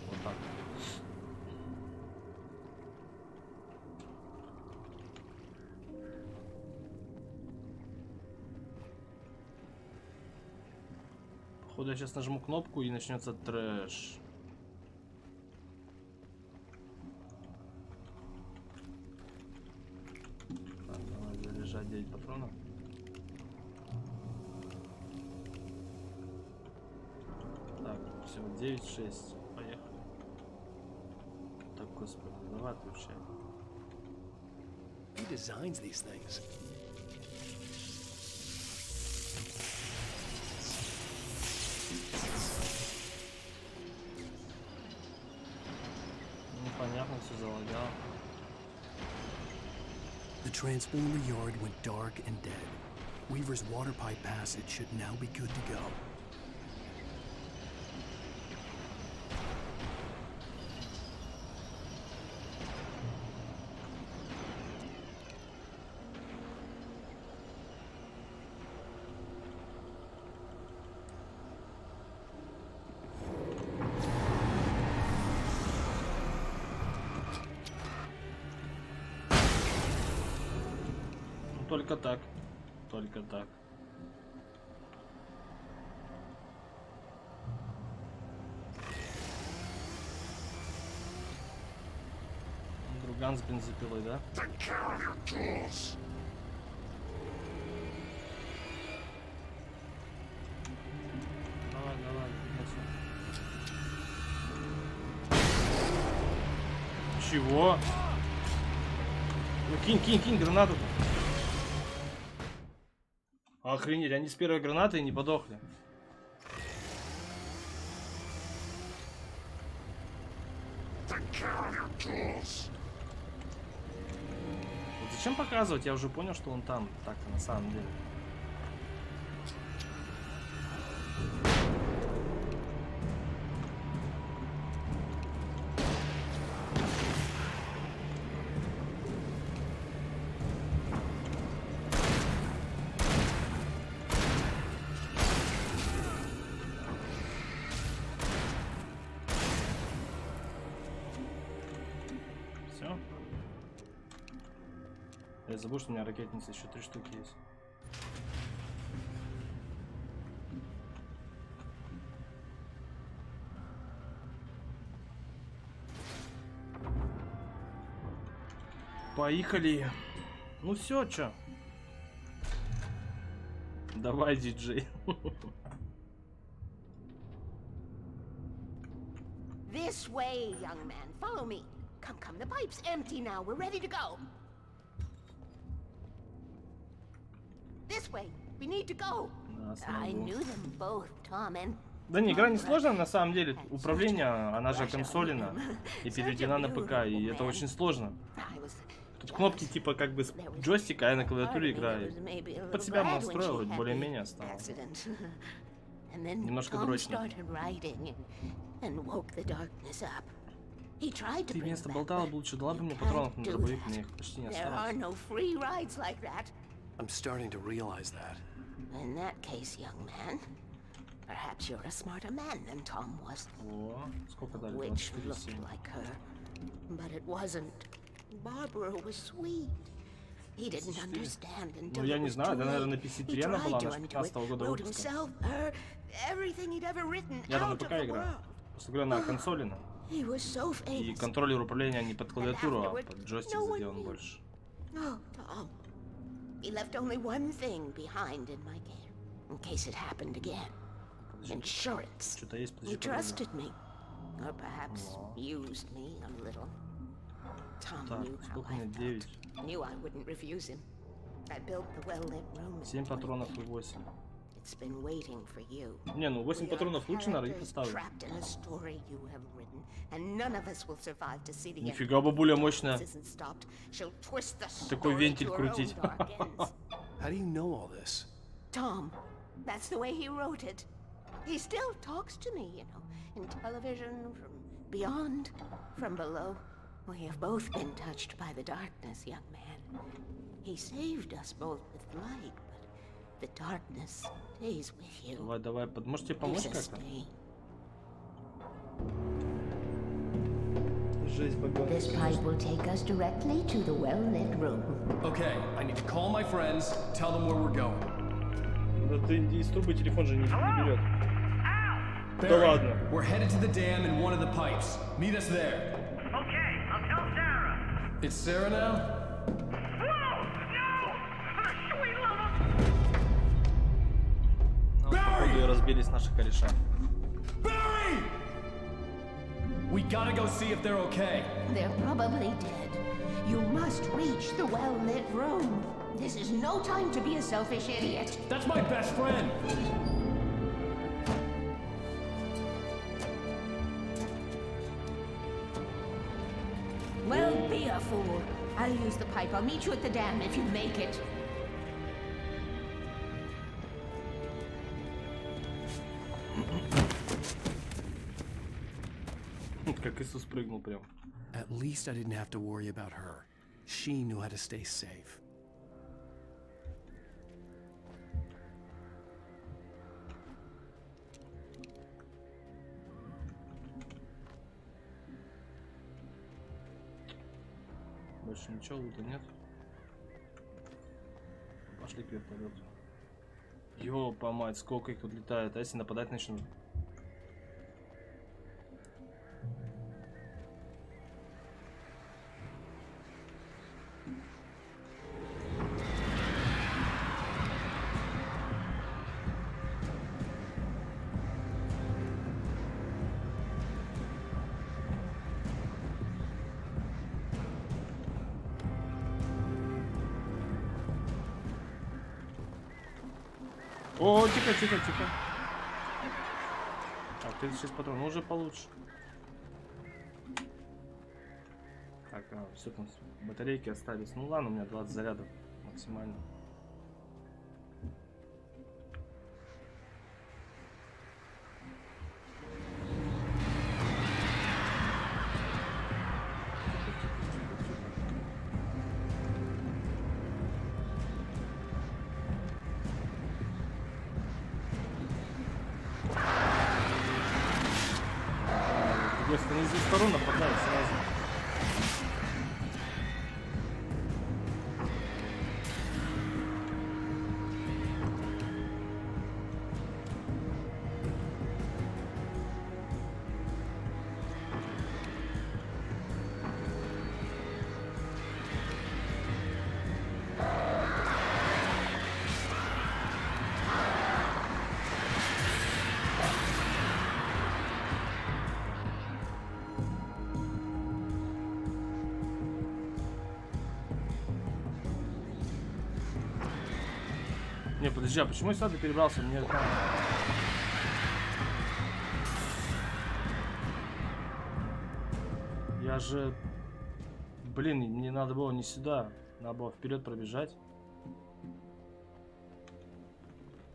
Вот так. Походу я сейчас нажму кнопку и начнется трэш. Все, 9-6. Поехали. Так, господи, давай отвечай. He designs these things. Непонятно, все залагало. The transformer yard went dark and dead. Weaver's water pipe passage should now be good to go. Только так. Только так. Друган с бензопилой, да? Давай, давай, чего? Ну кинь гранату-то. Охренеть, они с первой гранатой не подохли. Вот зачем показывать? Я уже понял, что он там. Так-то на самом деле. Я забыл, что у меня ракетница еще 3 штуки есть. Поехали. Ну все, чё? Давай, диджей. This way, young man. Follow me. Come, come. The pipe's empty now. We're ready to go. This way. We need to go. I knew them both, Tom and... Да не, игра не сложная на самом деле. Управление, она же консолина и переведена на ПК, и это очень сложно. Тут кнопки типа как бы с джойстика, а я на клавиатуре играю. Под себя настроил, вроде более-менее стало. Немножко дрочно. Ты вместо болтала бы лучше дала бы мне патронов на дробовик, мне их почти не осталось. I'm starting to realize that. In that case, young man, perhaps you're a smarter man than Tom was. Which looked like her, but it wasn't. Barbara was sweet. He didn't understand until я не знаю, да, наверное, на PC3 она была, она 15-го года выпуска. Я там на ПК играл. Просто говоря, на консолина. И контроллер управления не под клавиатуру, а под джойстик сделан больше. He left only one thing behind in my care, in case it happened again. Insurance. He trusted me, or perhaps used me a little. Tom knew how I felt. Knew I wouldn't refuse him. I built the well-lit room. 7 патронов и 8. It's been waiting for you. Не, ну 8 патронов лучше, наверное, их оставить. Нифига, бабуля мощная. Такой вентиль крутить. How do you know all this? Tom, that's the way he wrote it. He still talks to me, you know, in television, from beyond, from below. We have both been touched by the darkness, young man. He saved us both with light, but the darkness stays with you. Давай, давай, можете помочь как-то? This pipe will take us directly to the well-lit room. Okay, I need to call my friends, tell them where we're going. Да ты из трубы телефон же не берет. Да ладно. We're headed to the dam in one of the pipes. Meet us there. Okay, I'll tell Sarah. It's Sarah now? Походу разбились наши кореша. Barry! We gotta go see if they're okay. They're probably dead. You must reach the well-lit room. This is no time to be a selfish idiot. That's my best friend. Well, be a fool. I'll use the pipe. I'll meet you at the dam if you make it. Как Иисус прыгнул прям. At least I didn't have to worry about her. She knew how to stay safe. Больше ничего лута нет. Пошли к вертолету. Ёпа мать, сколько их тут летает, а если нападать начнут? О, тихо, тихо, тихо. Так, 36 патронов, уже получше. Так, все там, батарейки остались. Ну ладно, у меня 20 зарядов максимально. Если не из двух сторон нападают сразу. Не, подожди, а почему я сюда перебрался? Мне там... Я же... Блин, мне надо было не сюда. Надо было вперед пробежать.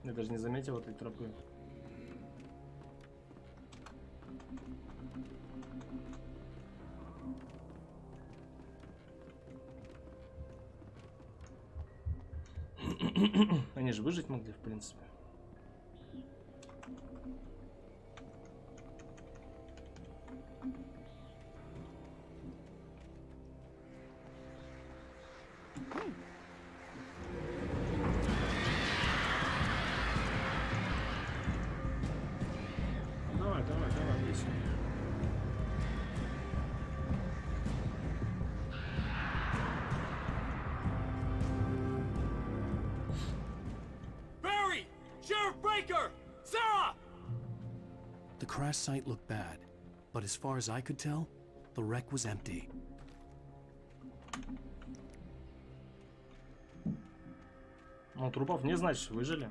Я даже не заметил этой тропы. Они же выжить могли, в принципе. Давай, давай, давай, весело. Sheriff Breaker! Sarah! The crash site looked bad, but as far as I could tell, the wreck was empty. Ну, трупов не значит, выжили.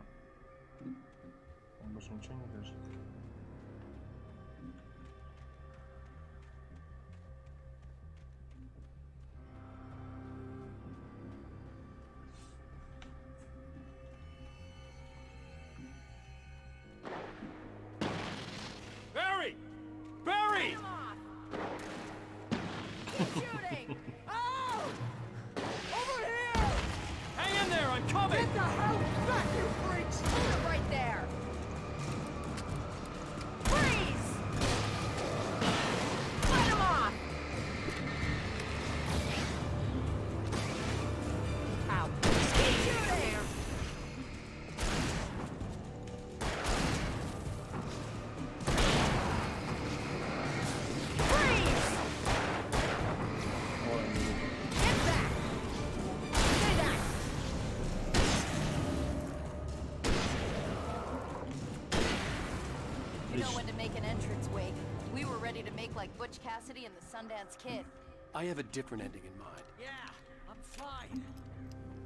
Больше ничего не лежит. Barry! Barry! Shooting! Oh! Over here! Hang in there, I'm coming! Get the hell back, you freaks! Hold it right there! Freeze! Light him off! Ow. Keep shooting! Freeze! Get back! Stay back! You know when to make an entrance, Wake. We were ready to make like Butch Cassidy and the Sundance Kid. I have a different ending in mind. Yeah, I'm fine.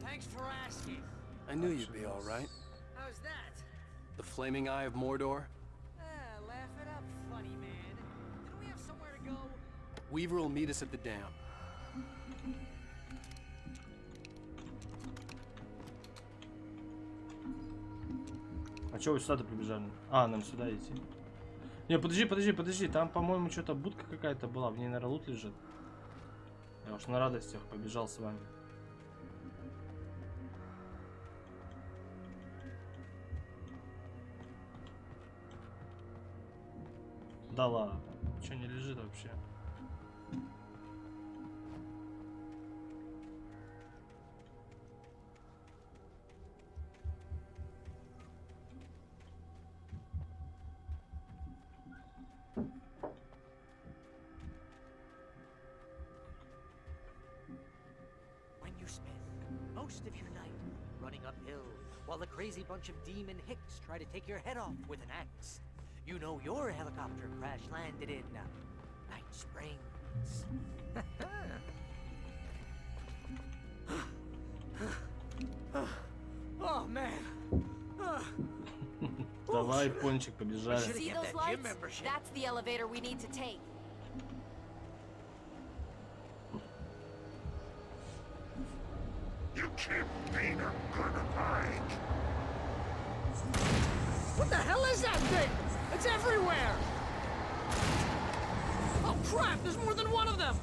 Thanks for asking. I knew you'd be all right. How's that? The Flaming Eye of Mordor? Laugh it up, funny man. Didn't we have somewhere to go? Weaver will meet us at the dam. А чё вы сюда-то побежали? А, нам сюда идти. Не, подожди, там, по-моему, что-то будка какая-то была, в ней, наверное, лут лежит. Я уж на радостях побежал с вами. Да ладно, ничего не лежит вообще. Most of your night running uphill while a crazy bunch of demon hicks try to take your head off with an axe. You know your helicopter crash landed in Night Springs. Oh man. Давай, Пончик, побежали. See those lights? That's the elevator we need to take. You keep being a good hide. What the hell is that thing? It's everywhere! Oh crap, there's more than one of them!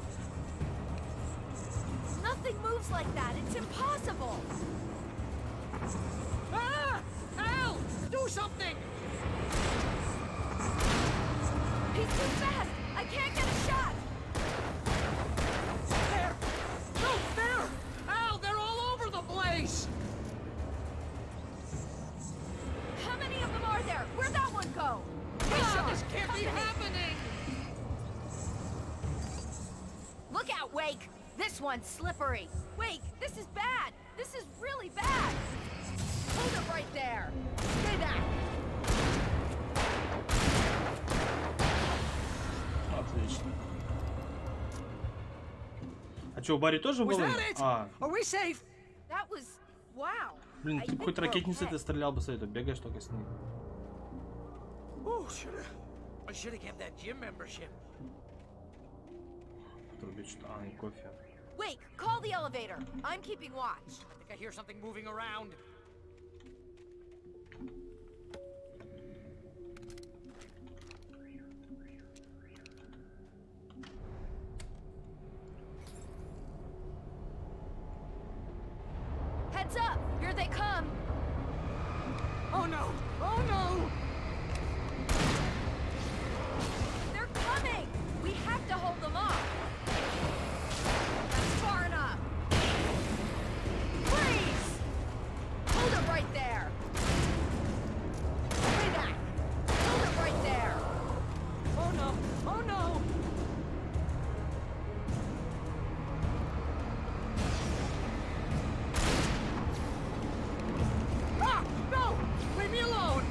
Nothing moves like that. It's impossible. Ah! Al! Do something! He's too fast. I can't get a shot. There! No, there! Al, they're all over the place! How many of them are there? Where'd that one go? Ah, this can't be happening! Look out, Wake! This one's slippery. Wake, this is bad. This is really bad. Hold it right there. Stay back. Отлично. А чё, у Барри тоже Was было? that it? А, Are we safe? That was... Wow. блин, I ты think хоть we're ракетницей okay. ты стрелял бы с этой, бегаешь только с ней. Oh, I should have kept that gym membership. Трубить что? А, и кофе. Wake, call the elevator. I'm keeping watch. I think I hear something moving around. Heads up! Here they come. Oh no! Oh no! They're coming! We have to hold them off. That's far enough. Freeze! Hold it right there. Stay back. Hold it right there. Oh no! Oh no! Ah! No! Leave me alone!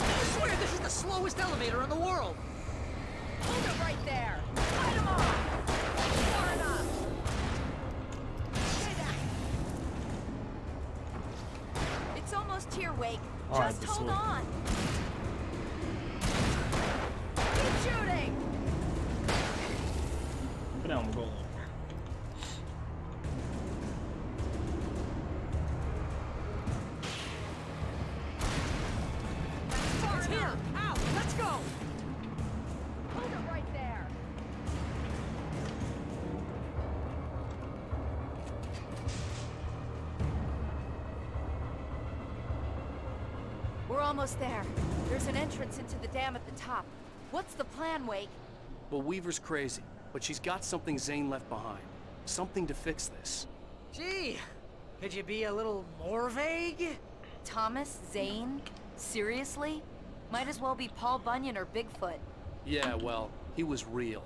I swear this is the slowest elevator in the world! Hold it right there. Fight them off. Far enough. Stay back. It's almost here, Wake. Alright, Just this hold way. on. Keep shooting. Прям в голову. It's here! Al, let's go! Hold it right there. We're almost there. There's an entrance into the dam at the top. What's the plan, Wake? Well, Weaver's crazy, but she's got something Zane left behind. Something to fix this. Gee, could you be a little more vague? Thomas Zane? Seriously? Might as well be Paul Bunyan or Bigfoot. Yeah, well, he was real.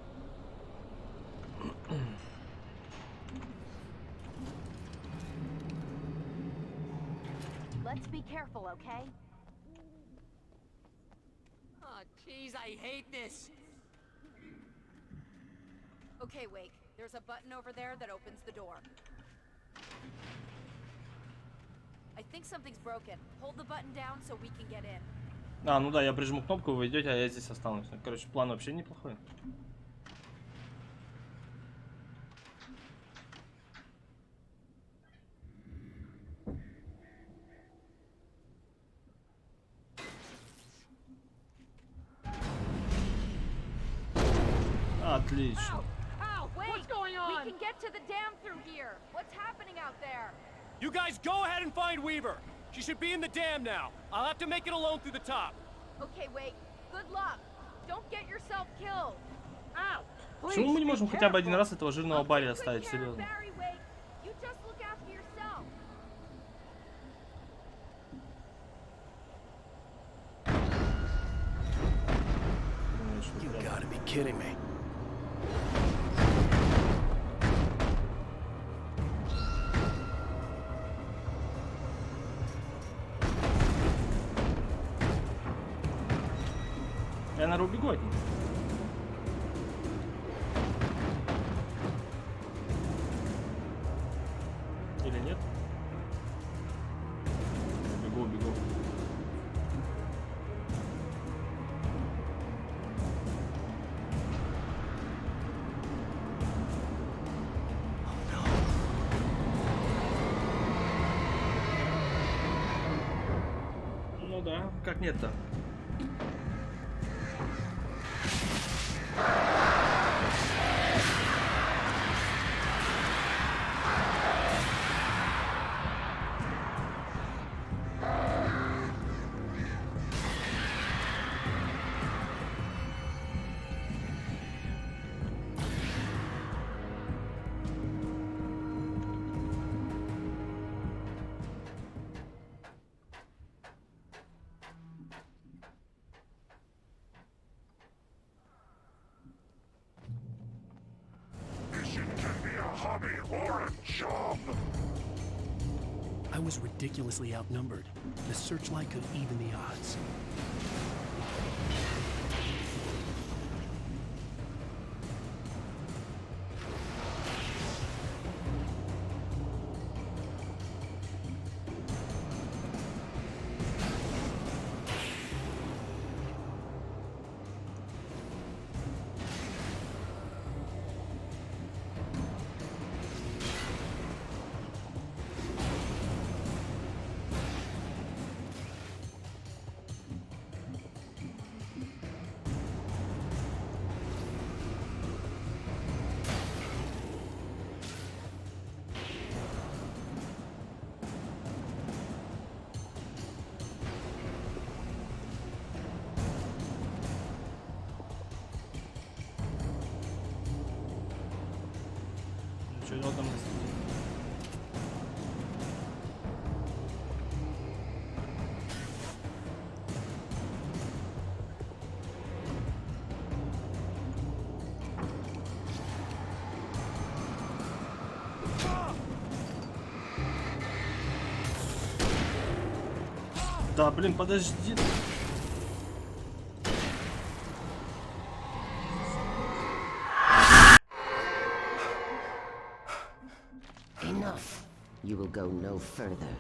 Let's be careful, okay? jeez, I hate this. Okay, Wake. There's a button over there that opens the door. I think something's broken. Hold the button down so we can get in. А, ну да, я прижму кнопку, вы идете, а я здесь останусь. Короче, план вообще неплохой. Отлично. Ow! Wait! What's going on? We can get to the dam through here. What's happening out there? You guys go ahead and find Weaver. She should be in the dam now. I'll have to make it alone through the top. Okay, Wake. Good luck. Don't get yourself killed. Ow! Почему мы не можем хотя бы один раз этого жирного Барри оставить, серьезно? Barry, Wake. You just look after yourself. You gotta be kidding me. Я, наверное, убегу от них. Или нет? Бегу, бегу. Ну да, как нет-то? hobby or a job. I was ridiculously outnumbered. The searchlight could even the odds. Что у него там есть? Да, блин, подожди. Enough. You will go no further.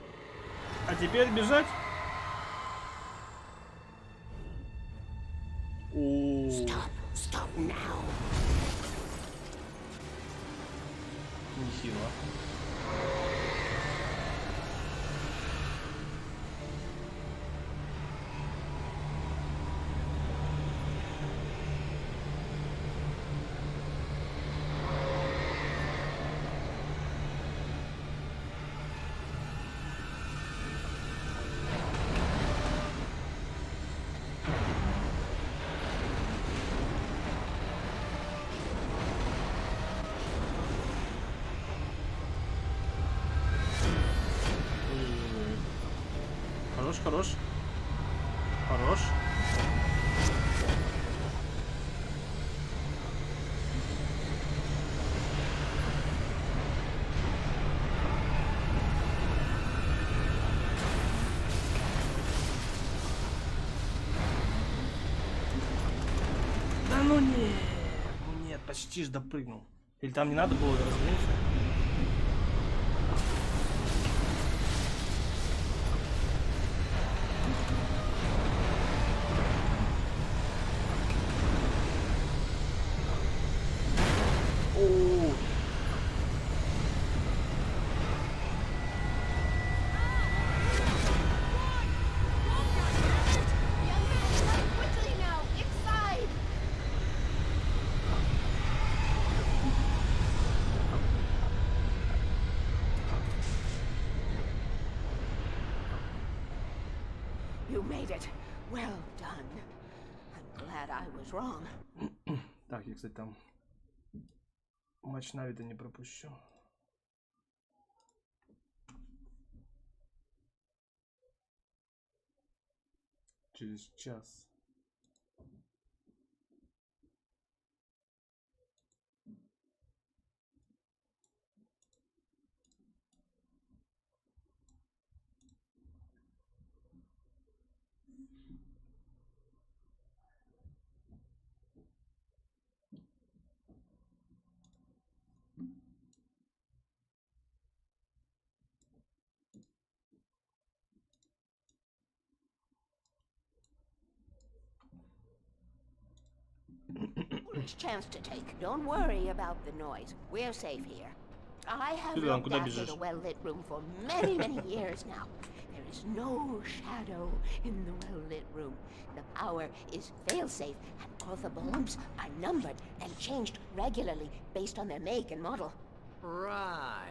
А теперь бежать? Stop. Stop now. Нехило. Хорош, хорош. Хорош. ну нет. Ну нет, почти ж допрыгнул. Или там не надо было разгониться? You made it. Well done. I'm glad I was wrong. Так, я, кстати, там матч Нави-то не пропущу. Через час. Foolish chance to take. Don't worry about the noise. We're safe here. I have Julian, looked куда after бежишь? the well-lit room for many, many years now. There is no shadow in the well-lit room. The power is fail-safe, and all the bulbs are numbered and changed regularly based on their make and model. Right.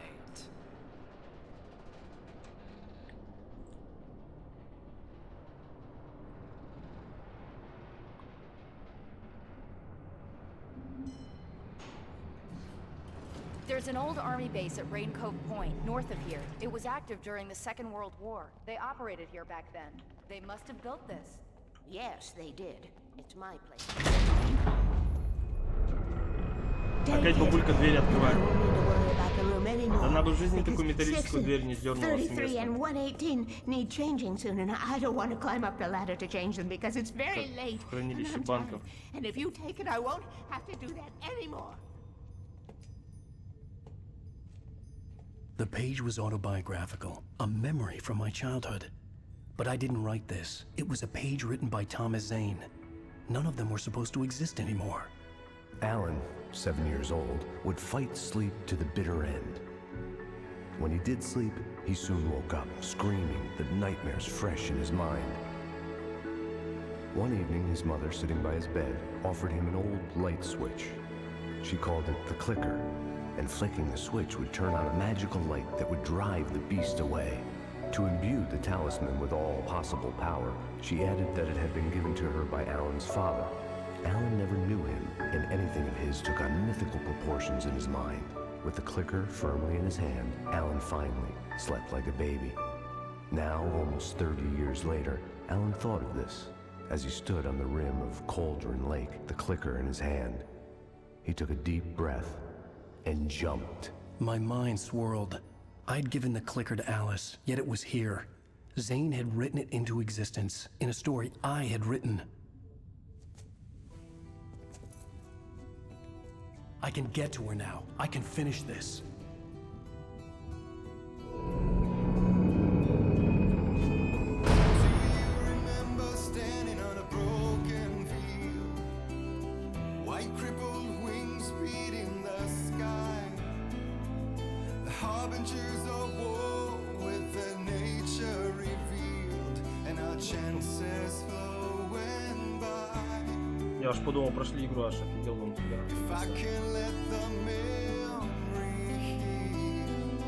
There's an old army base at Rain Cove Point, north of here. It was active during the Second World War. They operated here back then. They must have built this. Yes, they did. It's my place. Опять бабулька дверь открывает. Она бы в жизни такую металлическую дверь не дернула с 33 места. and 118 need changing soon, and I don't want to climb up the ladder to change them because it's very late. В хранилище and I'm банков. tired. And if you take it, I won't have to do that anymore. The page was autobiographical, a memory from my childhood. But I didn't write this. It was a page written by Thomas Zane. None of them were supposed to exist anymore. Alan, 7 years old, would fight sleep to the bitter end. When he did sleep, he soon woke up, screaming, the nightmares fresh in his mind. One evening, his mother, sitting by his bed, offered him an old light switch. She called it the clicker, and flicking the switch would turn on a magical light that would drive the beast away. To imbue the talisman with all possible power, she added that it had been given to her by Alan's father. Alan never knew him, and anything of his took on mythical proportions in his mind. With the clicker firmly in his hand, Alan finally slept like a baby. Now, almost 30 years later, Alan thought of this as he stood on the rim of Cauldron Lake, the clicker in his hand. He took a deep breath and jumped. My mind swirled. I'd given the clicker to Alice, yet it was here. Zane had written it into existence, in a story I had written. I can get to her now. I can finish this. Remember standing on a broken field, white crippled wings beating the sky, the harbingers of war with their nature revealed, and our chances flowing by. Я аж подумал, прошли игру, аж офигел вон туда. If I can let the memory heal,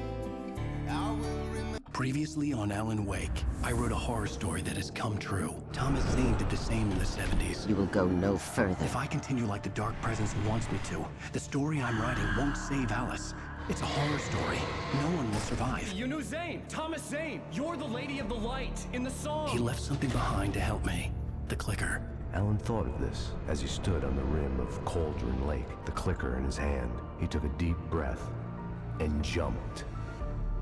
I will remember. Previously on Alan Wake, I wrote a horror story that has come true. Thomas Zane did the same in the 70s. You will go no further. If I continue like the Dark Presence wants me to, the story I'm writing won't save Alice. It's a horror story. No one will survive. You knew Zane! Thomas Zane! You're the Lady of the Light in the song! He left something behind to help me. The clicker. Alan thought of this as he stood on the rim of Cauldron Lake, the clicker in his hand. He took a deep breath and jumped.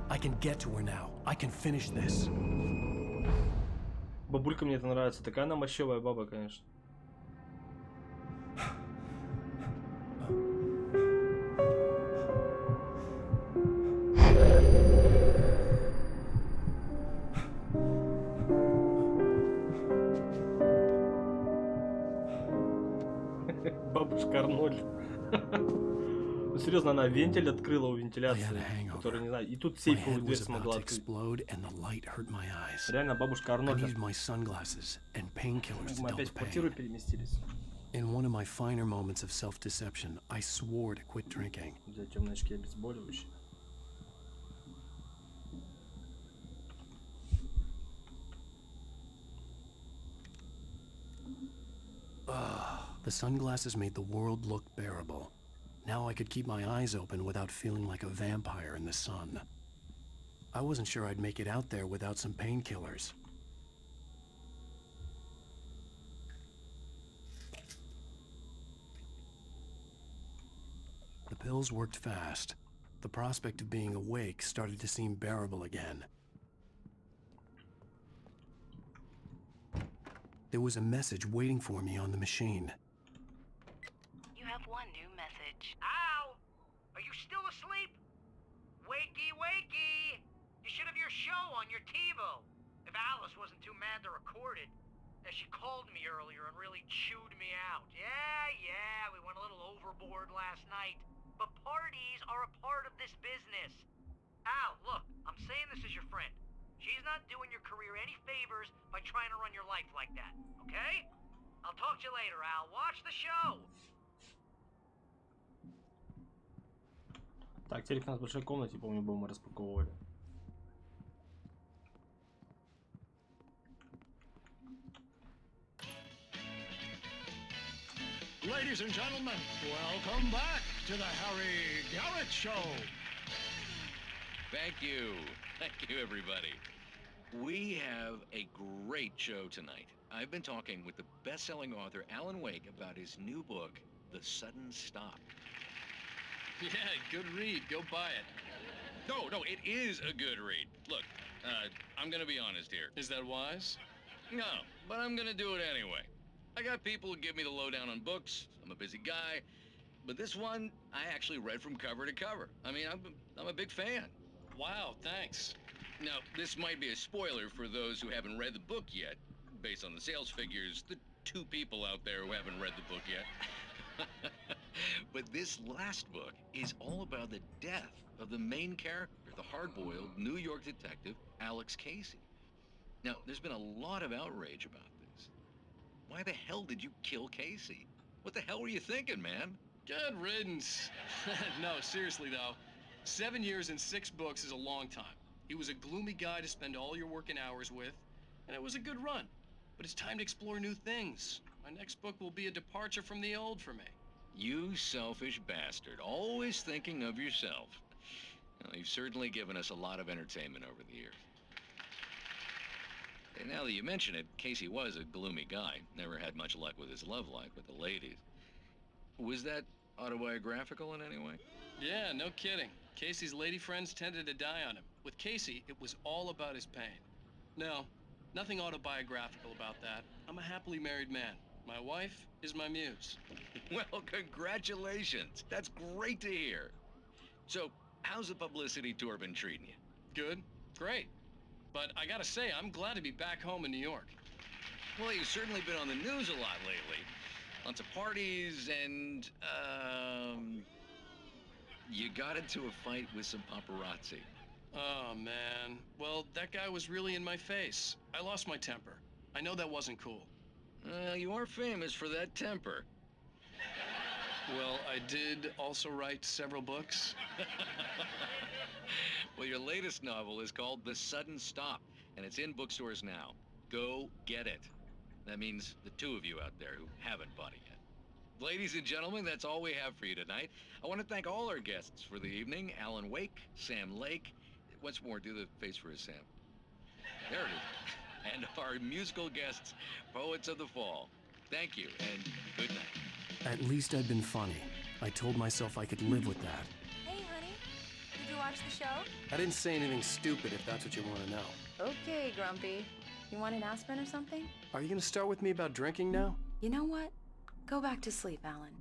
I can get to her now. I can finish this. Бабулька мне это нравится. Такая она мощевая баба, конечно. Бабушка Арнольд. Ну серьезно, она вентиль открыла у вентиляции, который не знаю. И тут сейфовую дверь смогла открыть. Реально, бабушка Арнольд. Мы опять в квартиру переместились. In one of my finer moments of self-deception, I swore to quit drinking. Взять темные очки обезболивающие. The sunglasses made the world look bearable. Now I could keep my eyes open without feeling like a vampire in the sun. I wasn't sure I'd make it out there without some painkillers. The pills worked fast. The prospect of being awake started to seem bearable again. There was a message waiting for me on the machine. You have one new message. Al! Are you still asleep? Wakey, wakey! You should have your show on your TiVo. If Alice wasn't too mad to record it. As she called me earlier and really chewed me out. Yeah, we went a little overboard last night. But parties are a part of this business. Al, look, I'm saying this as your friend. She's not doing your career any favors by trying to run your life like that, okay? I'll talk to you later, Al. Watch the show! Так, телек у нас в большой комнате, помню, мы распаковывали. Ladies and gentlemen, welcome back to the Harry Garrett Show. Thank you. Thank you, everybody. We have a great show tonight. I've been talking with the best-selling author Alan Wake about his new book, The Sudden Stop. Yeah, good read. Go buy it. No, it is a good read. Look, I'm gonna be honest here. Is that wise? No, but I'm gonna do it anyway. I got people who give me the lowdown on books. I'm a busy guy. But this one, I actually read from cover to cover. I mean, I'm a big fan. Wow, thanks. Now, this might be a spoiler for those who haven't read the book yet. Based on the sales figures, the 2 people out there who haven't read the book yet. But this last book is all about the death of the main character, the hard-boiled New York detective, Alex Casey. Now, there's been a lot of outrage about this. Why the hell did you kill Casey? What the hell were you thinking, man? Good riddance. No, seriously though. 7 years and 6 books is a long time. He was a gloomy guy to spend all your working hours with, and it was a good run. But it's time to explore new things. My next book will be a departure from the old for me. You selfish bastard, always thinking of yourself. Well, you've certainly given us a lot of entertainment over the years. And now that you mention it, Casey was a gloomy guy. Never had much luck with his love life with the ladies. Was that autobiographical in any way? Yeah, no kidding. Casey's lady friends tended to die on him. With Casey, it was all about his pain. No, nothing autobiographical about that. I'm a happily married man. My wife is my muse. Well, congratulations. That's great to hear. So, how's the publicity tour been treating you? Good. Great. But I gotta say, I'm glad to be back home in New York. Well, you've certainly been on the news a lot lately. Lots of parties and, you got into a fight with some paparazzi. Oh, man. Well, that guy was really in my face. I lost my temper. I know that wasn't cool. You are famous for that temper. Well, I did also write several books. Well, your latest novel is called The Sudden Stop, and it's in bookstores now. Go get it. That means the 2 of you out there who haven't bought it yet. Ladies and gentlemen, that's all we have for you tonight. I want to thank all our guests for the evening. Alan Wake, Sam Lake. Once more, do the face for his Sam. There it is. And our musical guests, Poets of the Fall. Thank you, and good night. At least I'd been funny. I told myself I could live with that. Hey, honey. Did you watch the show? I didn't say anything stupid if that's what you want to know. Okay, Grumpy. You want an aspirin or something? Are you gonna start with me about drinking now? You know what? Go back to sleep, Alan.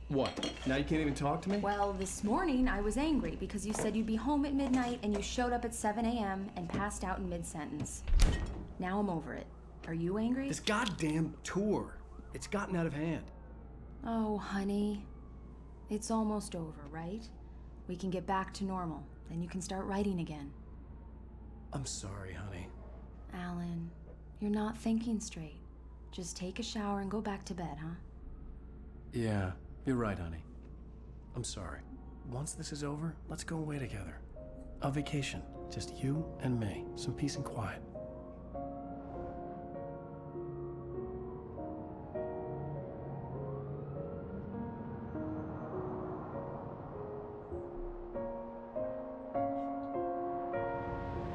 What? Now you can't even talk to me? Well, this morning I was angry because you said you'd be home at midnight and you showed up at 7 a.m. and passed out in mid-sentence. Now I'm over it. Are you angry? This goddamn tour. It's gotten out of hand. Oh, honey. It's almost over, right? We can get back to normal. Then you can start writing again. I'm sorry, honey. Alan, you're not thinking straight. Just take a shower and go back to bed, huh? Yeah, you're right, honey. I'm sorry. Once this is over, let's go away together. A vacation. Just you and me. Some peace and quiet.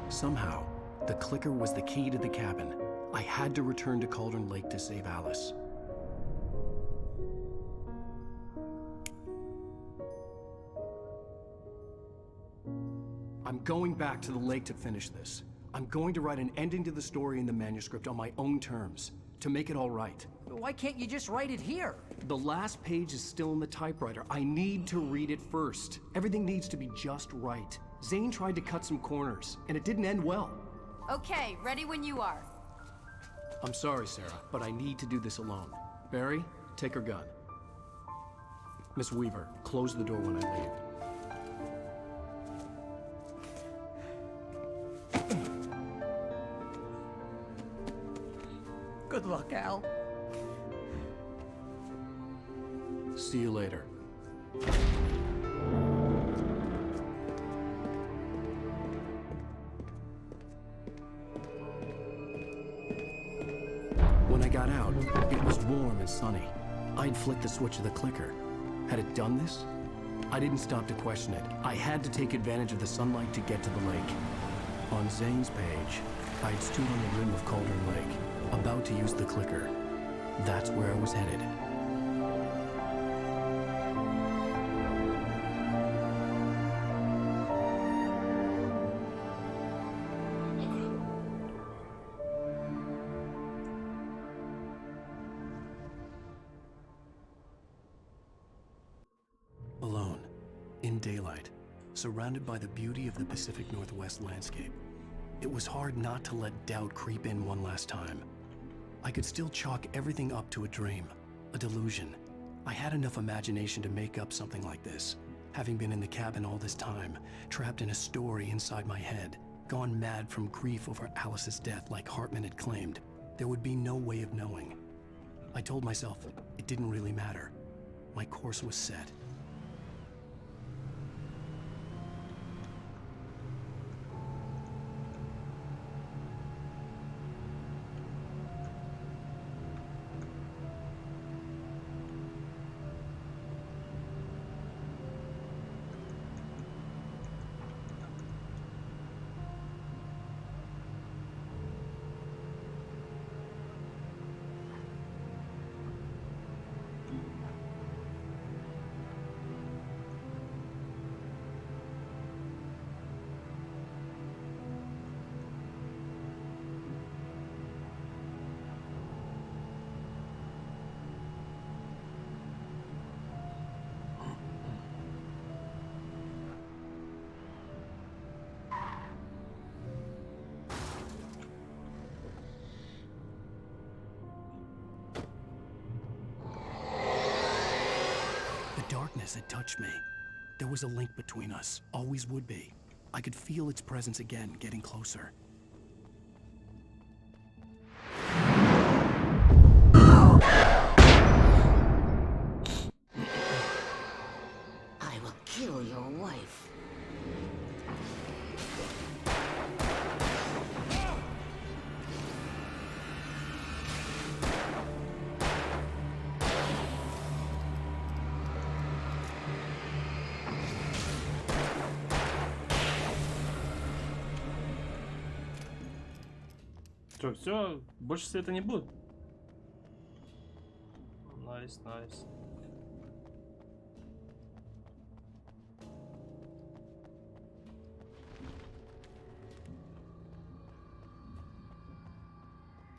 Somehow, the clicker was the key to the cabin. I had to return to Cauldron Lake to save Alice. I'm going back to the lake to finish this. I'm going to write an ending to the story in the manuscript on my own terms, to make it all right. Why can't you just write it here? The last page is still in the typewriter. I need to read it first. Everything needs to be just right. Zane tried to cut some corners, and it didn't end well. Okay, ready when you are. I'm sorry, Sarah, but I need to do this alone. Barry, take her gun. Miss Weaver, close the door when I leave. Good luck, Al. See you later. When I got out, it was warm and sunny. I'd flicked the switch of the clicker. Had it done this? I didn't stop to question it. I had to take advantage of the sunlight to get to the lake. On Zane's page, I'd stood on the rim of Cauldron Lake, about to use the clicker. That's where I was headed. Alone, in daylight, surrounded by the beauty of the Pacific Northwest landscape, it was hard not to let doubt creep in one last time. I could still chalk everything up to a dream, a delusion. I had enough imagination to make up something like this, having been in the cabin all this time, trapped in a story inside my head, gone mad from grief over Alice's death like Hartman had claimed. There would be no way of knowing. I told myself it didn't really matter. My course was set. Darkness had touched me. There was a link between us, always would be. I could feel its presence again, getting closer. I will kill your wife. Что, все, больше света не будет? Найс, найс.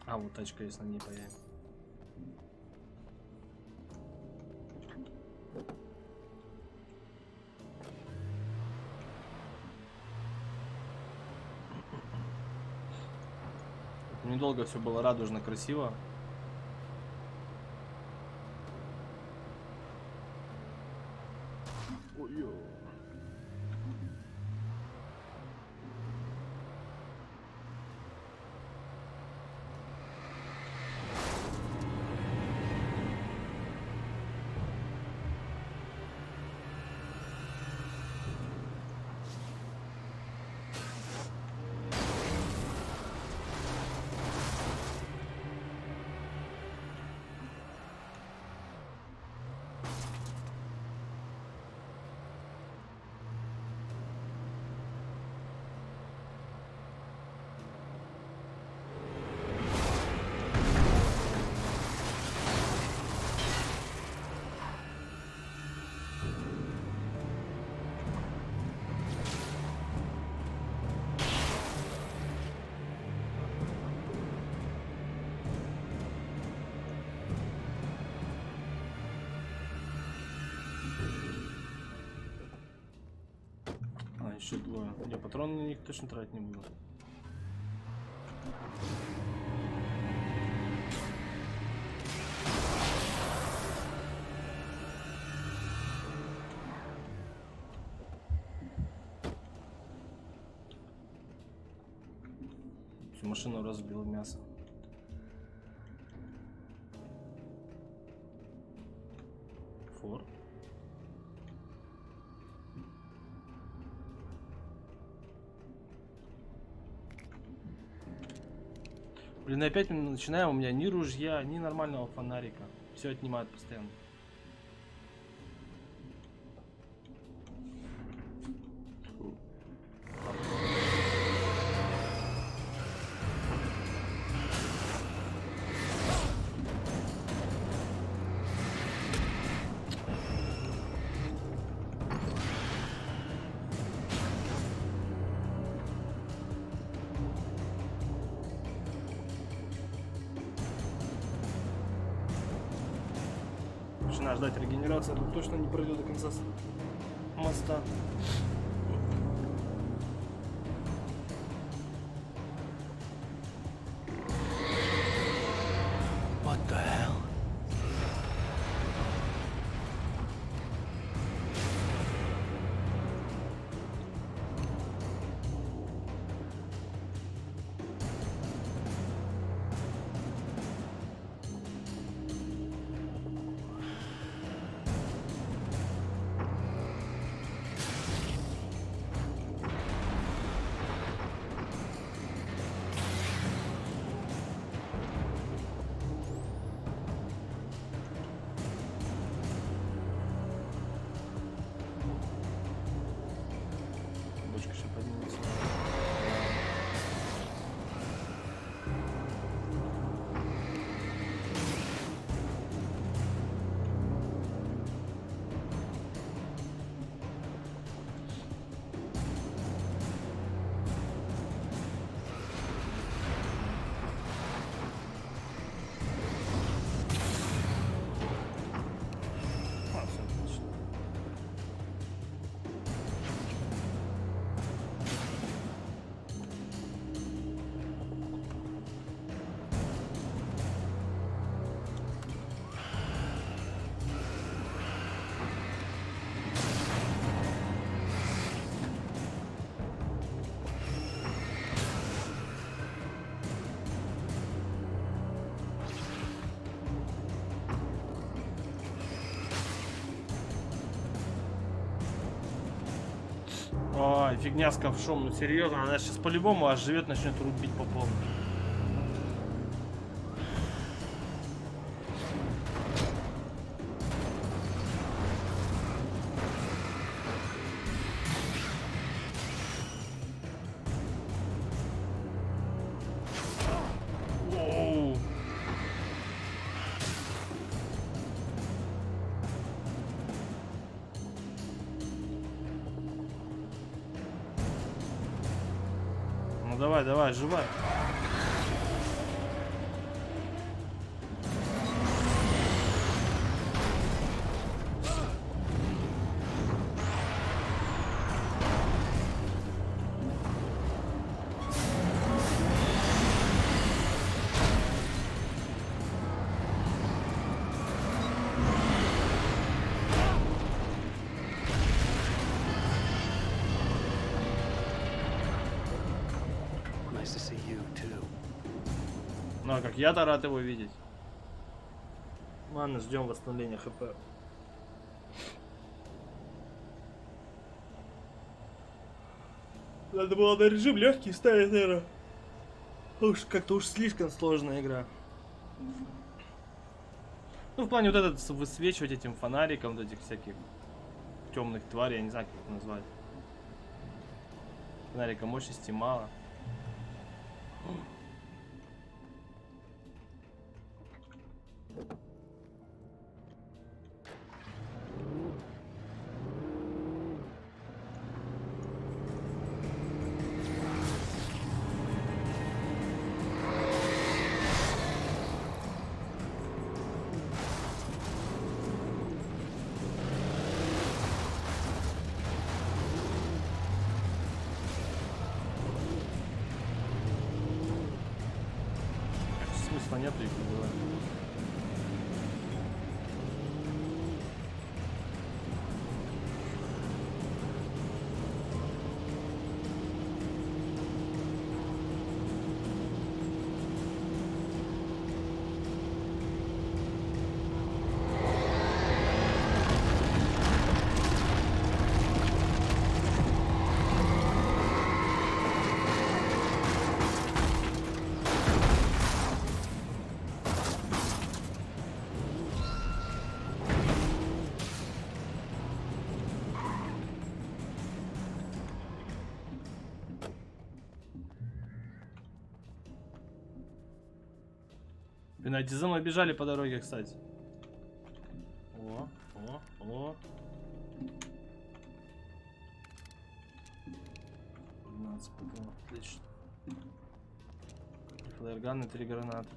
А, вот тачка есть, на ней поедем. Недолго все было радужно, красиво. Ой-ё. Еще двое. Я патроны на них точно тратить не буду. Всю машину разбил мясо. Фор. Блин, опять мы начинаем, у меня ни ружья, ни нормального фонарика. Все отнимают постоянно. Фу. Начинаю ждать регенерация, тут точно не пройдет до конца моста. What the hell? Бочка сейчас поднимется. А, все отлично. Ой, фигня с ковшом, ну серьезно, она сейчас по-любому оживет, начнет рубить по полной. Воу. Ну давай, давай, живай. nice to see you too. Ну а как я-то рад его видеть. Ладно, ждем восстановления ХП. Надо было на режим легкий ставить, наверное. Уж как-то уж слишком сложная игра. Ну, в плане вот этот высвечивать этим фонариком вот этих всяких темных тварей, я не знаю, как это назвать. Фонарика мощности мало. Смысла нету их убивать. Пинайте, за мной бежали по дороге, кстати. О. 12 патронов, отлично. Флэрган и 3 гранаты.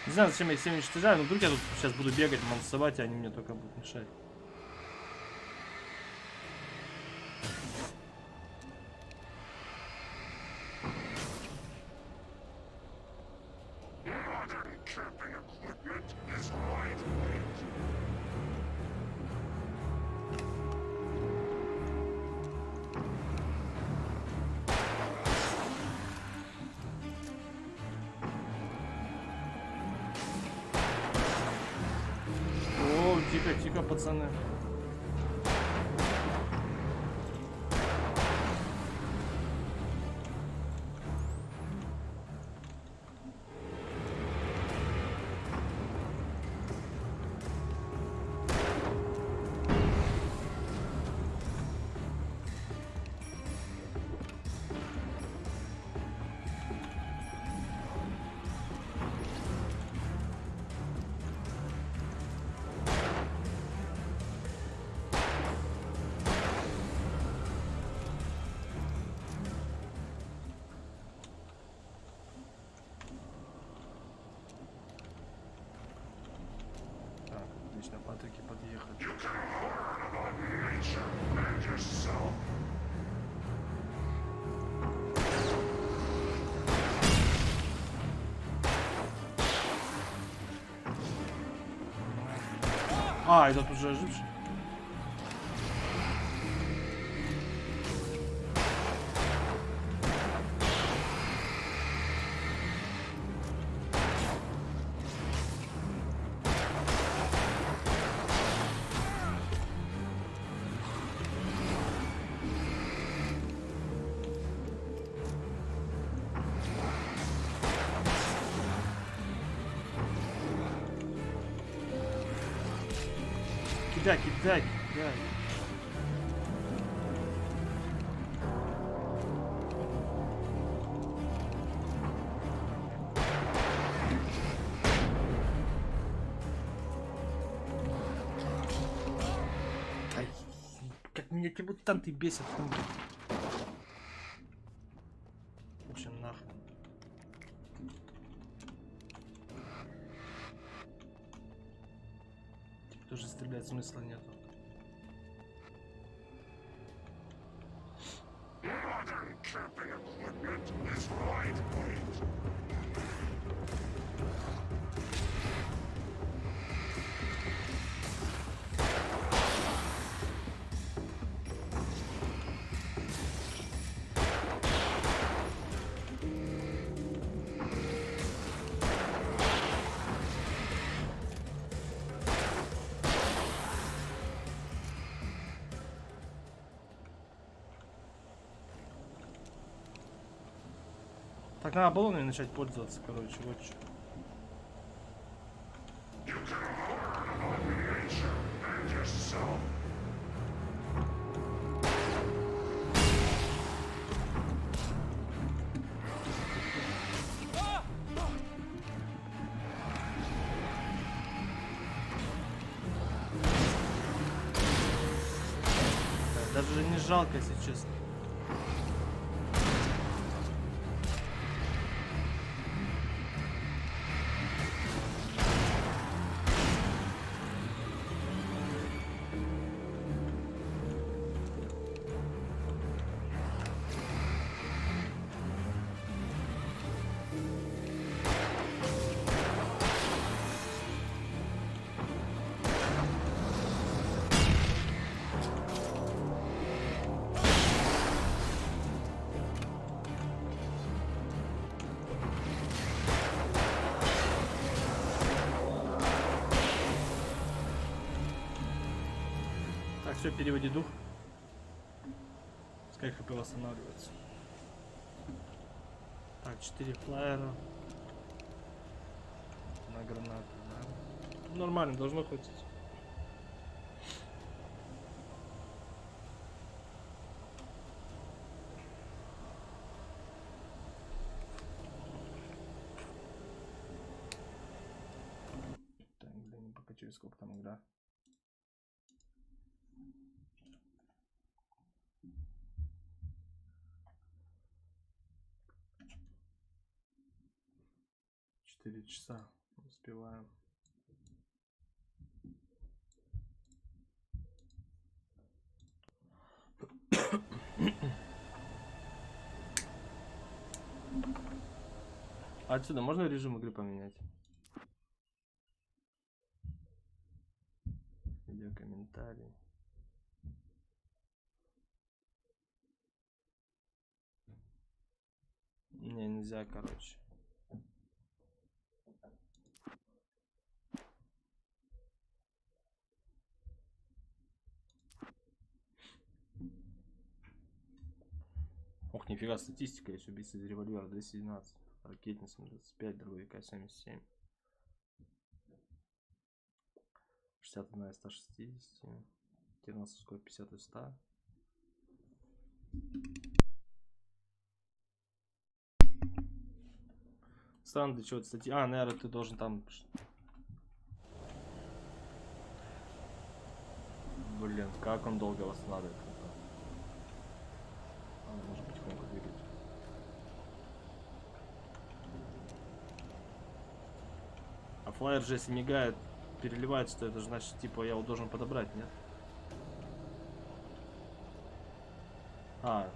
Не знаю, зачем я их всем уничтожаю, но вдруг я тут сейчас буду бегать, мансовать, и они мне только будут мешать. Тихо, пацаны. Отлично, Патрики подъехали. А, этот уже оживший. Кидай. Меня эти мутанты бесят. В общем, нахрен. Типа тоже стрелять смысла нету. Modern camping equipment is lightweight. Так надо баллонами начать пользоваться, короче, вот что. Даже не жалко, если честно. Все, переводи дух. Пускай хп восстанавливается. Так, 4 флайера. На гранату, да. Нормально, должно хватить. Так, блин, пока через сколько там игра. Часа успеваем. Отсюда можно режим игры поменять? Видео комментарий. Не, нельзя, короче. Ох, нифига, статистика, есть убийца из револьвера 212, ракетница 25, дробовика 77, 61 из 160, 14 сколько, 50 из 100. Странно, для чего-то статьи. А, наверное, ты должен там... Блин, как он долго восстанавливает. Может потихоньку двигать. А флайер же, если мигает, переливается, то это же значит, типа, я его должен подобрать, нет? А.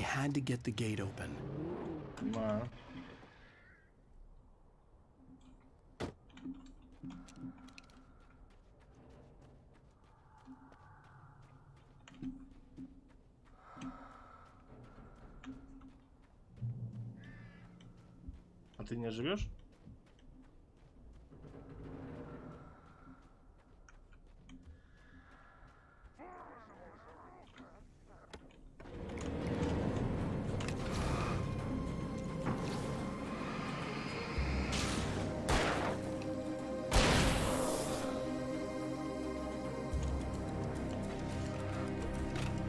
had to get the gate open. Понимаю. А ты не оживешь?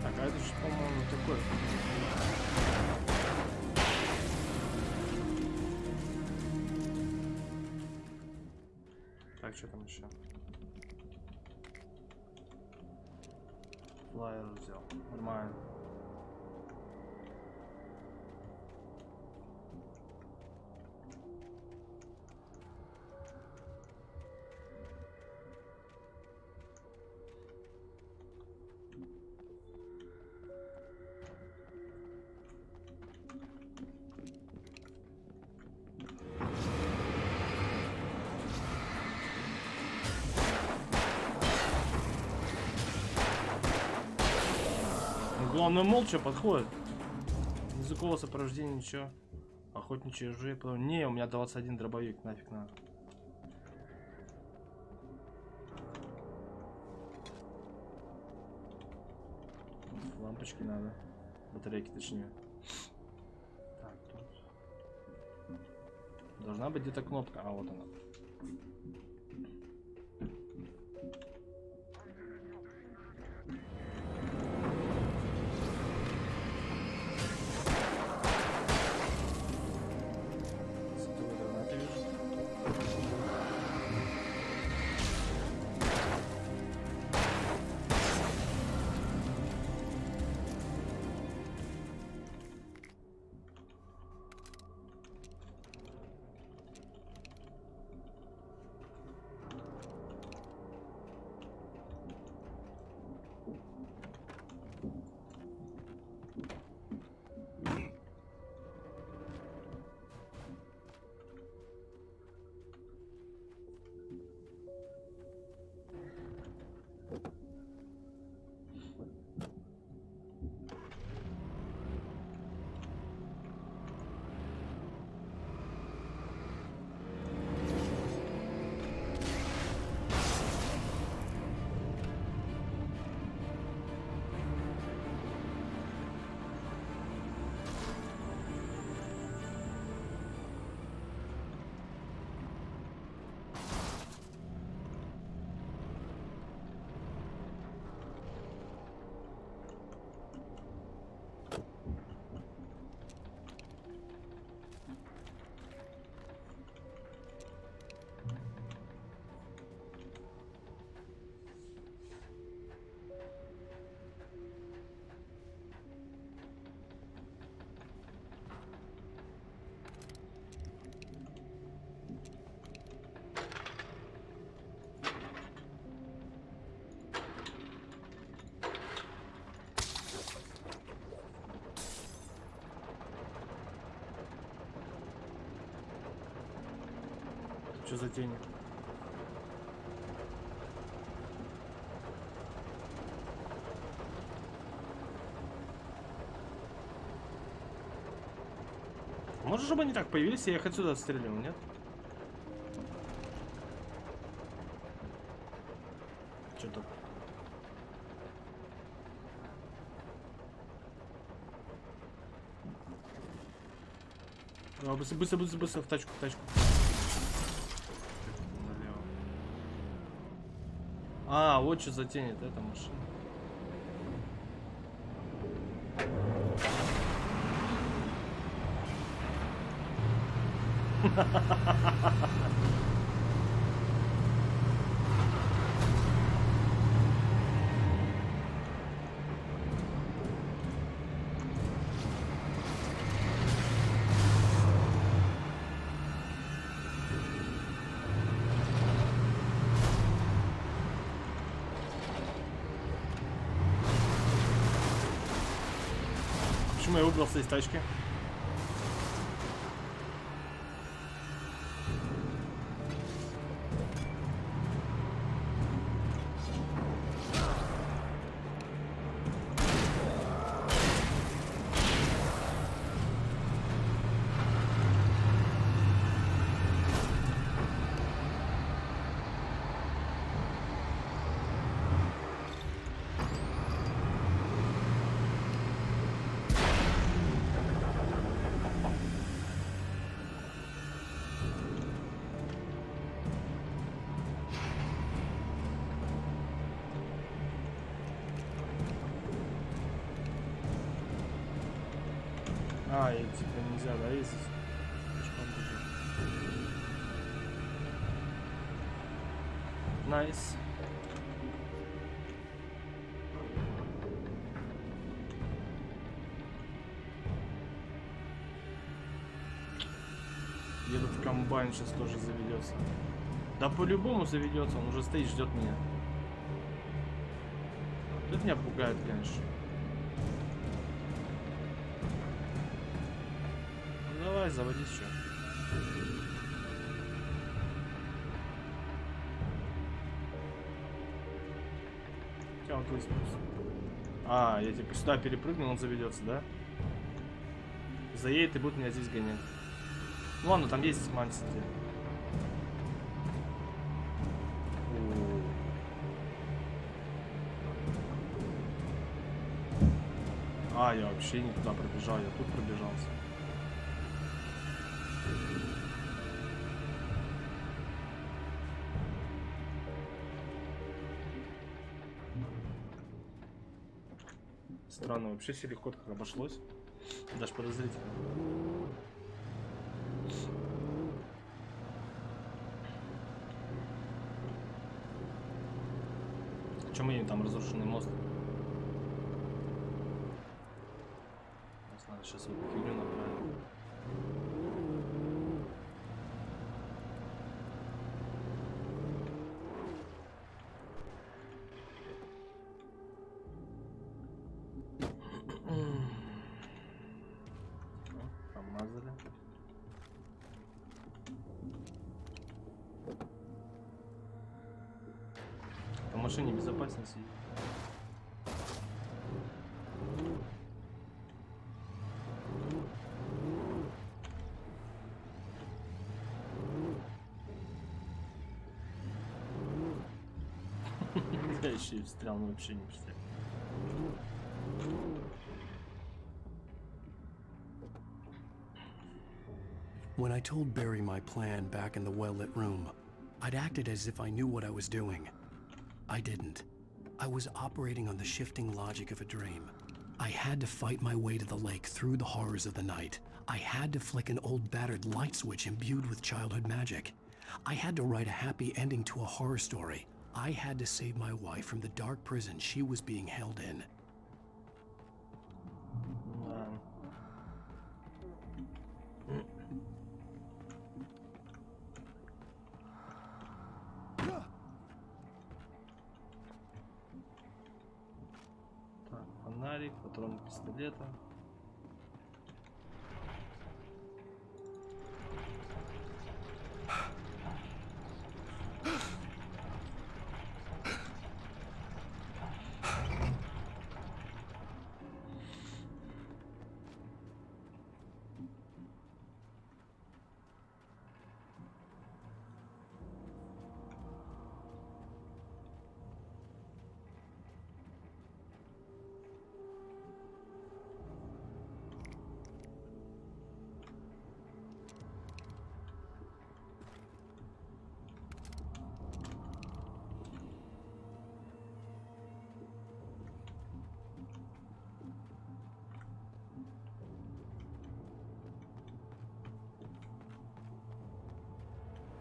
Так, а это же, по-моему, такое. Так, что там еще? Флайер взял. Нормально. Главное, молча подходит. Языкового сопровождения ничего. Охотничьи ружье. Не, у меня 21 дробовик, нафиг надо. Лампочки надо. Батарейки точнее. Так, тут. Должна быть где-то кнопка. А, вот она. Что за тени? Может, чтобы они так появились, и я их отсюда отстрелил, нет? Что-то. Быстро, быстро, быстро, быстро, в тачку, в тачку. Налево. А, вот что за тень, это машина. Почему я выбрался из тачки? А, и типа нельзя, да, ездить? Найс. Этот комбайн сейчас тоже заведется. Да по-любому заведется, он уже стоит, ждет меня. Это меня пугает, конечно. Давай, заводись, что. Хотя вот выспался. А, я типа сюда перепрыгнул, он заведется, да? Заедет и будет меня здесь гонять. Ну ладно, там есть мантия. А, я вообще не туда пробежал, я тут пробежался. Странно, вообще все легко как обошлось. Даже подозрительно. Чем мы там разрушенный мост? Надо сейчас вот фигню направить. Помазали. В машине безопаснее сидеть. Я еще и встрял, но вообще не встрял. When I told Barry my plan back in the well-lit room, I'd acted as if I knew what I was doing. I didn't. I was operating on the shifting logic of a dream. I had to fight my way to the lake through the horrors of the night. I had to flick an old battered light switch imbued with childhood magic. I had to write a happy ending to a horror story. I had to save my wife from the dark prison she was being held in. Так, фонарик, патрон пистолета.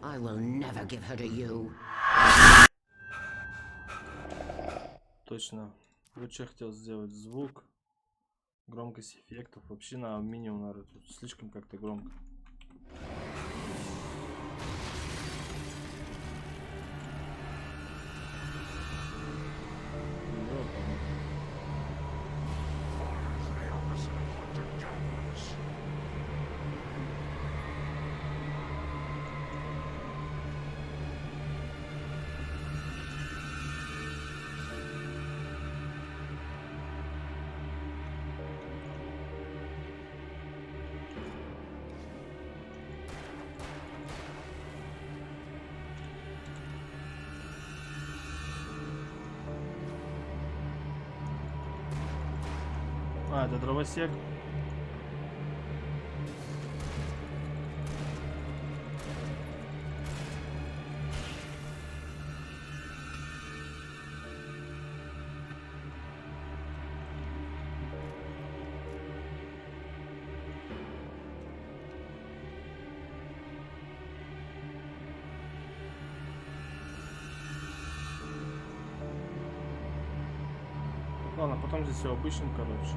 I will never give her to you. Точно. Лучше я хотел сделать звук, громкость эффектов. Вообще на минимум, наверное, тут слишком как-то громко. А, это дровосек. Ладно, потом здесь все обычным, короче.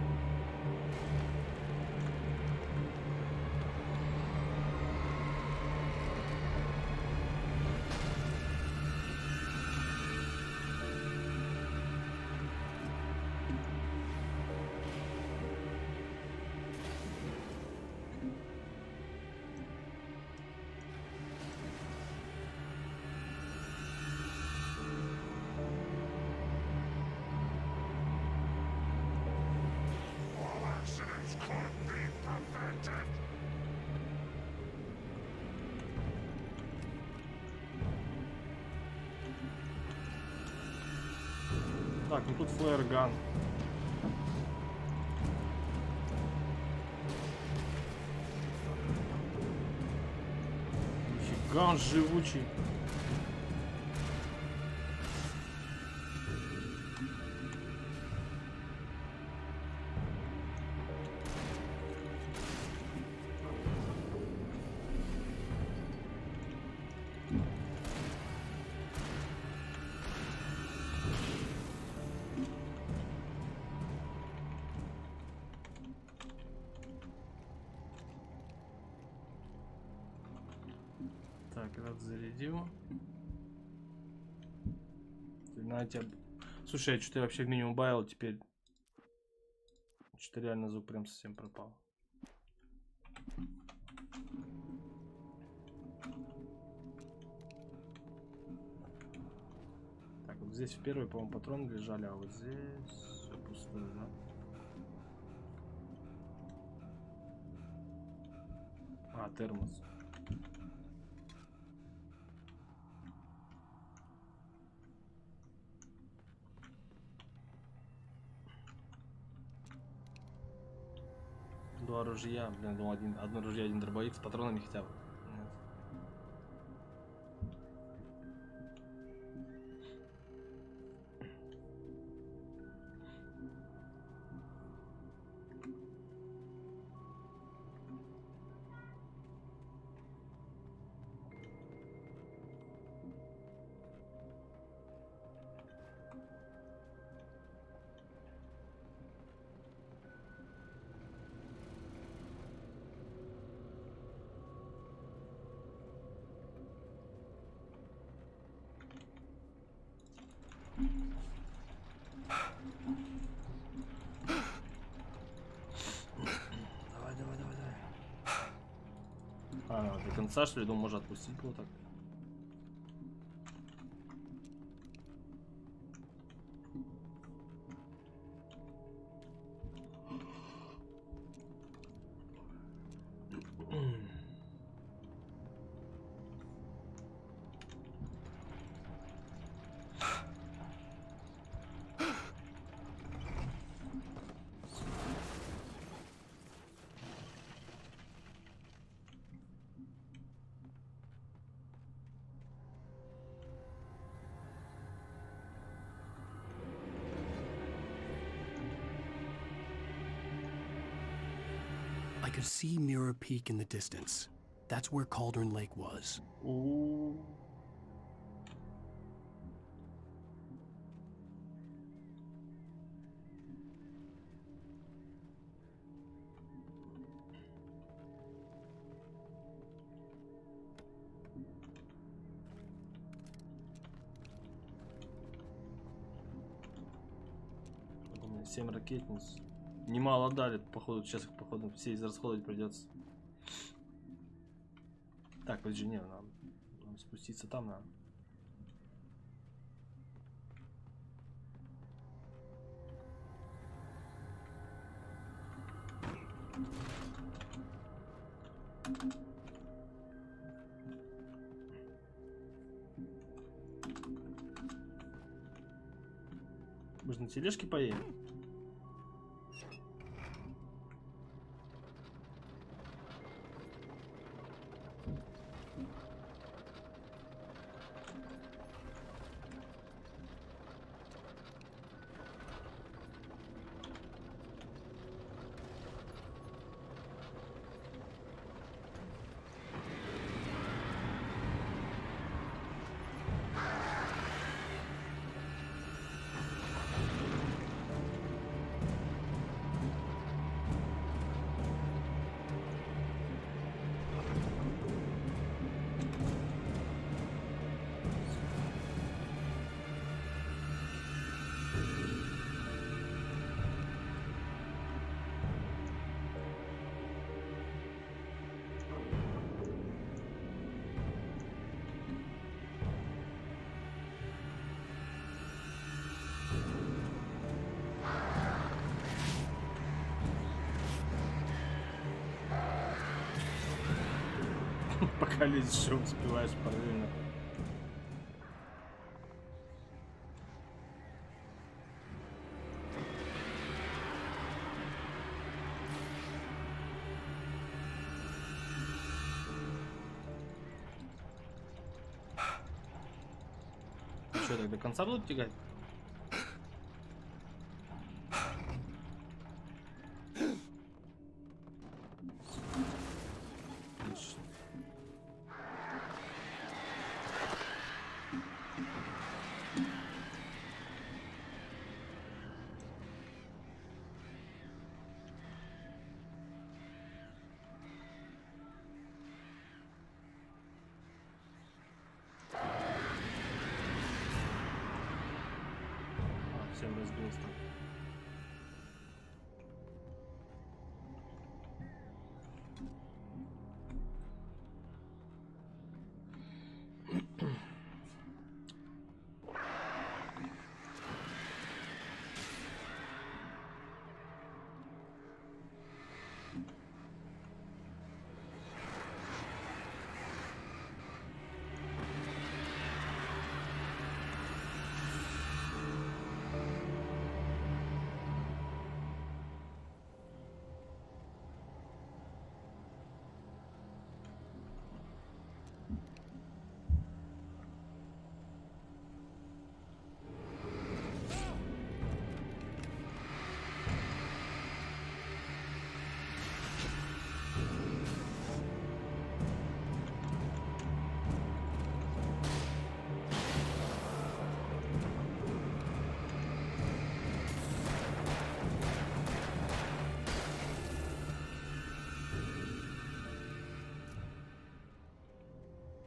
Так, ну тут флэйр-ган. Нифига он живучий. Так, этот зарядил. Знаете, слушай, я что-то вообще в минимум убавил, теперь что-то реально звук прям совсем пропал. Так, вот здесь в первый, по-моему, патроны лежали, а вот здесь все пустое, да? А, термос. Два ружья, блин, думал одно ружье, один дробовик с патронами хотя бы. Нет. А, до конца, что ли? Думаю, можно отпустить было так. I could see Mirror Peak in the distance. That's where Cauldron Lake was. Ooh. Думаю, 7 ракетниц. Немало дали, походу, сейчас их, походу, все израсходовать придется. Так, подожди, не, нам спуститься там надо. Мы же на тележке поедем. колледж еще успеваешь параллельно. Что, так до конца будут тягать? Отлично. Всем разбился.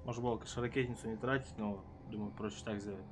Может было, конечно, ракетницу не тратить, но думаю, проще так сделать.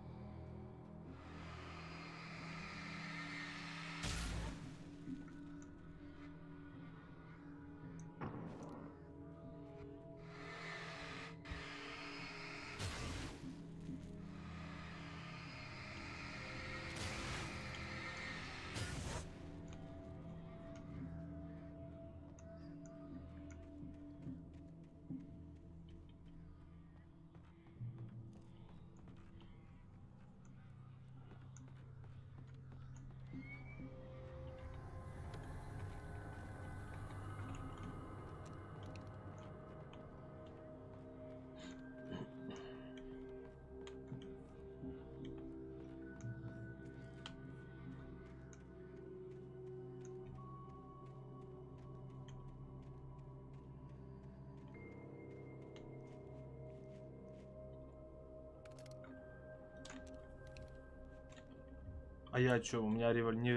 А я чё, у меня не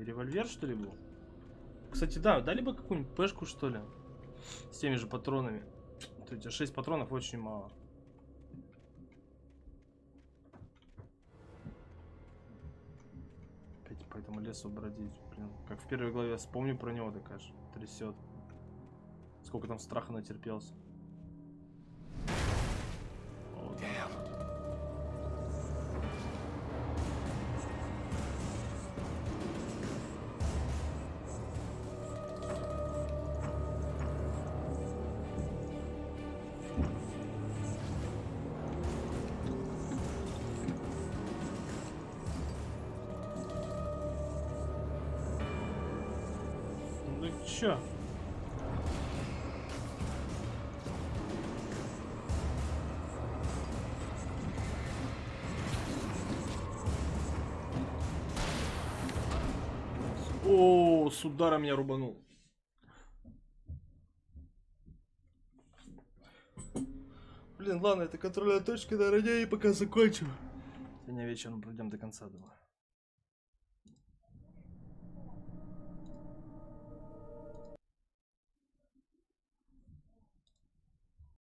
револьвер, что ли, был? Кстати, да, дали бы какую-нибудь пешку, что ли? С теми же патронами. То есть 6 патронов очень мало. Опять по этому лесу бродить, блин. Как в первой главе вспомню про него, так аж трясет. Сколько там страха натерпелся. О, да. Ну чё? О, с удара меня рубанул. Блин, ладно, это контрольная точка, наверное, и пока закончим. Сегодня вечером пройдем до конца, думаю.